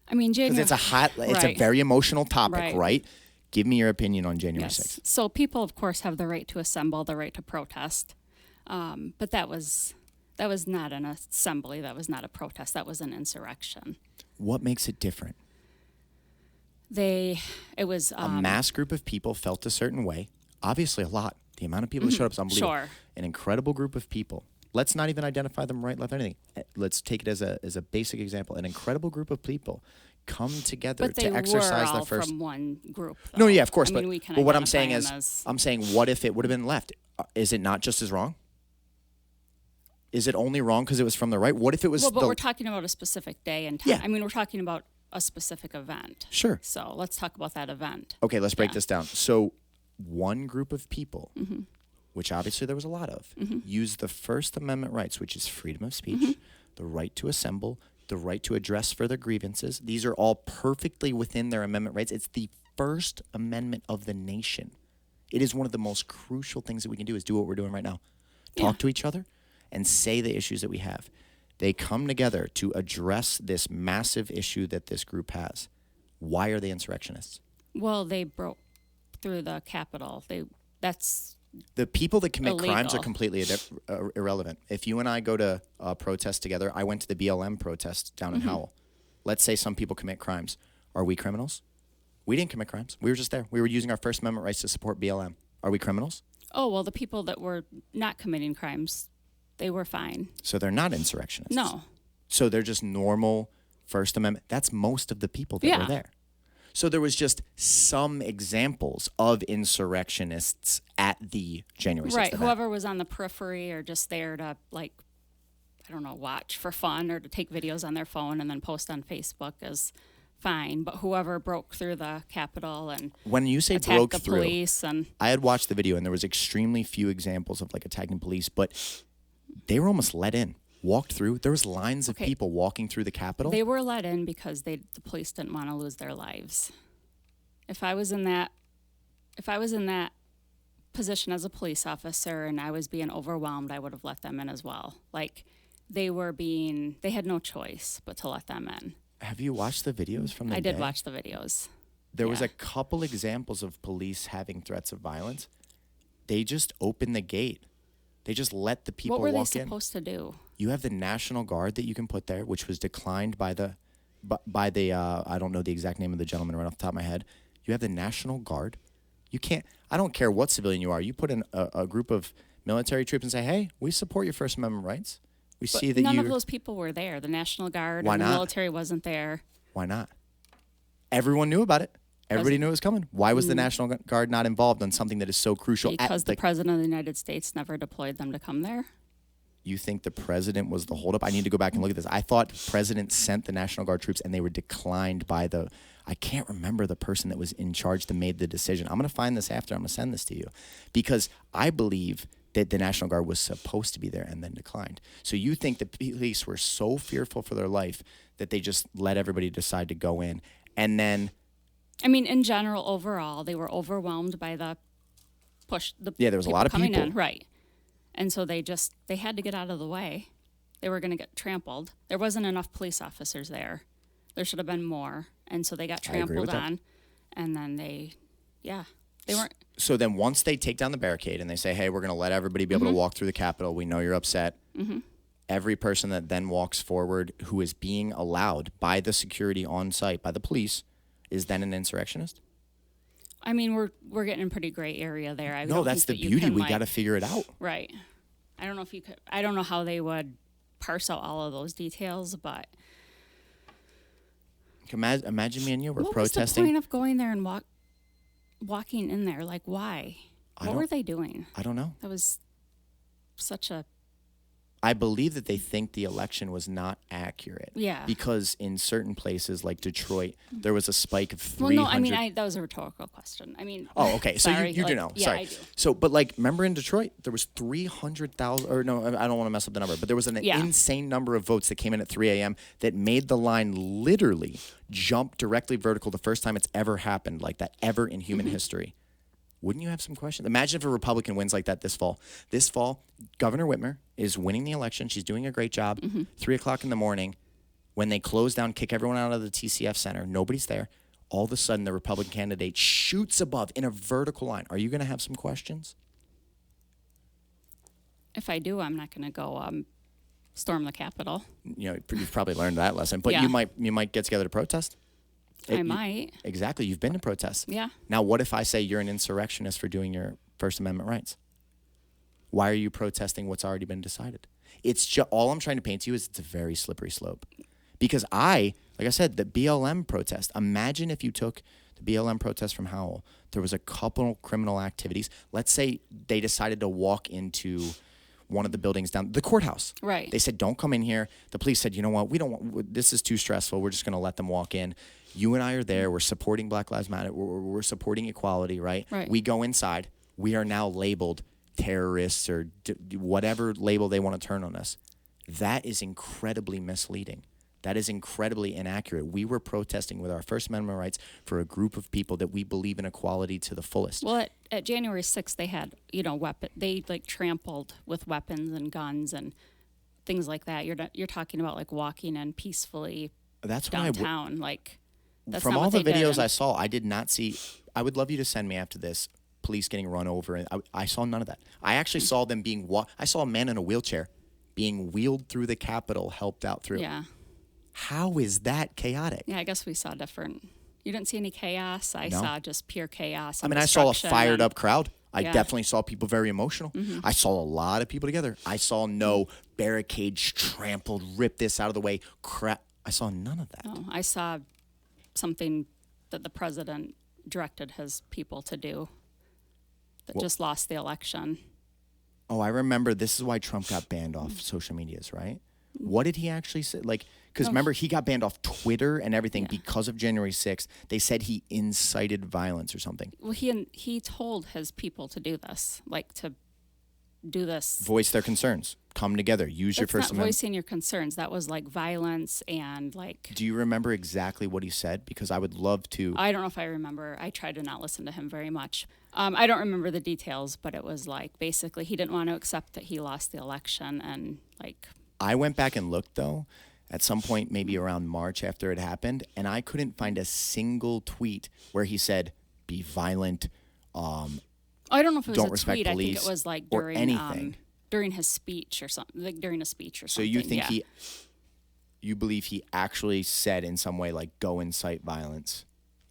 January... Because it's a very emotional topic, right? Give me your opinion on January 6th. So people, of course, have the right to assemble, the right to protest. But that was not an assembly. That was not a protest. That was an insurrection. What makes it different? It was a mass group of people felt a certain way. Obviously, a lot. The amount of people that showed up is unbelievable. Sure. An incredible group of people. Let's not even identify them right, left, anything. Let's take it as a basic example. An incredible group of people come together to exercise their first. But they were all from one group. Though. No, yeah, of course. But what I'm saying is, what if it would have been left? Is it not just as wrong? Is it only wrong because it was from the right? What if it was... Well, but we're talking about a specific day and time. Yeah. We're talking about a specific event. Sure. So let's talk about that event. Okay, let's break this down. So one group of people, which obviously there was a lot of, used the First Amendment rights, which is freedom of speech, the right to assemble, the right to address further grievances. These are all perfectly within their amendment rights. It's the First Amendment of the nation. It is one of the most crucial things that we can do is do what we're doing right now. Talk to each other and say the issues that we have. They come together to address this massive issue that this group has. Why are they insurrectionists? Well, they broke through the Capitol. That's the people that commit illegal. Crimes are completely irrelevant. If you and I go to a protest together, I went to the BLM protest down in Howell. Let's say some people commit crimes. Are we criminals? We didn't commit crimes. We were just there. We were using our First Amendment rights to support BLM. Are we criminals? Oh, well, the people that were not committing crimes, they were fine. So they're not insurrectionists? No. So they're just normal First Amendment. That's most of the people that were there. So there was just some examples of insurrectionists at the January 6th event. Whoever was on the periphery or just there to, like, I don't know, watch for fun or to take videos on their phone and then post on Facebook is fine. But whoever broke through the Capitol and when you say attacked broke the through, police and I had watched the video and there was extremely few examples of like attacking police, but they were almost let in. Walked through. There was lines of people walking through the Capitol. They were let in because the police didn't want to lose their lives. If I was in that position as a police officer and I was being overwhelmed, I would have let them in as well. Like they had no choice but to let them in. Have you watched the videos from the day? I did watch the videos. There was a couple examples of police having threats of violence. They just opened the gate. They just let the people walk in. What were they supposed to do? You have the National Guard that you can put there, which was declined by the I don't know the exact name of the gentleman right off the top of my head. You have the National Guard. You can't. I don't care what civilian you are. You put in a group of military troops and say, "Hey, we support your First Amendment rights. We see that none of those people were there. The National Guard and the military wasn't there. Why not? Everyone knew about it. Everybody knew it was coming. Why was the National Guard not involved on something that is so crucial? Because the President of the United States never deployed them to come there. You think the President was the holdup? I need to go back and look at this. I thought the President sent the National Guard troops and they were declined by I can't remember the person that was in charge that made the decision. I'm going to find this after. I'm going to send this to you because I believe that the National Guard was supposed to be there and then declined. So you think the police were so fearful for their life that they just let everybody decide to go in and then... I mean, in general, overall, they were overwhelmed by the push. There was a lot of people. In, right. And so they had to get out of the way. They were going to get trampled. There wasn't enough police officers there. There should have been more. And so they got trampled on. And then they weren't. So then once they take down the barricade and they say, hey, we're going to let everybody be able to walk through the Capitol. We know you're upset. Every person that then walks forward who is being allowed by the security on site, by the police, is then an insurrectionist? I mean, we're getting in pretty gray area there. No, that's the beauty. We got to figure it out. Right. I don't know if you could. I don't know how they would parse out all of those details, but imagine me and you were protesting. What was the point of going there and walking in there? Like, why? What were they doing? I don't know. That was such a... I believe that they think the election was not accurate. Yeah. Because in certain places like Detroit, there was a spike of 300... Well, no, I mean, that was a rhetorical question. I mean... Oh, okay. So sorry, you do know. Yeah, sorry. I do. So, but like, remember in Detroit, there was 300,000... Or no, I don't want to mess up the number, but there was an insane number of votes that came in at 3 a.m. that made the line literally jump directly vertical the first time it's ever happened like that, ever in human history. Wouldn't you have some questions? Imagine if a Republican wins like that this fall. This fall, Governor Whitmer is winning the election. She's doing a great job. 3 o'clock in the morning, when they close down, kick everyone out of the TCF Center, nobody's there. All of a sudden, the Republican candidate shoots above in a vertical line. Are you going to have some questions? If I do, I'm not going to go storm the Capitol. You know, you've probably learned that lesson. But you might get together to protest. I might. Exactly. You've been to protests. Yeah. Now, what if I say you're an insurrectionist for doing your First Amendment rights? Why are you protesting what's already been decided? It's just all I'm trying to paint to you is it's a very slippery slope. Because like I said, the BLM protest, imagine if you took the BLM protest from Howell, there was a couple criminal activities. Let's say they decided to walk into one of the buildings down the courthouse. Right. They said, don't come in here. The police said, you know what? We don't want, this is too stressful. We're just going to let them walk in. You and I are there. We're supporting Black Lives Matter. We're supporting equality, right? Right. We go inside. We are now labeled terrorists or whatever label they want to turn on us. That is incredibly misleading. That is incredibly inaccurate. We were protesting with our First Amendment rights for a group of people that we believe in equality to the fullest. Well, at January 6th, they had, they like trampled with weapons and guns and things like that. You're talking about like walking in peacefully That's downtown. That's from not all what the they videos did. I saw, I did not see. I would love you to send me after this police getting run over. And I saw none of that. I actually saw them being I saw a man in a wheelchair being wheeled through the Capitol, helped out through. Yeah. How is that chaotic? Yeah, I guess we saw different. You didn't see any chaos. I No. saw just pure chaos. I And mean, I saw a destruction fired and- up crowd. I Yeah. definitely saw people very emotional. I saw a lot of people together. I saw no barricades trampled, rip this out of the way. Crap. I saw none of that. No, I saw something that the president directed his people to do that just lost the election. Oh, I remember. This is why Trump got banned off social medias, right? What did he actually say? Because remember, he got banned off Twitter and everything because of January 6th. They said he incited violence or something. Well, he told his people to do this, to do this. Voice their concerns. Come together. Use your That's First not Amendment. voicing your concerns. That was like violence and Do you remember exactly what he said? Because I would love to. I don't know if I remember. I tried to not listen to him very much. I don't remember the details, but it was basically he didn't want to accept that he lost the election and I went back and looked, though, at some point, maybe around March after it happened, and I couldn't find a single tweet where he said, be violent, I don't know if it was don't a respect tweet. police I think it was or anything. During his speech or something, during a speech or So something. you think you believe he actually said in some way, go incite violence?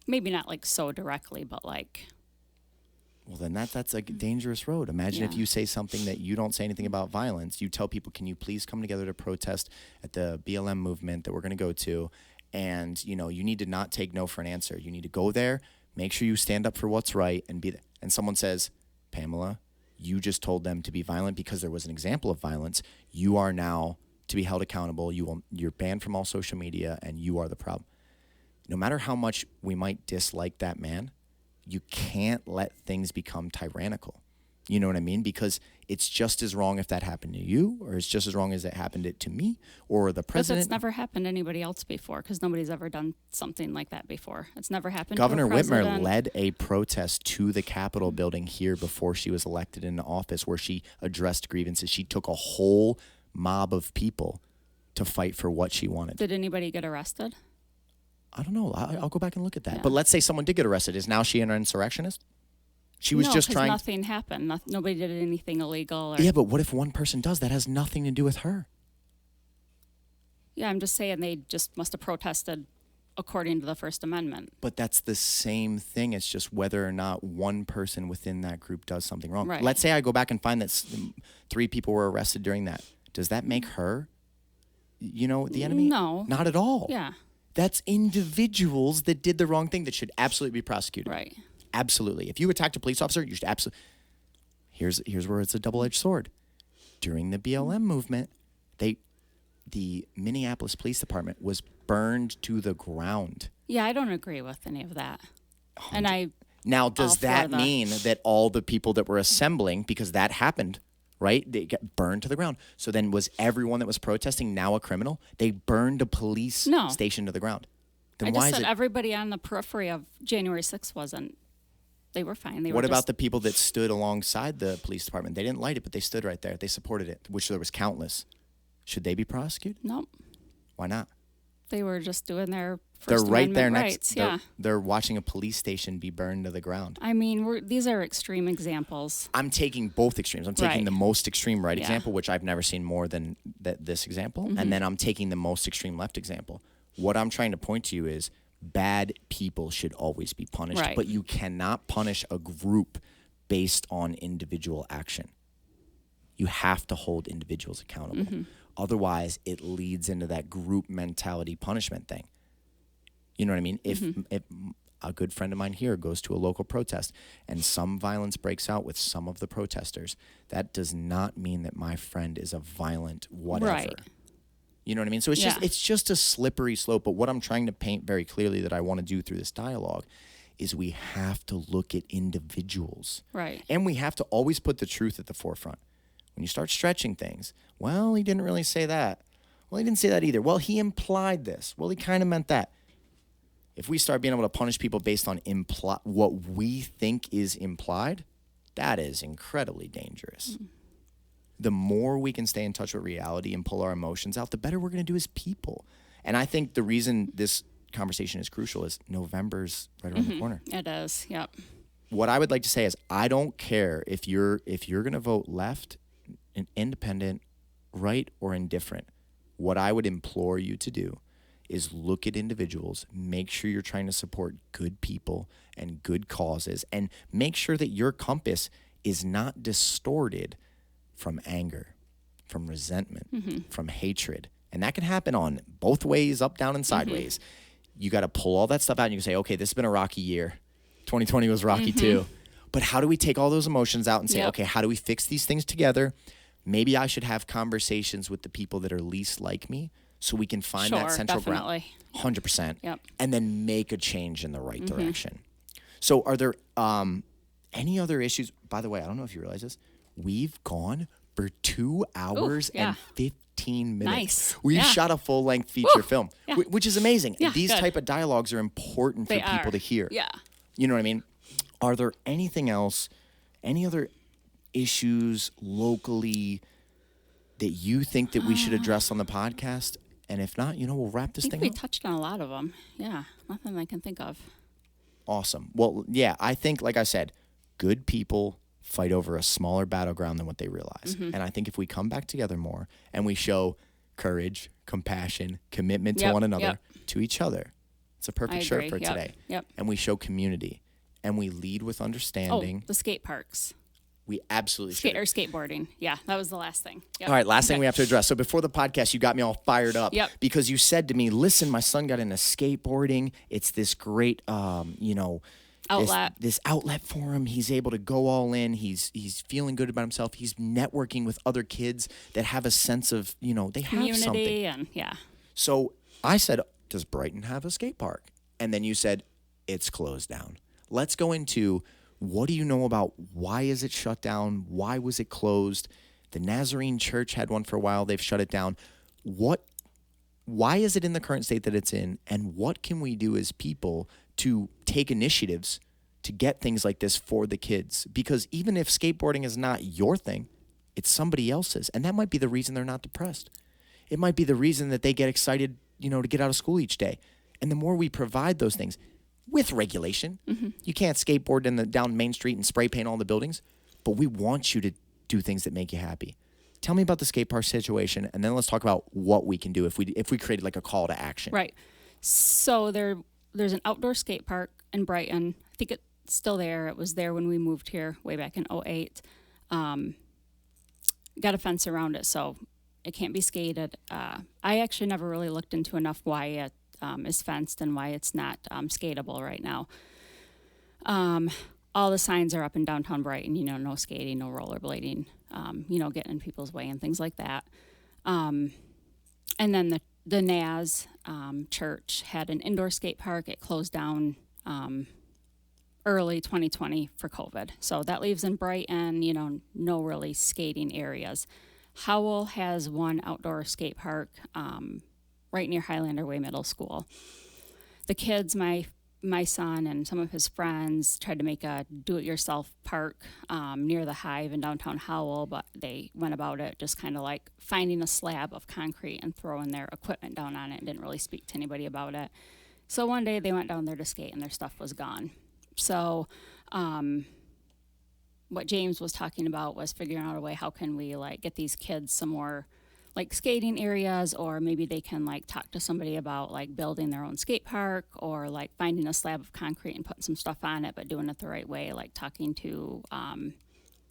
Maybe not so directly, but Well, then that's a dangerous road. Imagine if Yeah. you say something that you don't say anything about violence. You tell people, can you please come together to protest at the BLM movement that we're going to go to? And, you need to not take no for an answer. You need to go there, make sure you stand up for what's right, and be there. And someone says, Pamela, you just told them to be violent because there was an example of violence. You are now to be held accountable. You're banned from all social media, and you are the problem. No matter how much we might dislike that man, you can't let things become tyrannical. You know what I mean? Because it's just as wrong if that happened to you, or it's just as wrong as it happened to me or the but president. it's never happened to anybody else before because nobody's ever done something like that before. It's never happened Governor to a president. Whitmer led a protest to the Capitol building here before she was elected into office where she addressed grievances. She took a whole mob of people to fight for what she wanted. Did anybody get arrested? I don't know. I'll go back and look at that. Yeah. But let's say someone did get arrested. Is now she an insurrectionist? She was just 'cause trying. nothing happened. Nobody did anything illegal. Yeah, but what if one person does? That has nothing to do with her. Yeah, I'm just saying they just must have protested according to the First Amendment. But that's the same thing. It's just whether or not one person within that group does something wrong. Right. Let's say I go back and find that 3 people were arrested during that. Does that make her, the enemy? No. Not at all. Yeah, That's individuals that did the wrong thing that should absolutely be prosecuted. right. Absolutely. If you attacked a police officer, you should absolutely. Here's where it's a double-edged sword. During the BLM movement, the Minneapolis Police Department was burned to the ground. Yeah, I don't agree with any of that. And Now, does all for that the- mean that all the people that were assembling, because that happened, right? They got burned to the ground. So then was everyone that was protesting now a criminal? They burned a police No. station to the ground. Then I why just is said it? everybody on the periphery of January 6th wasn't. They were fine. They What were about just, the people that stood alongside the police department? They didn't light it, but they stood right there. They supported it, which there was countless. Should they be prosecuted? Nope. Why not? They were just doing their They're First right Amendment there rights. next. Yeah. They're watching a police station be burned to the ground. I mean, these are extreme examples. I'm taking both extremes. I'm taking Right. the most extreme right Yeah. example, which I've never seen more than this example, Mm-hmm. and then I'm taking the most extreme left example. What I'm trying to point to you is bad people should always be punished, Right. but you cannot punish a group based on individual action. You have to hold individuals accountable. Mm-hmm. Otherwise, it leads into that group mentality punishment thing. You know what I mean? Mm-hmm. If a good friend of mine here goes to a local protest and some violence breaks out with some of the protesters, that does not mean that my friend is a violent whatever. Right. You know what I mean? So it's Yeah. just a slippery slope. But what I'm trying to paint very clearly that I want to do through this dialogue is we have to look at individuals. Right. And we have to always put the truth at the forefront. When you start stretching things, well, he didn't really say that. Well, he didn't say that either. Well, he implied this. Well, he kind of meant that. If we start being able to punish people based on what we think is implied, that is incredibly dangerous. The more we can stay in touch with reality and pull our emotions out, the better we're going to do as people. And I think the reason this conversation is crucial is November's right around the corner. It is, yep. What I would like to say is I don't care if you're going to vote left, independent, right, or indifferent. What I would implore you to do is look at individuals, make sure you're trying to support good people and good causes, and make sure that your compass is not distorted from anger, from resentment, from hatred. And that can happen on both ways, up, down, and sideways. You got to pull all that stuff out and you can say, okay, this has been a rocky year. 2020 was rocky too. But how do we take all those emotions out and say, okay, how do we fix these things together? Maybe I should have conversations with the people that are least like me so we can find that central ground. 100%. Yep. And then make a change in the right direction. So are there any other issues? By the way, I don't know if you realize this. We've gone for 2 hours and 15 minutes. Nice. We've shot a full-length feature film, which is amazing. Yeah, These type of dialogues are important for people to hear. Yeah. You know what I mean? Are there anything else, any other issues locally that you think that we should address on the podcast? And if not, we'll wrap this thing up. We touched on a lot of them. Yeah, nothing I can think of. Awesome. Well, yeah, I think, like I said, good people fight over a smaller battleground than what they realize. And I think if we come back together more and we show courage, compassion, commitment to one another, to each other, it's a perfect shirt for today. Yep. And we show community and we lead with understanding. Oh, the skate parks. We absolutely should. Or skateboarding. Yeah, that was the last thing. Yep. All right, last thing we have to address. So before the podcast, you got me all fired up because you said to me, listen, my son got into skateboarding. It's this great, outlet. This outlet for him. He's able to go all in. He's feeling good about himself. He's networking with other kids that have a sense of, they have community something. And So I said, does Brighton have a skate park? And then you said, it's closed down. Let's go into what do you know about why is it shut down? Why was it closed? The Nazarene Church had one for a while. They've shut it down. Why is it in the current state that it's in? And what can we do as people to take initiatives to get things like this for the kids? Because even if skateboarding is not your thing, it's somebody else's. And that might be the reason they're not depressed. It might be the reason that they get excited, to get out of school each day. And the more we provide those things with regulation, you can't skateboard down Main Street and spray paint all the buildings, but we want you to do things that make you happy. Tell me about the skate park situation, and then let's talk about what we can do if we created like a call to action. Right. So there's an outdoor skate park in Brighton. I think it's still there. It was there when we moved here way back in 2008. Got a fence around it, so it can't be skated. I actually never really looked into enough why it is fenced and why it's not skatable right now. All the signs are up in downtown Brighton, no skating, no rollerblading, getting in people's way and things like that. And then the Naz church had an indoor skate park. It closed down early 2020 for COVID. So that leaves in Brighton, no really skating areas. Howell has one outdoor skate park right near Highlander Way Middle School. The kids, my son and some of his friends tried to make a do-it-yourself park near the Hive in downtown Howell, but they went about it just kind of like finding a slab of concrete and throwing their equipment down on it and didn't really speak to anybody about it. So one day they went down there to skate and their stuff was gone. So what James was talking about was figuring out a way, how can we get these kids some more skating areas, or maybe they can talk to somebody about building their own skate park, or finding a slab of concrete and putting some stuff on it, but doing it the right way, talking to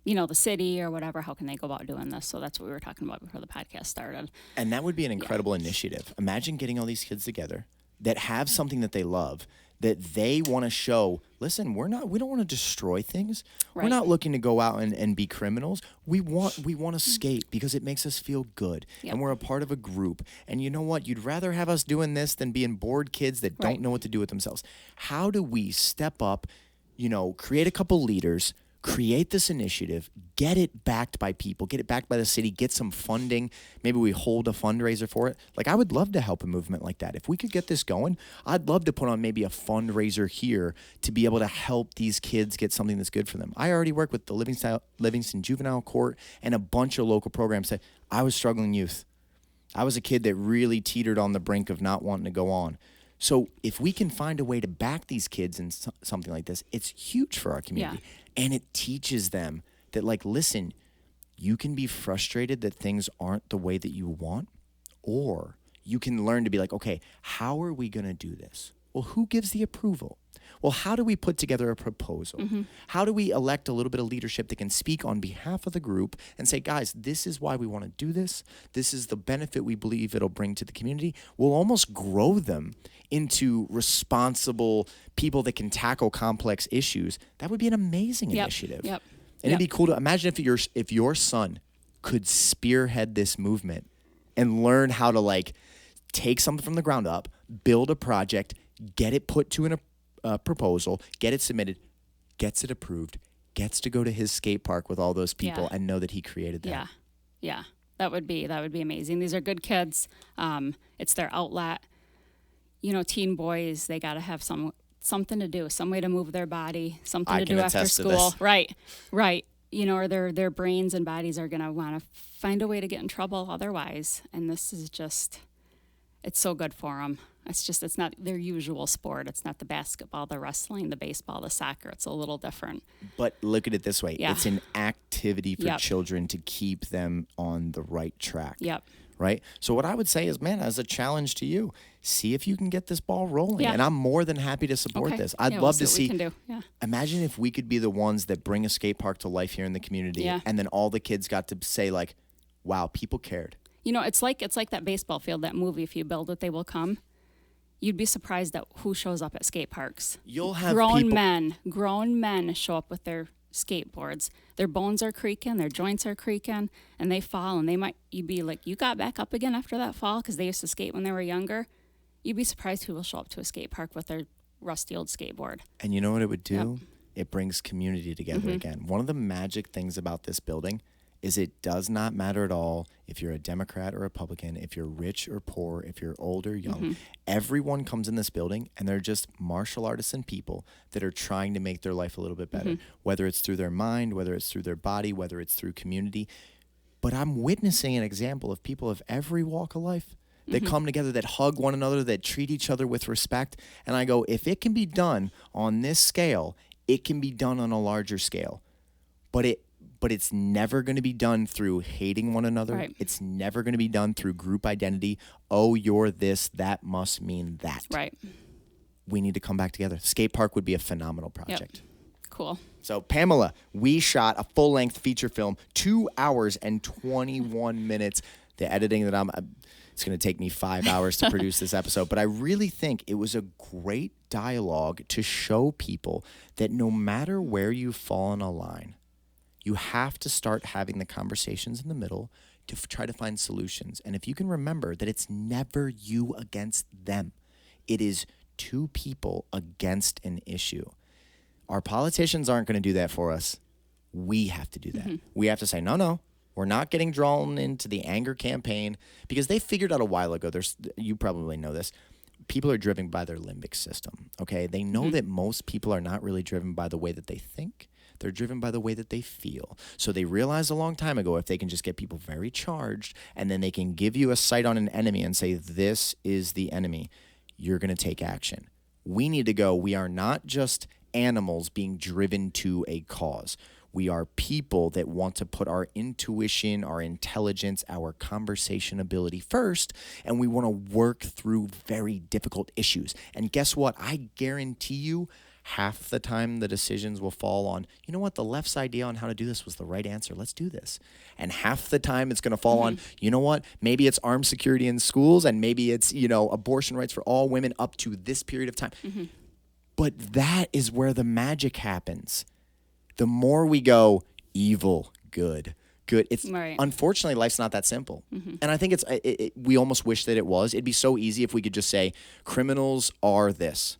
the city or whatever. How can they go about doing this? So that's what we were talking about before the podcast started. And that would be an incredible initiative. Imagine getting all these kids together that have something that they love, that they want to show, listen, we don't want to destroy things. Right. We're not looking to go out and be criminals. We want to skate because it makes us feel good. Yep. And we're a part of a group. And you know what? You'd rather have us doing this than being bored kids that don't know what to do with themselves. How do we step up, create a couple leaders, create this initiative, get it backed by people, get it backed by the city, get some funding. Maybe we hold a fundraiser for it. Like, I would love to help a movement like that. If we could get this going, I'd love to put on maybe a fundraiser here to be able to help these kids get something that's good for them. I already work with the Livingston Juvenile Court and a bunch of local programs that I was struggling youth. I was a kid that really teetered on the brink of not wanting to go on. So if we can find a way to back these kids in something like this, it's huge for our community. Yeah. And it teaches them that, like, listen, you can be frustrated that things aren't the way that you want, or you can learn to be like, okay, how are we going to do this? Well, who gives the approval? Well, how do we put together a proposal? Mm-hmm. How do we elect a little bit of leadership that can speak on behalf of the group and say, guys, this is why we want to do this. This is the benefit we believe it'll bring to the community. We'll almost grow them into responsible people that can tackle complex issues. That would be an amazing initiative. Yep. And it'd be cool to imagine if your son could spearhead this movement and learn how to, like, take something from the ground up, build a project, get it put to a proposal, get it submitted, gets it approved, gets to go to his skate park with all those people and know that he created that. Yeah. That would be amazing. These are good kids. It's their outlet. You know, teen boys, they got to have something to do, some way to move their body, something to do after school. Right. You know, or their brains and bodies are going to want to find a way to get in trouble otherwise. And this is just, it's so good for them. It's not their usual sport. It's not the basketball, the wrestling, the baseball, the soccer. It's a little different. But look at it this way. Yeah. It's an activity for children to keep them on the right track. Yep. Right? So what I would say is, man, as a challenge to you, see if you can get this ball rolling. Yeah. And I'm more than happy to support this. I'd love to see. Imagine if we could be the ones that bring a skate park to life here in the community, and then all the kids got to say, like, wow, people cared. You know, it's like that baseball field, that movie, If You Build It, They Will Come. You'd be surprised at who shows up at skate parks. You'll have grown men show up with their skateboards. Their bones are creaking, their joints are creaking, and they fall, and you'd be like, you got back up again after that fall because they used to skate when they were younger. You'd be surprised who will show up to a skate park with their rusty old skateboard. And you know what it would do? Yep. It brings community together again. One of the magic things about this building is it does not matter at all if you're a Democrat or Republican, if you're rich or poor, if you're old or young. Everyone comes in this building, and they're just martial artists and people that are trying to make their life a little bit better, whether it's through their mind, whether it's through their body, whether it's through community. But I'm witnessing an example of people of every walk of life that come together, that hug one another, that treat each other with respect. And I go, if it can be done on this scale, it can be done on a larger scale. But it's never going to be done through hating one another. Right. It's never going to be done through group identity. Oh, you're this, that must mean that. Right. We need to come back together. Skate park would be a phenomenal project. Yep. Cool. So, Pamela, we shot a full-length feature film, 2 hours and 21 minutes. The editing that it's going to take me 5 hours to produce this episode. But I really think it was a great dialogue to show people that no matter where you fall in a line, you have to start having the conversations in the middle to try to find solutions. And if you can remember that it's never you against them, it is two people against an issue. Our politicians aren't going to do that for us. We have to do that. We have to say, no, we're not getting drawn into the anger campaign, because they figured out a while ago, you probably know this, people are driven by their limbic system, okay? They know that most people are not really driven by the way that they think. They're driven by the way that they feel. So they realized a long time ago, if they can just get people very charged, and then they can give you a sight on an enemy and say, this is the enemy, you're going to take action. We need to go, we are not just animals being driven to a cause. We are people that want to put our intuition, our intelligence, our conversation ability first, and we want to work through very difficult issues. And guess what? I guarantee you, half the time the decisions will fall on, you know what, the left's idea on how to do this was the right answer. Let's do this. And half the time it's going to fall on, you know what, maybe it's armed security in schools, and maybe it's, abortion rights for all women up to this period of time. But that is where the magic happens. The more we go evil, good. It's unfortunately, life's not that simple. And I think we almost wish that it was. It'd be so easy if we could just say criminals are this.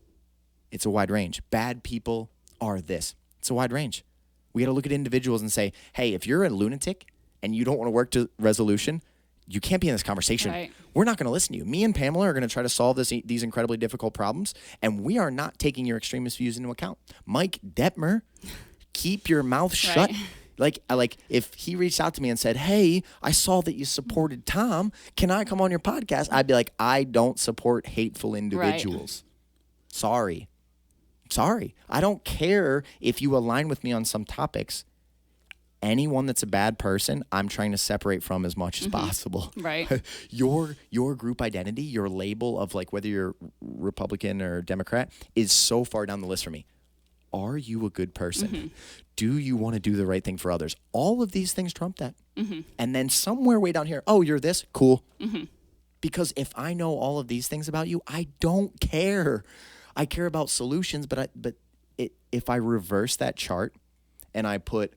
It's a wide range. Bad people are this. It's a wide range. We got to look at individuals and say, hey, if you're a lunatic and you don't want to work to resolution, you can't be in this conversation. Right. We're not going to listen to you. Me and Pamela are going to try to solve these incredibly difficult problems, and we are not taking your extremist views into account. Mike Detmer, keep your mouth shut. Right. Like if he reached out to me and said, hey, I saw that you supported Tom. Can I come on your podcast? I'd be like, I don't support hateful individuals. Right. Sorry. I don't care if you align with me on some topics. Anyone that's a bad person, I'm trying to separate from as much as possible. Right. Your group identity, your label of like whether you're Republican or Democrat is so far down the list for me. Are you a good person? Do you want to do the right thing for others? All of these things trump that. And then somewhere way down here, oh, you're this? Cool. Because if I know all of these things about you, I don't care. I care about solutions, but if I reverse that chart and I put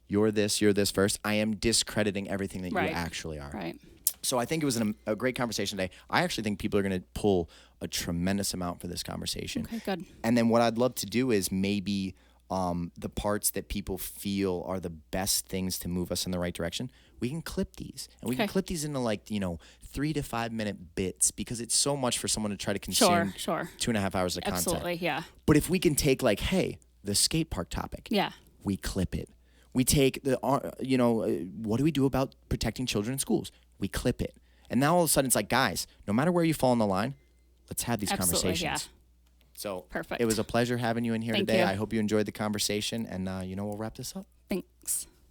you're this first, I am discrediting everything that you actually are. Right. So I think it was a great conversation today. I actually think people are going to pull a tremendous amount for this conversation. Okay, good. And then what I'd love to do is maybe the parts that people feel are the best things to move us in the right direction, we can clip these. And we can clip these into 3 to 5 minute bits because it's so much for someone to try to consume 2.5 hours of content. Absolutely, yeah. But if we can take hey, the skate park topic. Yeah. We clip it. We take what do we do about protecting children in schools? We clip it. And now all of a sudden it's like, guys, no matter where you fall on the line, let's have these conversations. Yeah. So perfect. It was a pleasure having you in here Thank today. you. I hope you enjoyed the conversation, and we'll wrap this up. Thanks.